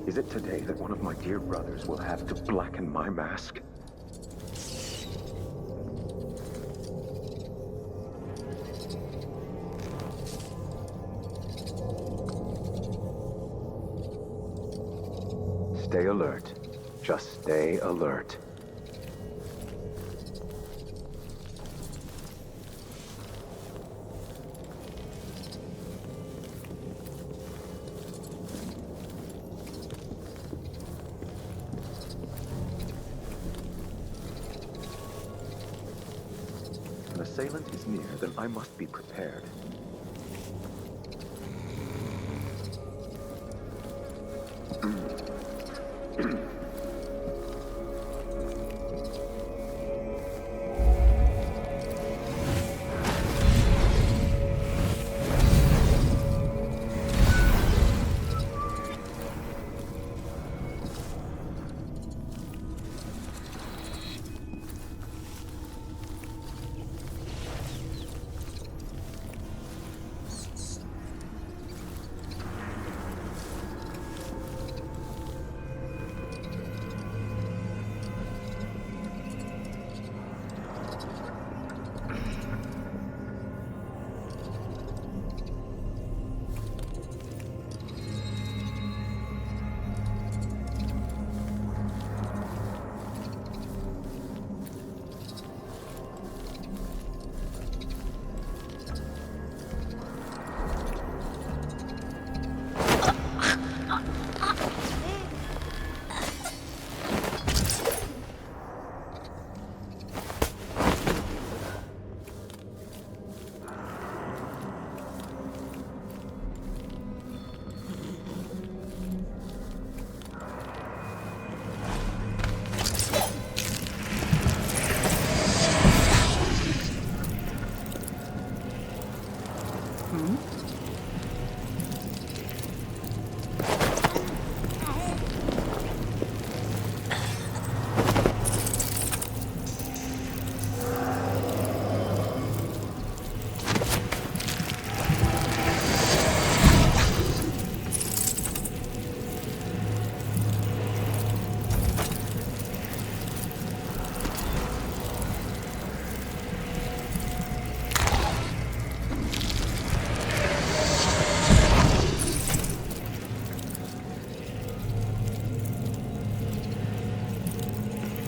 Is it today that one of my dear brothers will have to blacken my mask? Stay alert. Just stay alert. If an assailant is near, then I must be prepared.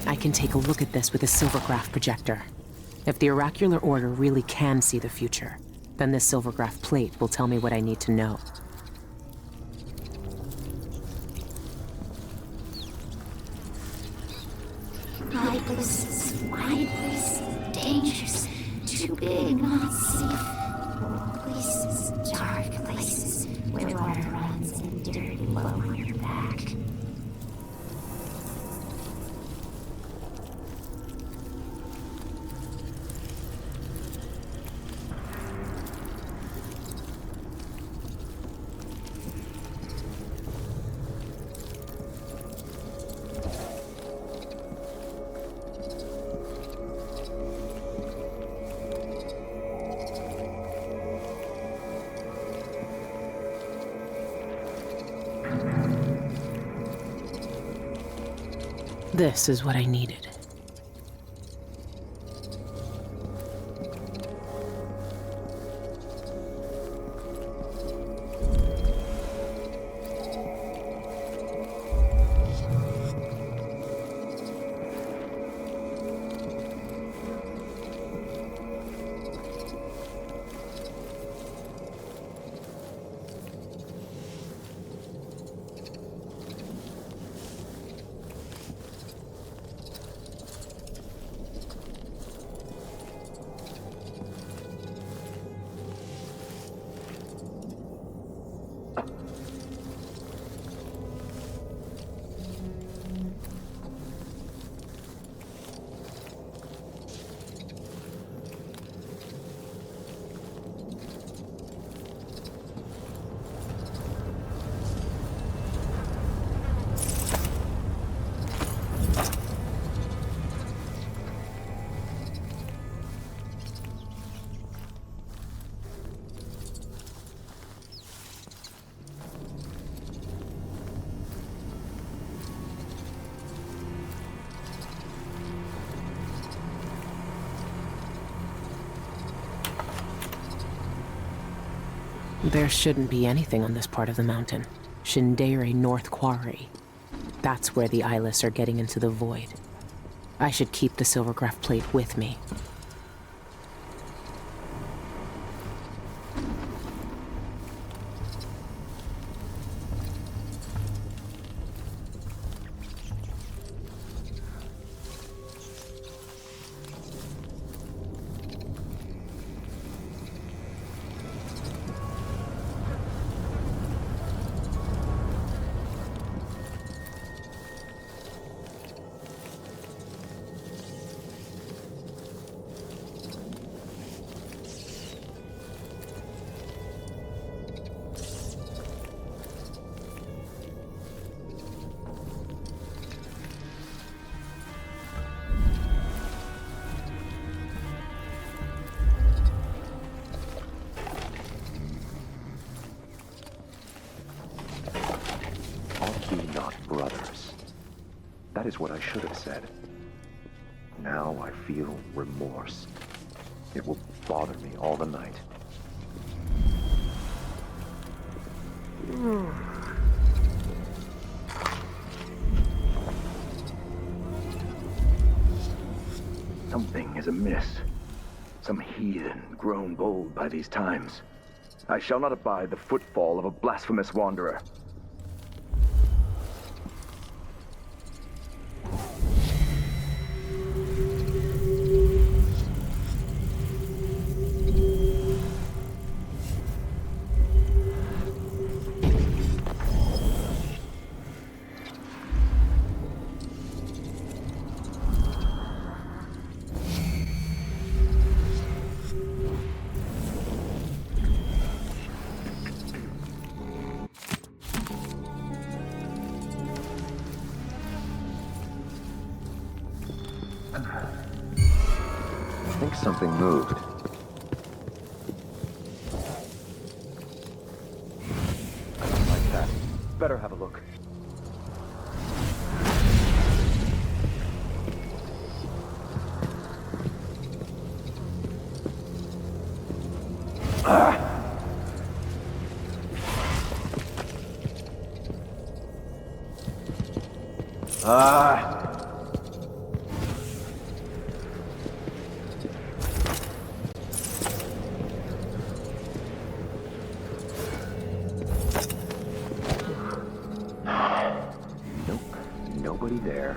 I can take a look at this with a silvergraph projector. If the oracular order really can see the future, then this silvergraph plate will tell me what I need to know. High places, wide places, dangerous, too big, not safe. Places, dark places, where water runs and dirt low on your back. This is what I needed. There shouldn't be anything on this part of the mountain. Shindere North Quarry. That's where the eyeless are getting into the void. I should keep the silvergraph plate with me. Be not brothers. That is what I should have said. Now I feel remorse. It will bother me all the night. Something is amiss. Some heathen grown bold by these times. I shall not abide the footfall of a blasphemous wanderer. I think something moved. I don't like that. Better have a look. Nope, nobody there.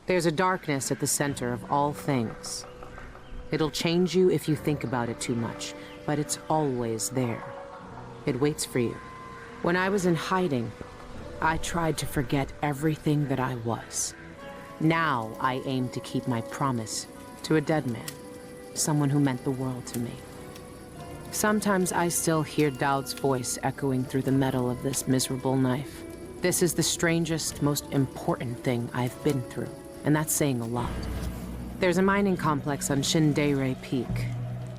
There's a darkness at the center of all things. It'll change you if you think about it too much, but it's always there. It waits for you. When I was in hiding, I tried to forget everything that I was. Now I aim to keep my promise to a dead man, someone who meant the world to me. Sometimes I still hear Dowd's voice echoing through the metal of this miserable knife. This is the strangest, most important thing I've been through, and that's saying a lot. There's a mining complex on Shindere Peak,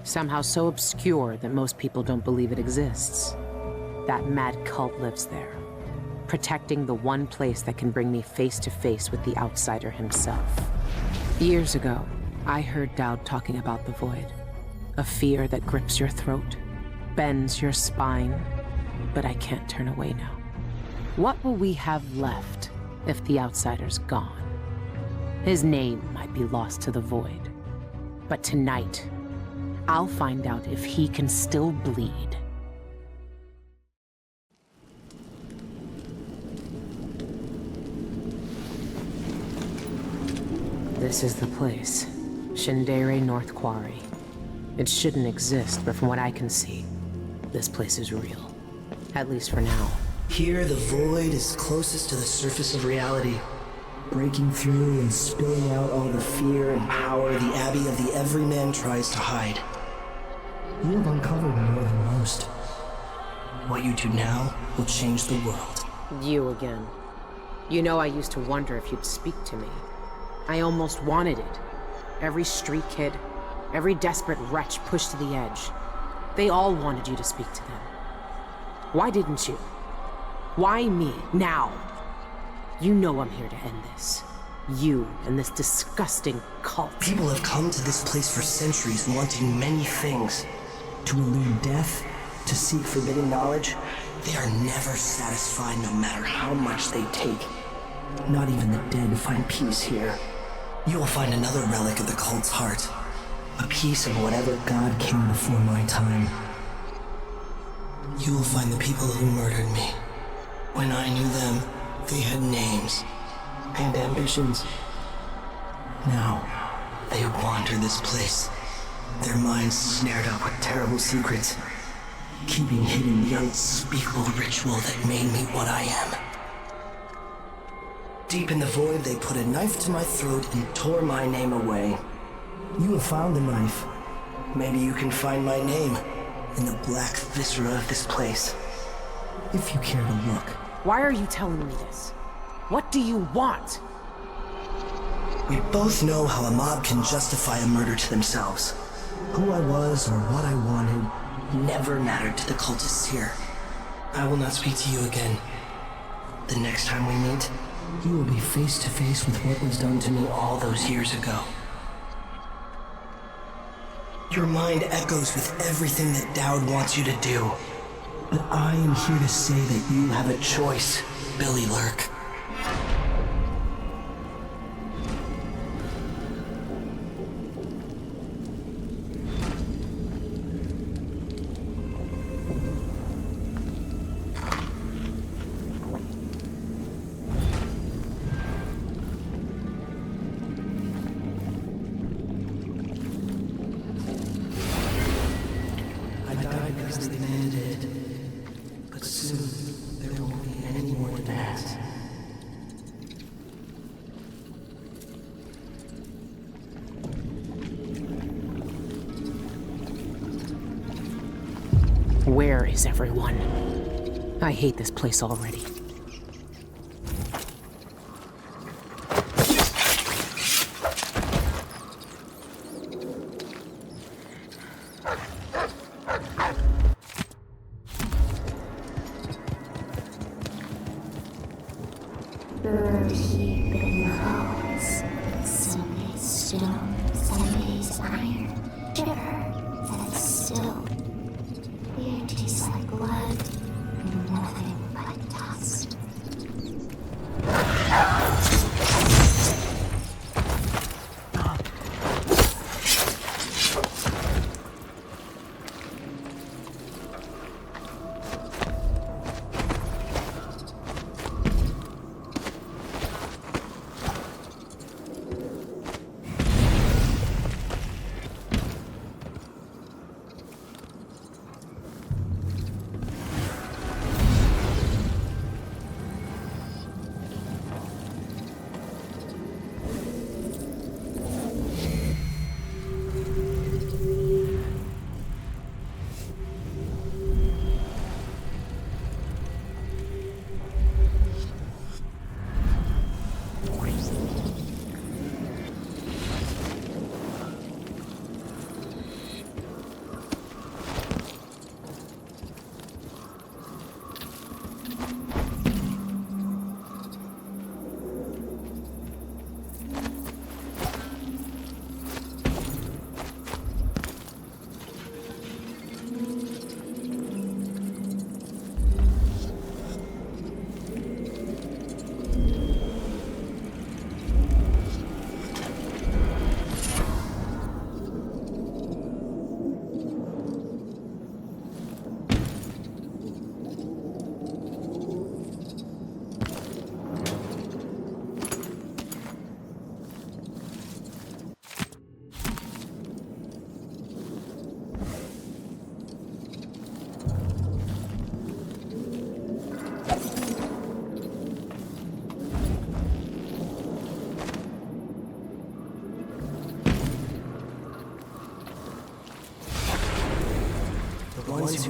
somehow so obscure that most people don't believe it exists. That mad cult lives there, protecting the one place that can bring me face to face with the outsider himself. Years ago, I heard Dowd talking about the Void. A fear that grips your throat, bends your spine, but I can't turn away now. What will we have left if the outsider's gone? His name might be lost to the Void, but tonight, I'll find out if he can still bleed. This is the place, Shindere North Quarry. It shouldn't exist, but from what I can see, this place is real. At least for now. Here, the Void is closest to the surface of reality, breaking through and spilling out all the fear and power the Abbey of the Everyman tries to hide. You have uncovered more than most. What you do now will change the world. You again. You know, I used to wonder if you'd speak to me. I almost wanted it. Every street kid, every desperate wretch pushed to the edge. They all wanted you to speak to them. Why didn't you? Why me, now? You know I'm here to end this. You and this disgusting cult. People have come to this place for centuries wanting many things. To elude death, to seek forbidden knowledge. They are never satisfied no matter how much they take. Not even the dead find peace here. You will find another relic of the cult's heart. A piece of whatever god came before my time. You will find the people who murdered me. When I knew them, they had names and ambitions. Now, they wander this place, their minds snared up with terrible secrets, keeping hidden the unspeakable ritual that made me what I am. Deep in the Void, they put a knife to my throat and tore my name away. You have found the knife. Maybe you can find my name in the black viscera of this place. If you care to look. Why are you telling me this? What do you want? We both know how a mob can justify a murder to themselves. Who I was or what I wanted never mattered to the cultists here. I will not speak to you again. The next time we meet, you will be face to face with what was done to me all those years ago. Your mind echoes with everything that Dowd wants you to do. But I am here to say that you have a choice, Billy Lurk. Where is everyone? I hate this place already. Bird heap in the halls. Some days stone, some days iron. Shiver that it's still. The air tastes like blood, and nothing but dust.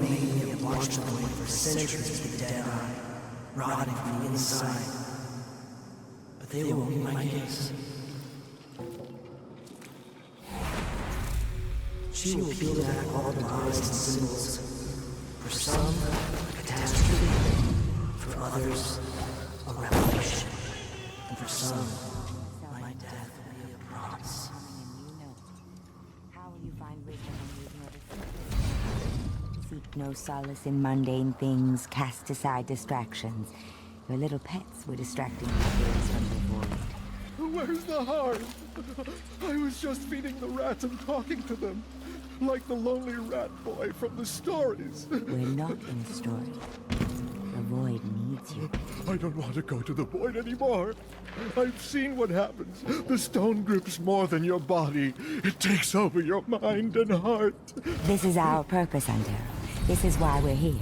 me have watched them wait for centuries with dead eye, rotting from the inside. But they won't be my guess. She will peel back all the lies and symbols. For some, a catastrophe. For others, a revelation. And for some, my death will be a promise. How will you find wisdom when you've never seek no solace in mundane things, cast aside distractions. Your little pets were distracting your gaze from the void. Where's the heart? I was just feeding the rats and talking to them. Like the lonely rat boy from the stories. We're not in the story. The void needs you. I don't want to go to the void anymore. I've seen what happens. The stone grips more than your body. It takes over your mind and heart. This is our purpose, Antero. This is why we're here.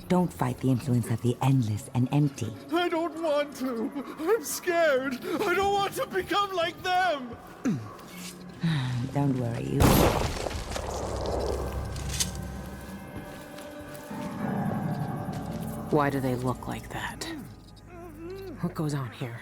Don't fight the influence of the endless and empty. I don't want to. I'm scared. I don't want to become like them. Don't worry, you. Why do they look like that? What goes on here?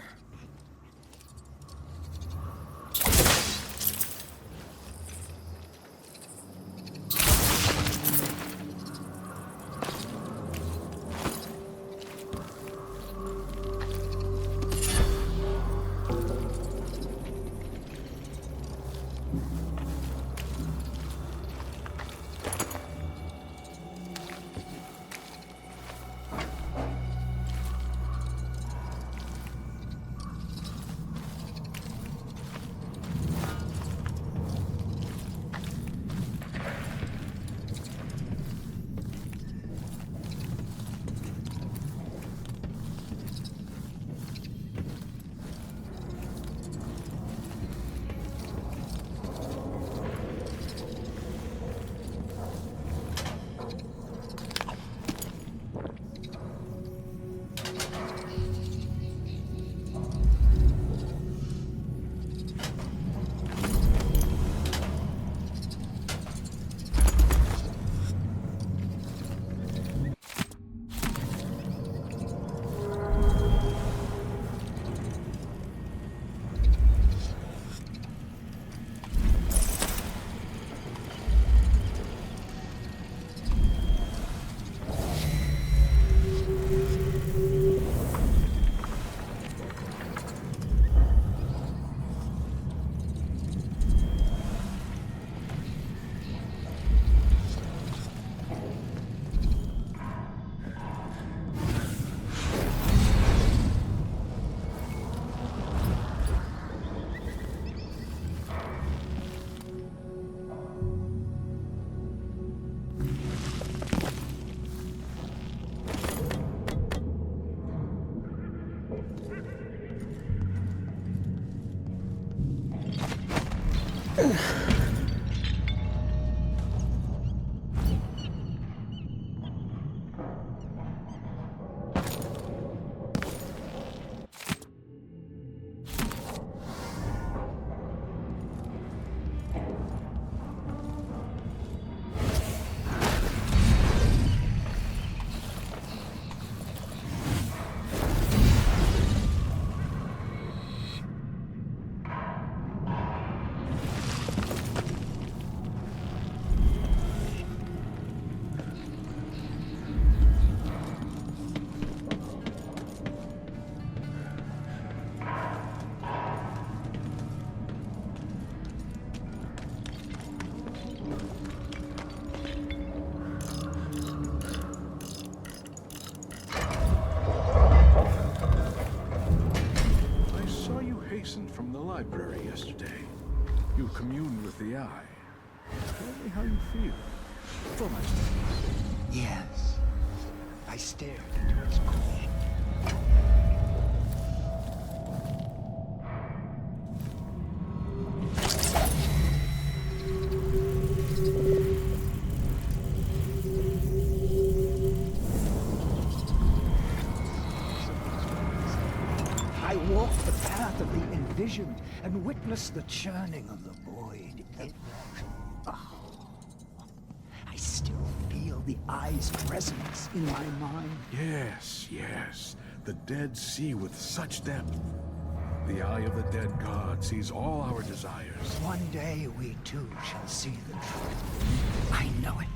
From the library yesterday. You communed with the eye. Tell me how you feel. For my studies. Yes. I stared into its core. I walked the path of the envisioned and witnessed the churning of the void. It was... Oh, I still feel the Eye's presence in my mind. Yes, yes. The dead see with such depth. The eye of the dead god sees all our desires. One day we too shall see the truth. I know it.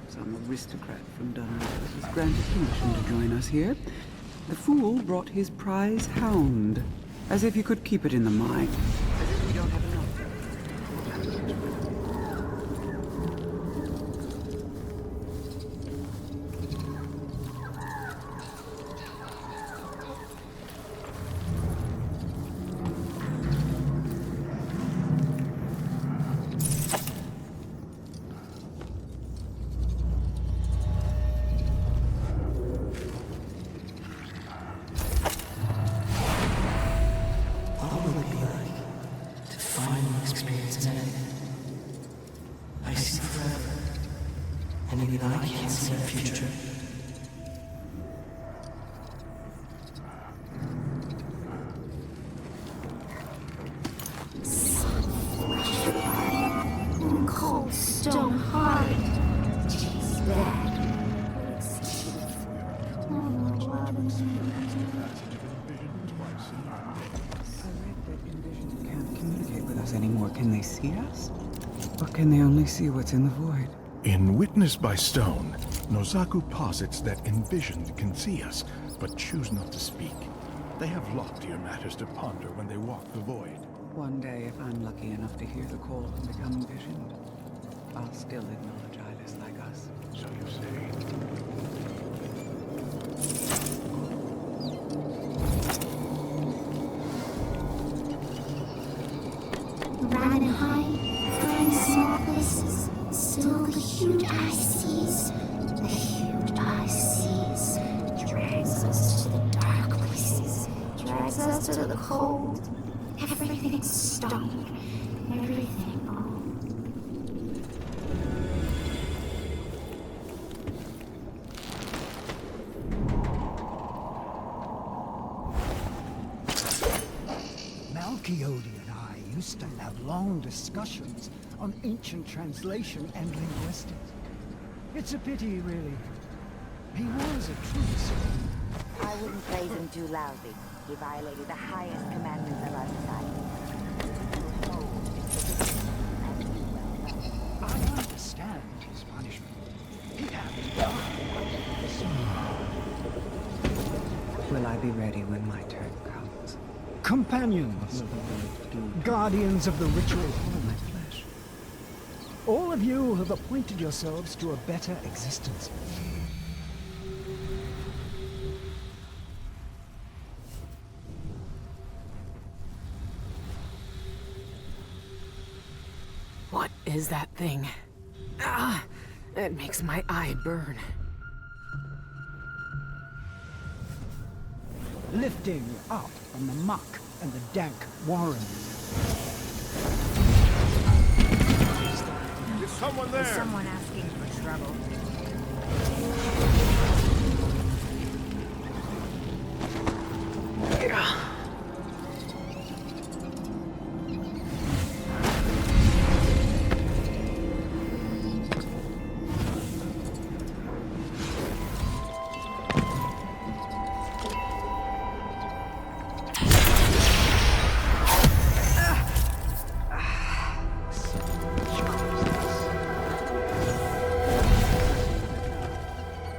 Some aristocrat from Dunwood was granted permission to join us here. The fool brought his prize hound, as if he could keep it in the mine. As if we don't have enough. Son of to experience the passage of envision twice a year. I read that envisions can't communicate with us anymore. Can they see us? Or can they only see what's in the void? In Witness by Stone, Nozaku posits that envisioned can see us, but choose not to speak. They have loftier matters to ponder when they walk the void. One day, if I'm lucky enough to hear the call and become envisioned, I'll still acknowledge eyelids like us. So you say. Riding high, flying small places, still the huge eye sees. The huge eye sees drags us to the dark places, drags us to the cold. Everything's stone, everything old. Malchiodi and I used to have long discussions on ancient translation and linguistics. It's a pity, really. He was a true student. I wouldn't praise him too loudly. He violated the highest commandments of our society. I understand his punishment. He had to die. Will I be ready when my turn comes? Companions, guardians of the ritual of my flesh. All of you have appointed yourselves to a better existence. What is that thing? Ah! It makes my eye burn. Lifting up from the muck and the dank warren. Is someone there? Is someone asking for trouble?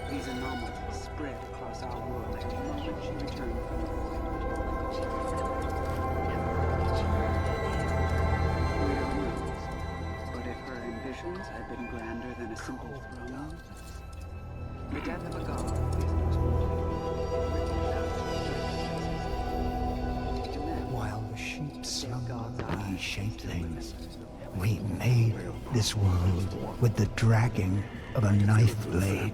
These anomalies spread across our world at the moment she returned from the void. Widow knows, but if her ambitions had been grander than a simple throne, the death of a god is While the sheep slumbered, he shaped things. We made this world with the dragging of a knife blade.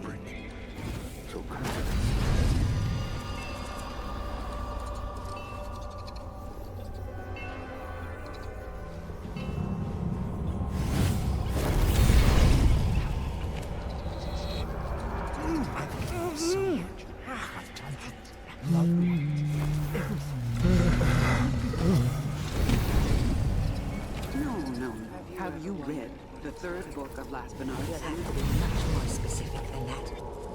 No. Have you read the third book of Last You'll have to be much more specific than that.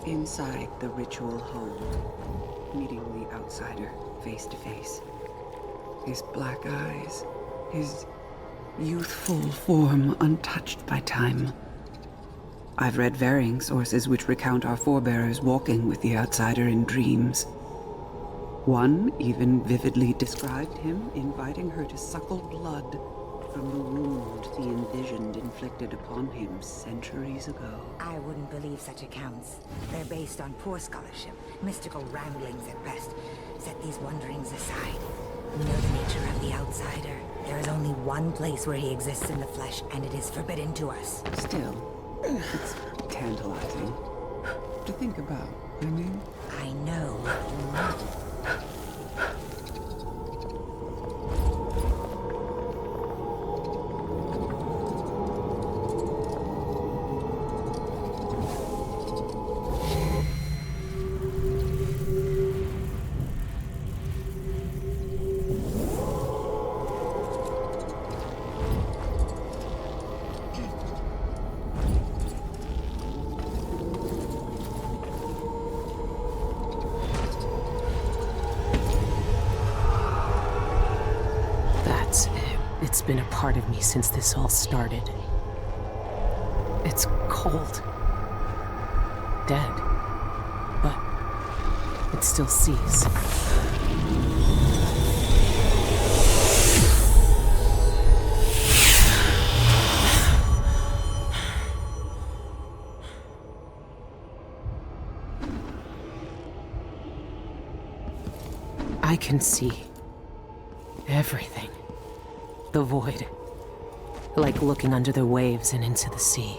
Inside the ritual hold, meeting the outsider face to face. His black eyes, his youthful form untouched by time. I've read varying sources which recount our forebears walking with the outsider in dreams. One even vividly described him inviting her to suckle blood from the wound the envisioned inflicted upon him centuries ago. I wouldn't believe such accounts. They're based on poor scholarship, mystical ramblings at best. Set these wonderings aside. You know the nature of the outsider. There is only one place where he exists in the flesh, and it is forbidden to us. Still, it's tantalizing to think about. I mean, I know what you know. been a part of me since this all started. It's cold. Dead. But it still sees. I can see everything. The void. Like looking under the waves and into the sea.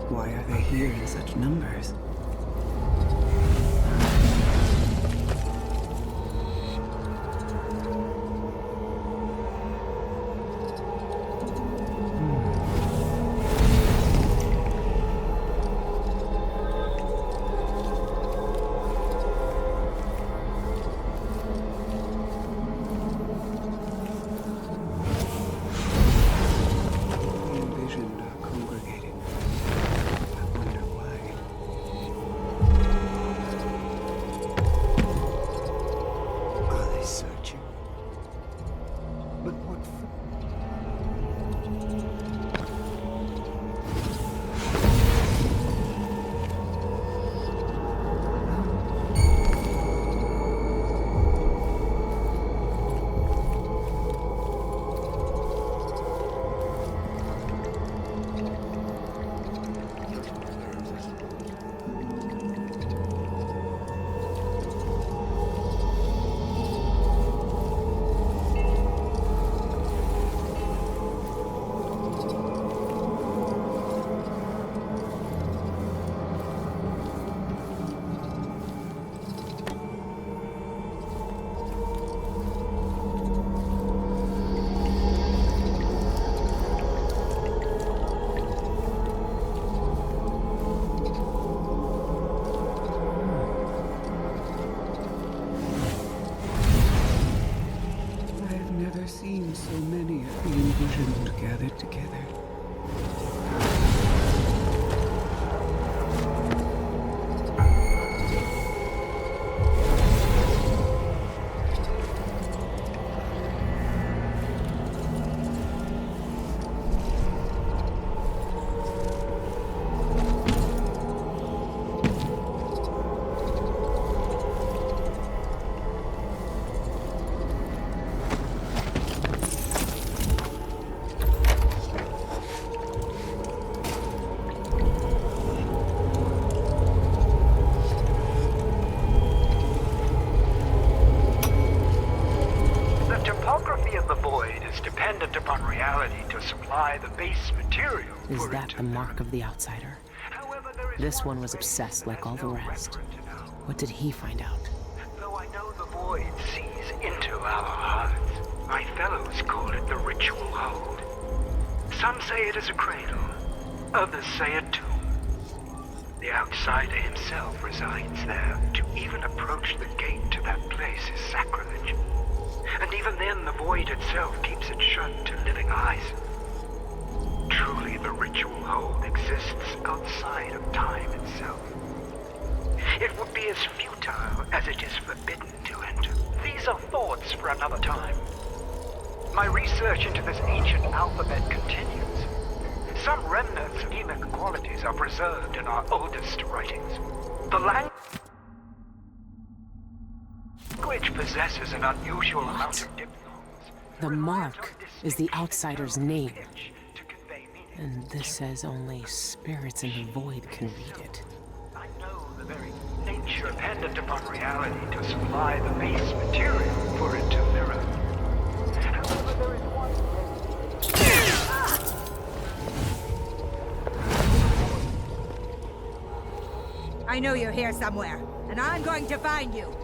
Why are they here in such numbers? Seen so many of the envisioned gathered together. upon reality to supply the base material Is for that the mark of the outsider? This one was obsessed like all the rest. What did he find out? Though I know the void sees into our hearts, my fellows call it the ritual hold. Some say it is a cradle, others say a tomb. The outsider himself resides there. To even approach the gate to that place is sacrilege. And even then, the void itself keeps it shut to living eyes. Truly, the ritual hold exists outside of time itself. It would be as futile as it is forbidden to enter. These are thoughts for another time. My research into this ancient alphabet continues. Some remnants of emic qualities are preserved in our oldest writings. The language possesses an unusual amount of diphthongs. The mark is the outsider's name. And this says only spirits in the void can read it. I know the very nature dependent upon reality to supply the base material for it to mirror. However, there is one I know you're here somewhere, and I'm going to find you.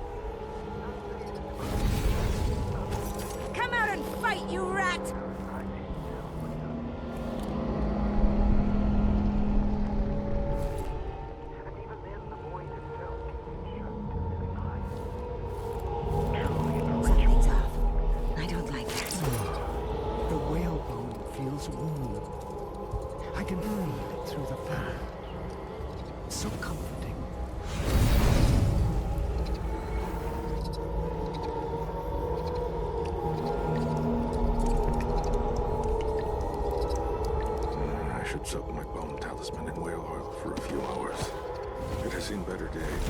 Come out and fight, you rat! Something's off. I don't like it. The whalebone feels warm. I can breathe it through the fur. So comforting. I should soak my bone talisman in whale oil for a few hours. It has seen better days.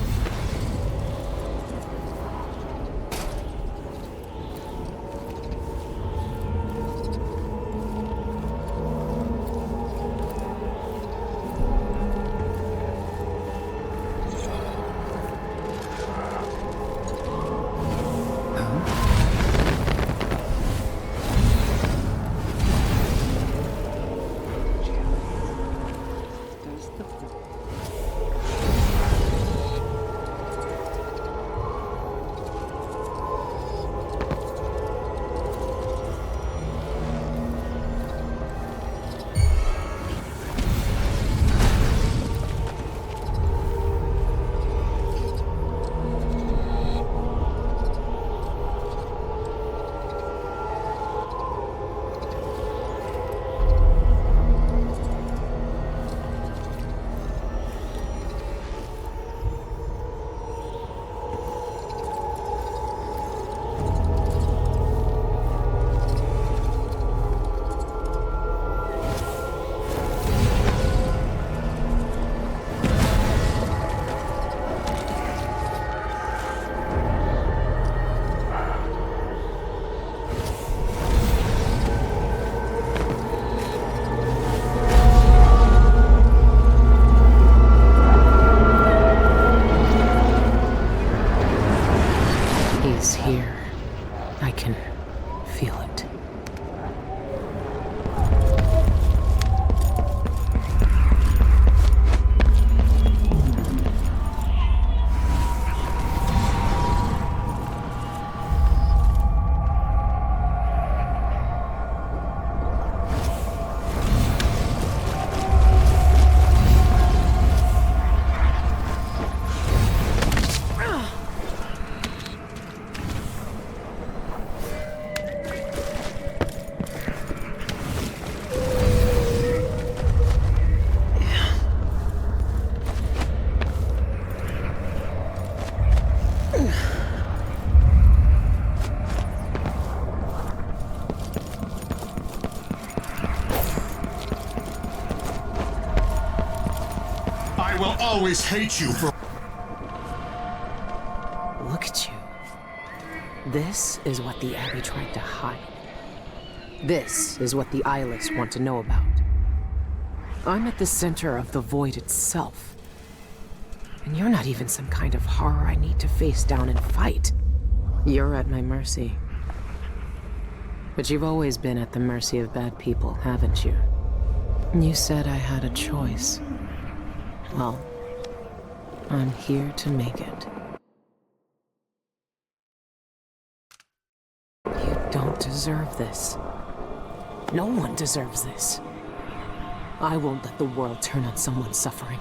Here, I can feel it. I will always hate you for... Look at you. This is what the Abbey tried to hide. This is what the Eyeless want to know about. I'm at the center of the void itself. And you're not even some kind of horror I need to face down and fight. You're at my mercy. But you've always been at the mercy of bad people, haven't you? You said I had a choice. Well, I'm here to make it. You don't deserve this. No one deserves this. I won't let the world turn on someone suffering.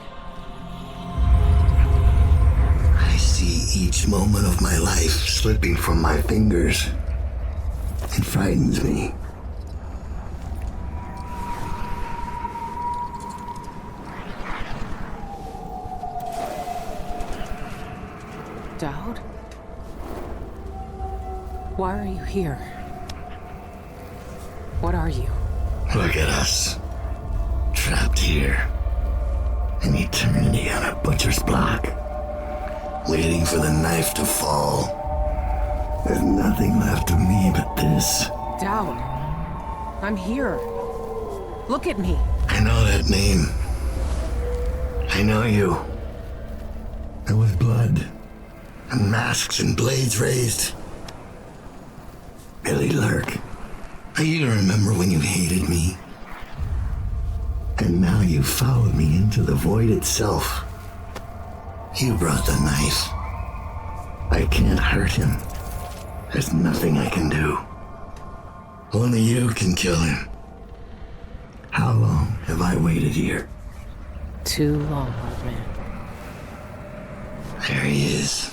I see each moment of my life slipping from my fingers. It frightens me. Dowd? Why are you here? What are you? Look at us. Trapped here. An eternity on a butcher's block. Waiting for the knife to fall. There's nothing left of me but this. Dowd. I'm here. Look at me. I know that name. I know you. There was blood. And masks and blades raised. Billy Lurk. You remember when you hated me? And now you followed me into the void itself. You brought the knife. I can't hurt him. There's nothing I can do. Only you can kill him. How long have I waited here? Too long, old man. There he is.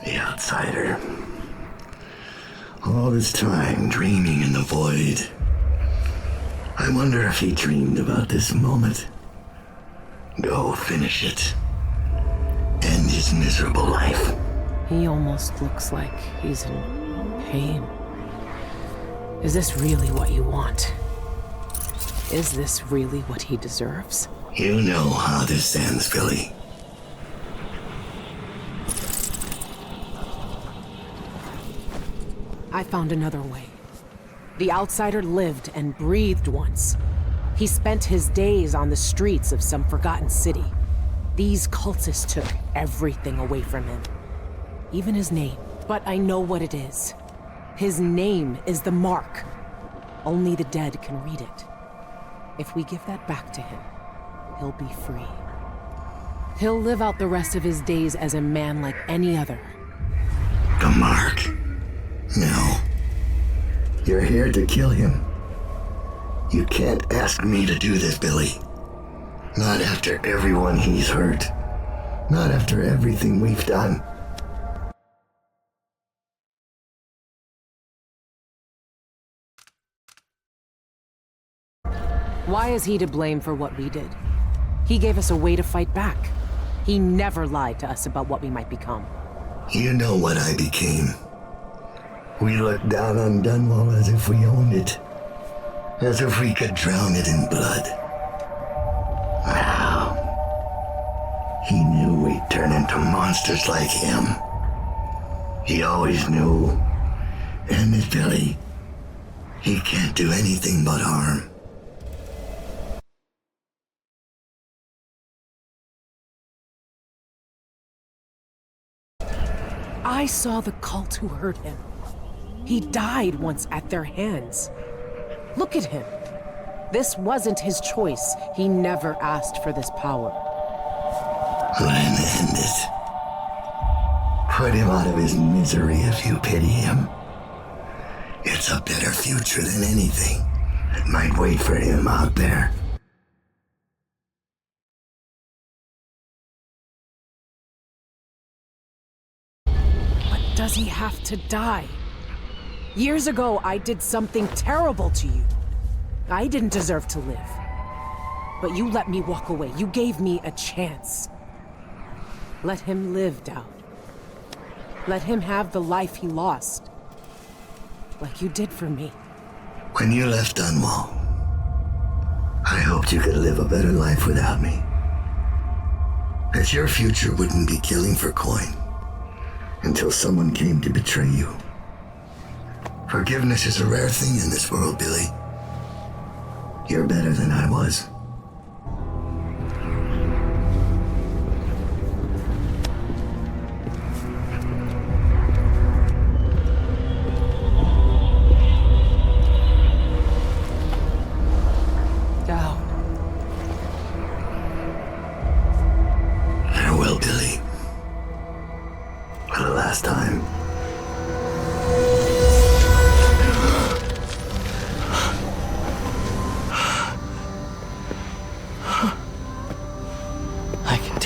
The outsider. All this time dreaming in the void. I wonder if he dreamed about this moment. Go finish it. End his miserable life. He almost looks like he's in pain. Is this really what you want? Is this really what he deserves? You know how this ends, Billy. I found another way. The outsider lived and breathed once. He spent his days on the streets of some forgotten city. These cultists took everything away from him. Even his name. But I know what it is. His name is the Mark. Only the dead can read it. If we give that back to him, he'll be free. He'll live out the rest of his days as a man like any other. The Mark? No. You're here to kill him. You can't ask me to do this, Billy. Not after everyone he's hurt. Not after everything we've done. Why is he to blame for what we did? He gave us a way to fight back. He never lied to us about what we might become. You know what I became. We looked down on Dunwall as if we owned it. As if we could drown it in blood. Wow. He knew we'd turn into monsters like him. He always knew. And this Billy, he can't do anything but harm. I saw the cult who hurt him. He died once at their hands. Look at him. This wasn't his choice. He never asked for this power. Let him end it. Put him out of his misery if you pity him. It's a better future than anything that might wait for him out there. But does he have to die? Years ago, I did something terrible to you. I didn't deserve to live. But you let me walk away. You gave me a chance. Let him live, Dowd. Let him have the life he lost. Like you did for me. When you left Dunwall, I hoped you could live a better life without me. That your future wouldn't be killing for coin until someone came to betray you. Forgiveness is a rare thing in this world, Billy. You're better than I was.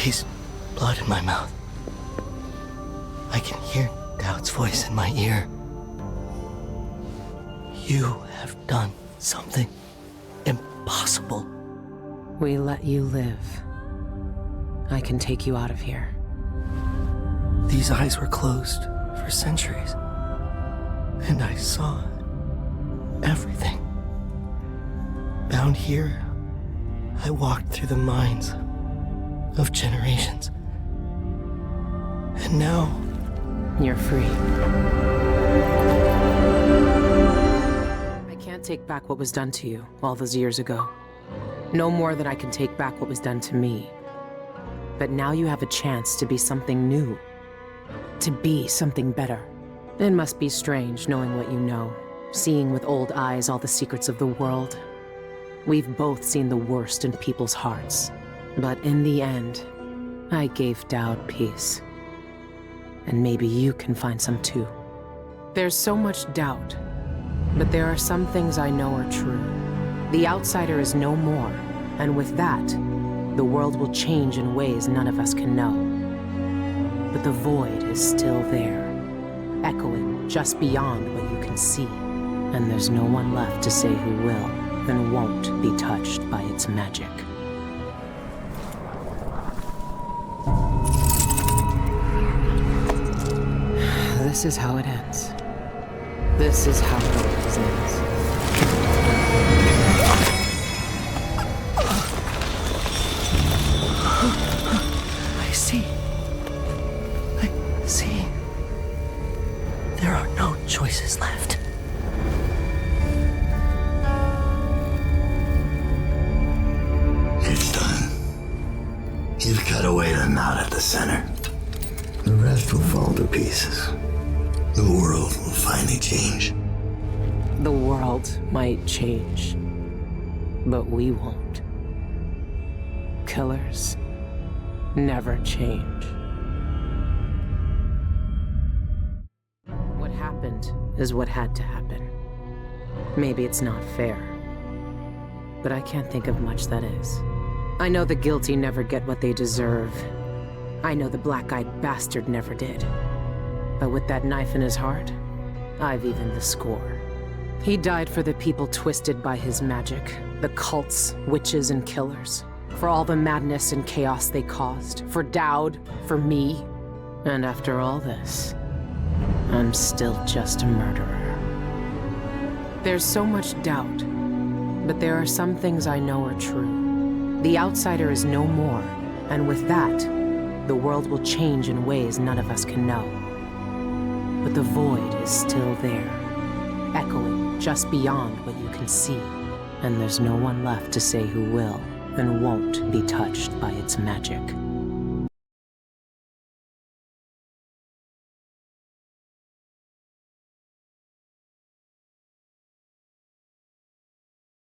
taste blood in my mouth. I can hear Doubt's voice in my ear. You have done something impossible. We let you live. I can take you out of here. These eyes were closed for centuries, and I saw everything. Bound here, I walked through the minds of generations. And now... You're free. I can't take back what was done to you all those years ago. No more than I can take back what was done to me. But now you have a chance to be something new. To be something better. It must be strange knowing what you know, seeing with old eyes all the secrets of the world. We've both seen the worst in people's hearts. But in the end, I gave Dowd peace. And maybe you can find some too. There's so much doubt, but there are some things I know are true. The outsider is no more, and with that, the world will change in ways none of us can know. But the void is still there, echoing just beyond what you can see. And there's no one left to say who will and won't be touched by its magic. This is how it ends. This is how it always ends. I see. There are no choices left. It's done. You've cut away the knot at the center. The rest will fall to pieces. The world will finally change. The world might change, but we won't. Killers never change. What happened is what had to happen. Maybe it's not fair, but I can't think of much that is. I know the guilty never get what they deserve. I know the black-eyed bastard never did. But with that knife in his heart, I've evened the score. He died for the people twisted by his magic, the cults, witches, and killers. For all the madness and chaos they caused. For Dowd, for me. And after all this, I'm still just a murderer. There's so much doubt, but there are some things I know are true. The outsider is no more, and with that, the world will change in ways none of us can know. But the void is still there, echoing just beyond what you can see. And there's no one left to say who will and won't be touched by its magic.